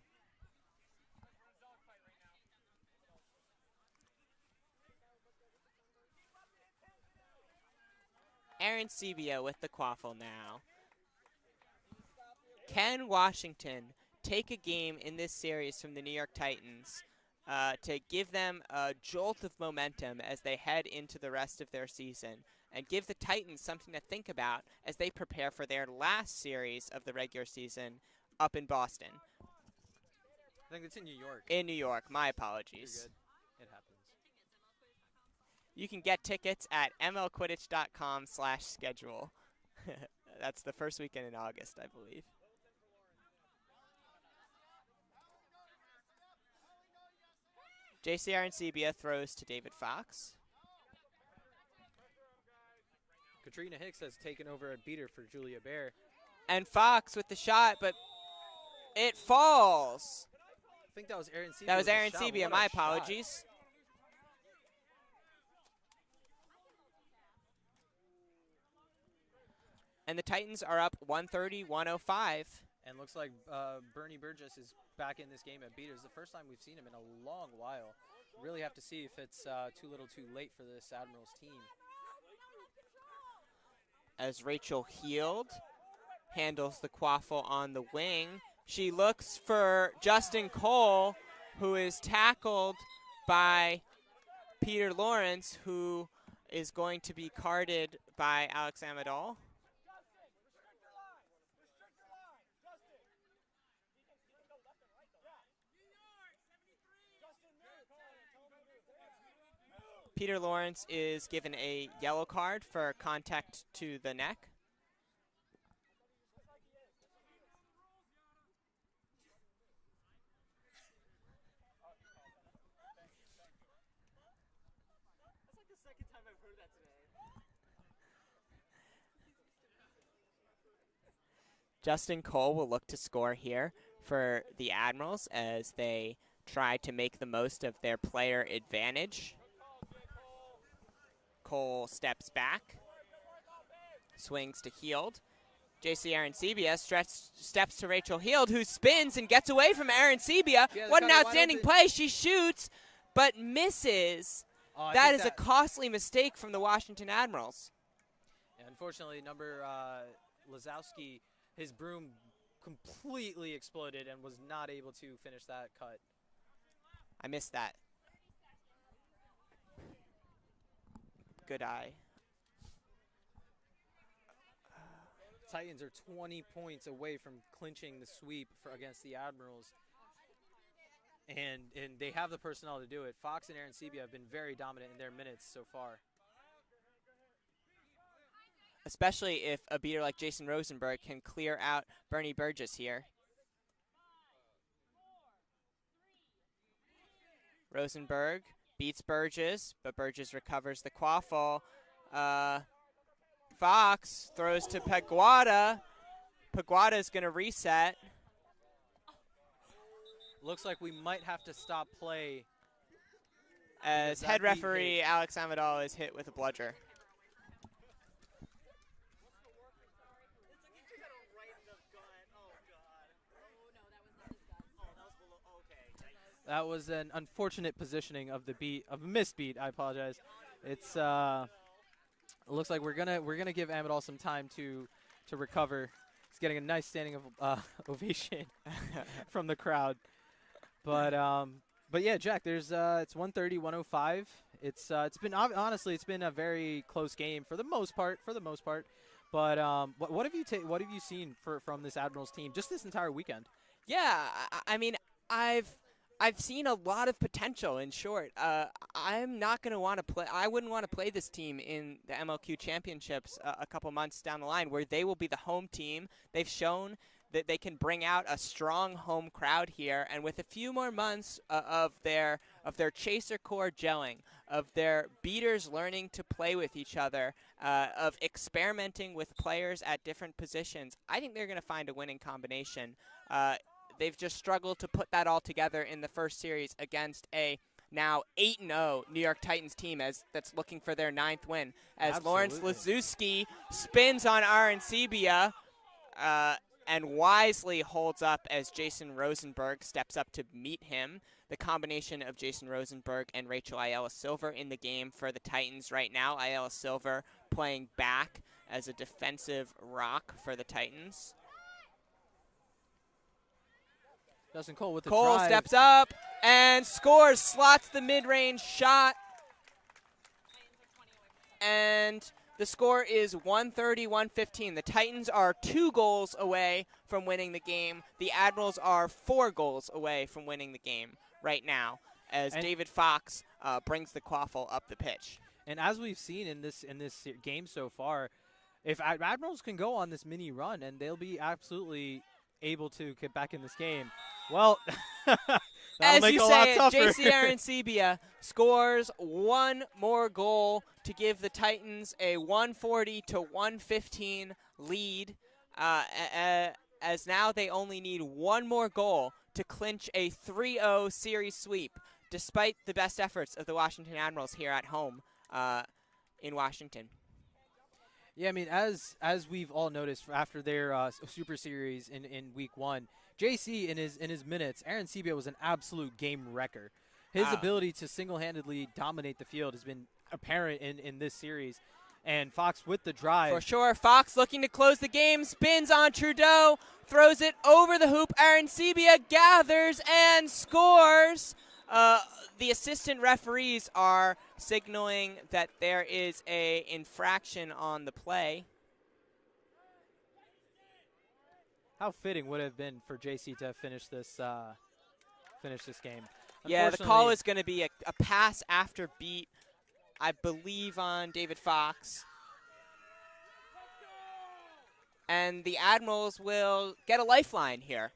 Aaron Sebia with the quaffle now. Can Washington take a game in this series from the New York Titans to give them a jolt of momentum as they head into the rest of their season, and give the Titans something to think about as they prepare for their last series of the regular season up in Boston? I think it's in New York. In New York. My apologies. You're good. It happens. You can get tickets at mlquidditch.com/schedule. That's the first weekend in August, I believe. JCR and Sebia throws to David Fox. Katrina Hicks has taken over a beater for Julia Bear. And Fox with the shot, but it falls. I think that was Aaron Sebia. That was with the Aaron shot. Sebia. What a My shot. apologies. And the Titans are up 130-105. And looks like Bernie Burgess is back in this game at beaters. The first time we've seen him in a long while. Really have to see if it's too little too late for this Admirals team. As Rachel Heald handles the quaffle on the wing, she looks for Justin Cole, who is tackled by Peter Lawrence, who is going to be carded by Alex Amadal. Peter Lawrence is given a yellow card for contact to the neck. That's like the second time I've heard that today. Justin Cole will look to score here for the Admirals as they try to make the most of their player advantage. Cole steps back, swings to Heald. JC Aaron Sebia steps to Rachel Heald, who spins and gets away from Aaron Sebia. Yeah, what an kinda wide outstanding open. play. She shoots, but misses. I That think is a costly mistake from the Washington Admirals. And unfortunately, number Lazowski, his broom completely exploded and was not able to finish that cut. I missed that. Good eye. Titans are 20 points away from clinching the sweep against the Admirals. And they have the personnel to do it. Fox and Aaron Sebia have been very dominant in their minutes so far. Especially if a beater like Jason Rosenberg can clear out Bernie Burgess here. Rosenberg beats Burgess, but Burgess recovers the quaffle. Fox throws to Peguada. Peguada's going to reset. Looks like we might have to stop play. As that head beat referee hit. Alex Amadal is hit with a bludger. That was an unfortunate positioning of the beat, of a missed beat. I apologize. It's it looks like we're gonna give Amadal some time to recover. He's getting a nice standing ovation from the crowd. But yeah, Jack. There's it's 130-105. It's been honestly it's been a very close game for the most part. But what have you seen from this Admirals team just this entire weekend? Yeah, I mean, I've seen a lot of potential. In short, I'm not going to want to play. I wouldn't want to play this team in the MLQ championships a couple months down the line, where they will be the home team. They've shown that they can bring out a strong home crowd here, and with a few more months of their chaser core gelling, of their beaters learning to play with each other, of experimenting with players at different positions, I think they're going to find a winning combination. They've just struggled to put that all together in the first series against a now 8-0 New York Titans team that's looking for their 9th win. As Absolutely. Lawrence Lazowski spins on Aaron Sebia and wisely holds up as Jason Rosenberg steps up to meet him. The combination of Jason Rosenberg and Rachel Ayala Silver in the game for the Titans right now. Ayala Silver playing back as a defensive rock for the Titans. Justin Cole with the Cole drive. steps up and scores, slots the mid-range shot. And the score is 130-115. The Titans are 2 goals away from winning the game. The Admirals are 4 goals away from winning the game right now, as David Fox brings the quaffle up the pitch. And as we've seen in this game so far, if Admirals can go on this mini run, and they'll be absolutely able to get back in this game. Well, That'll as make you it a lot say it, tougher. JC Arancibia scores one more goal to give the Titans a 140-115 lead, as now they only need one more goal to clinch a 3-0 series sweep, despite the best efforts of the Washington Admirals here at home in Washington. Yeah, I mean, as we've all noticed after their Super Series in Week 1, JC in his minutes, Arancibia was an absolute game wrecker. His ability to single-handedly dominate the field has been apparent in this series. And Fox with the drive. For sure, Fox looking to close the game, spins on Trudeau, throws it over the hoop. Arancibia gathers and scores. The assistant referees are signaling that there is a infraction on the play. How fitting would it have been for JC to finish this game? Yeah, the call is going to be a pass after beat, I believe, on David Fox. And the Admirals will get a lifeline here.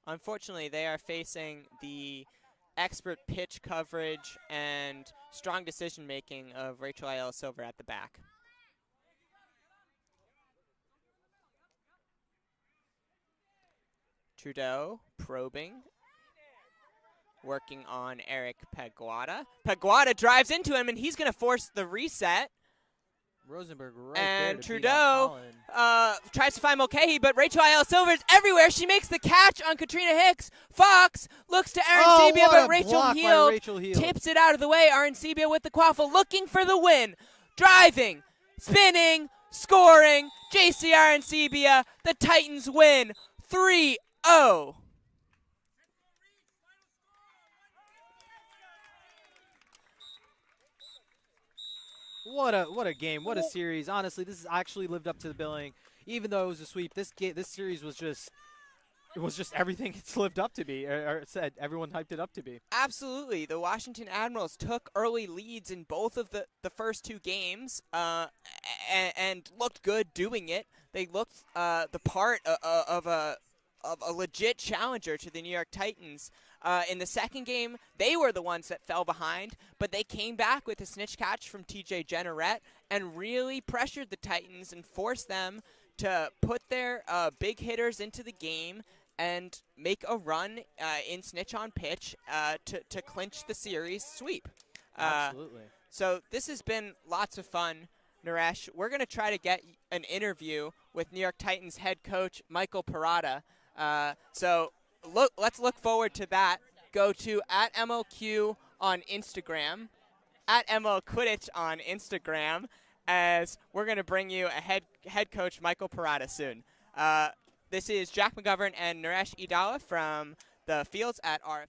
Unfortunately, they are facing the expert pitch coverage and strong decision-making of Rachel Ayala Silver at the back. Trudeau probing, working on Eric Peguada. Peguada drives into him, and he's going to force the reset. Rosenberg right and there to Trudeau tries to find Mulcahy, but Rachel Ayala Silver is everywhere. She makes the catch on Katrina Hicks. Fox looks to Arancibia, but Rachel Heald tips it out of the way. Arancibia with the quaffle, looking for the win. Driving, spinning, scoring. JC Arancibia, the Titans win 3-0. What a game! What a series! Honestly, this has actually lived up to the billing. Even though it was a sweep, this series was just everything it's lived up to be, or said everyone hyped it up to be. Absolutely, the Washington Admirals took early leads in both of the first two games, and looked good doing it. They looked the part of a legit challenger to the New York Titans. In the second game, they were the ones that fell behind, but they came back with a snitch catch from TJ Jenneret and really pressured the Titans and forced them to put their big hitters into the game and make a run in snitch on pitch to clinch the series sweep. Absolutely. So this has been lots of fun, Naresh. We're going to try to get an interview with New York Titans head coach Michael Parada. Let's look forward to that. Go to @MLQ on Instagram, @MLQuidditch on Instagram, as we're going to bring you a head coach Michael Parada soon. This is Jack McGovern and Naresh Idawa from the fields at our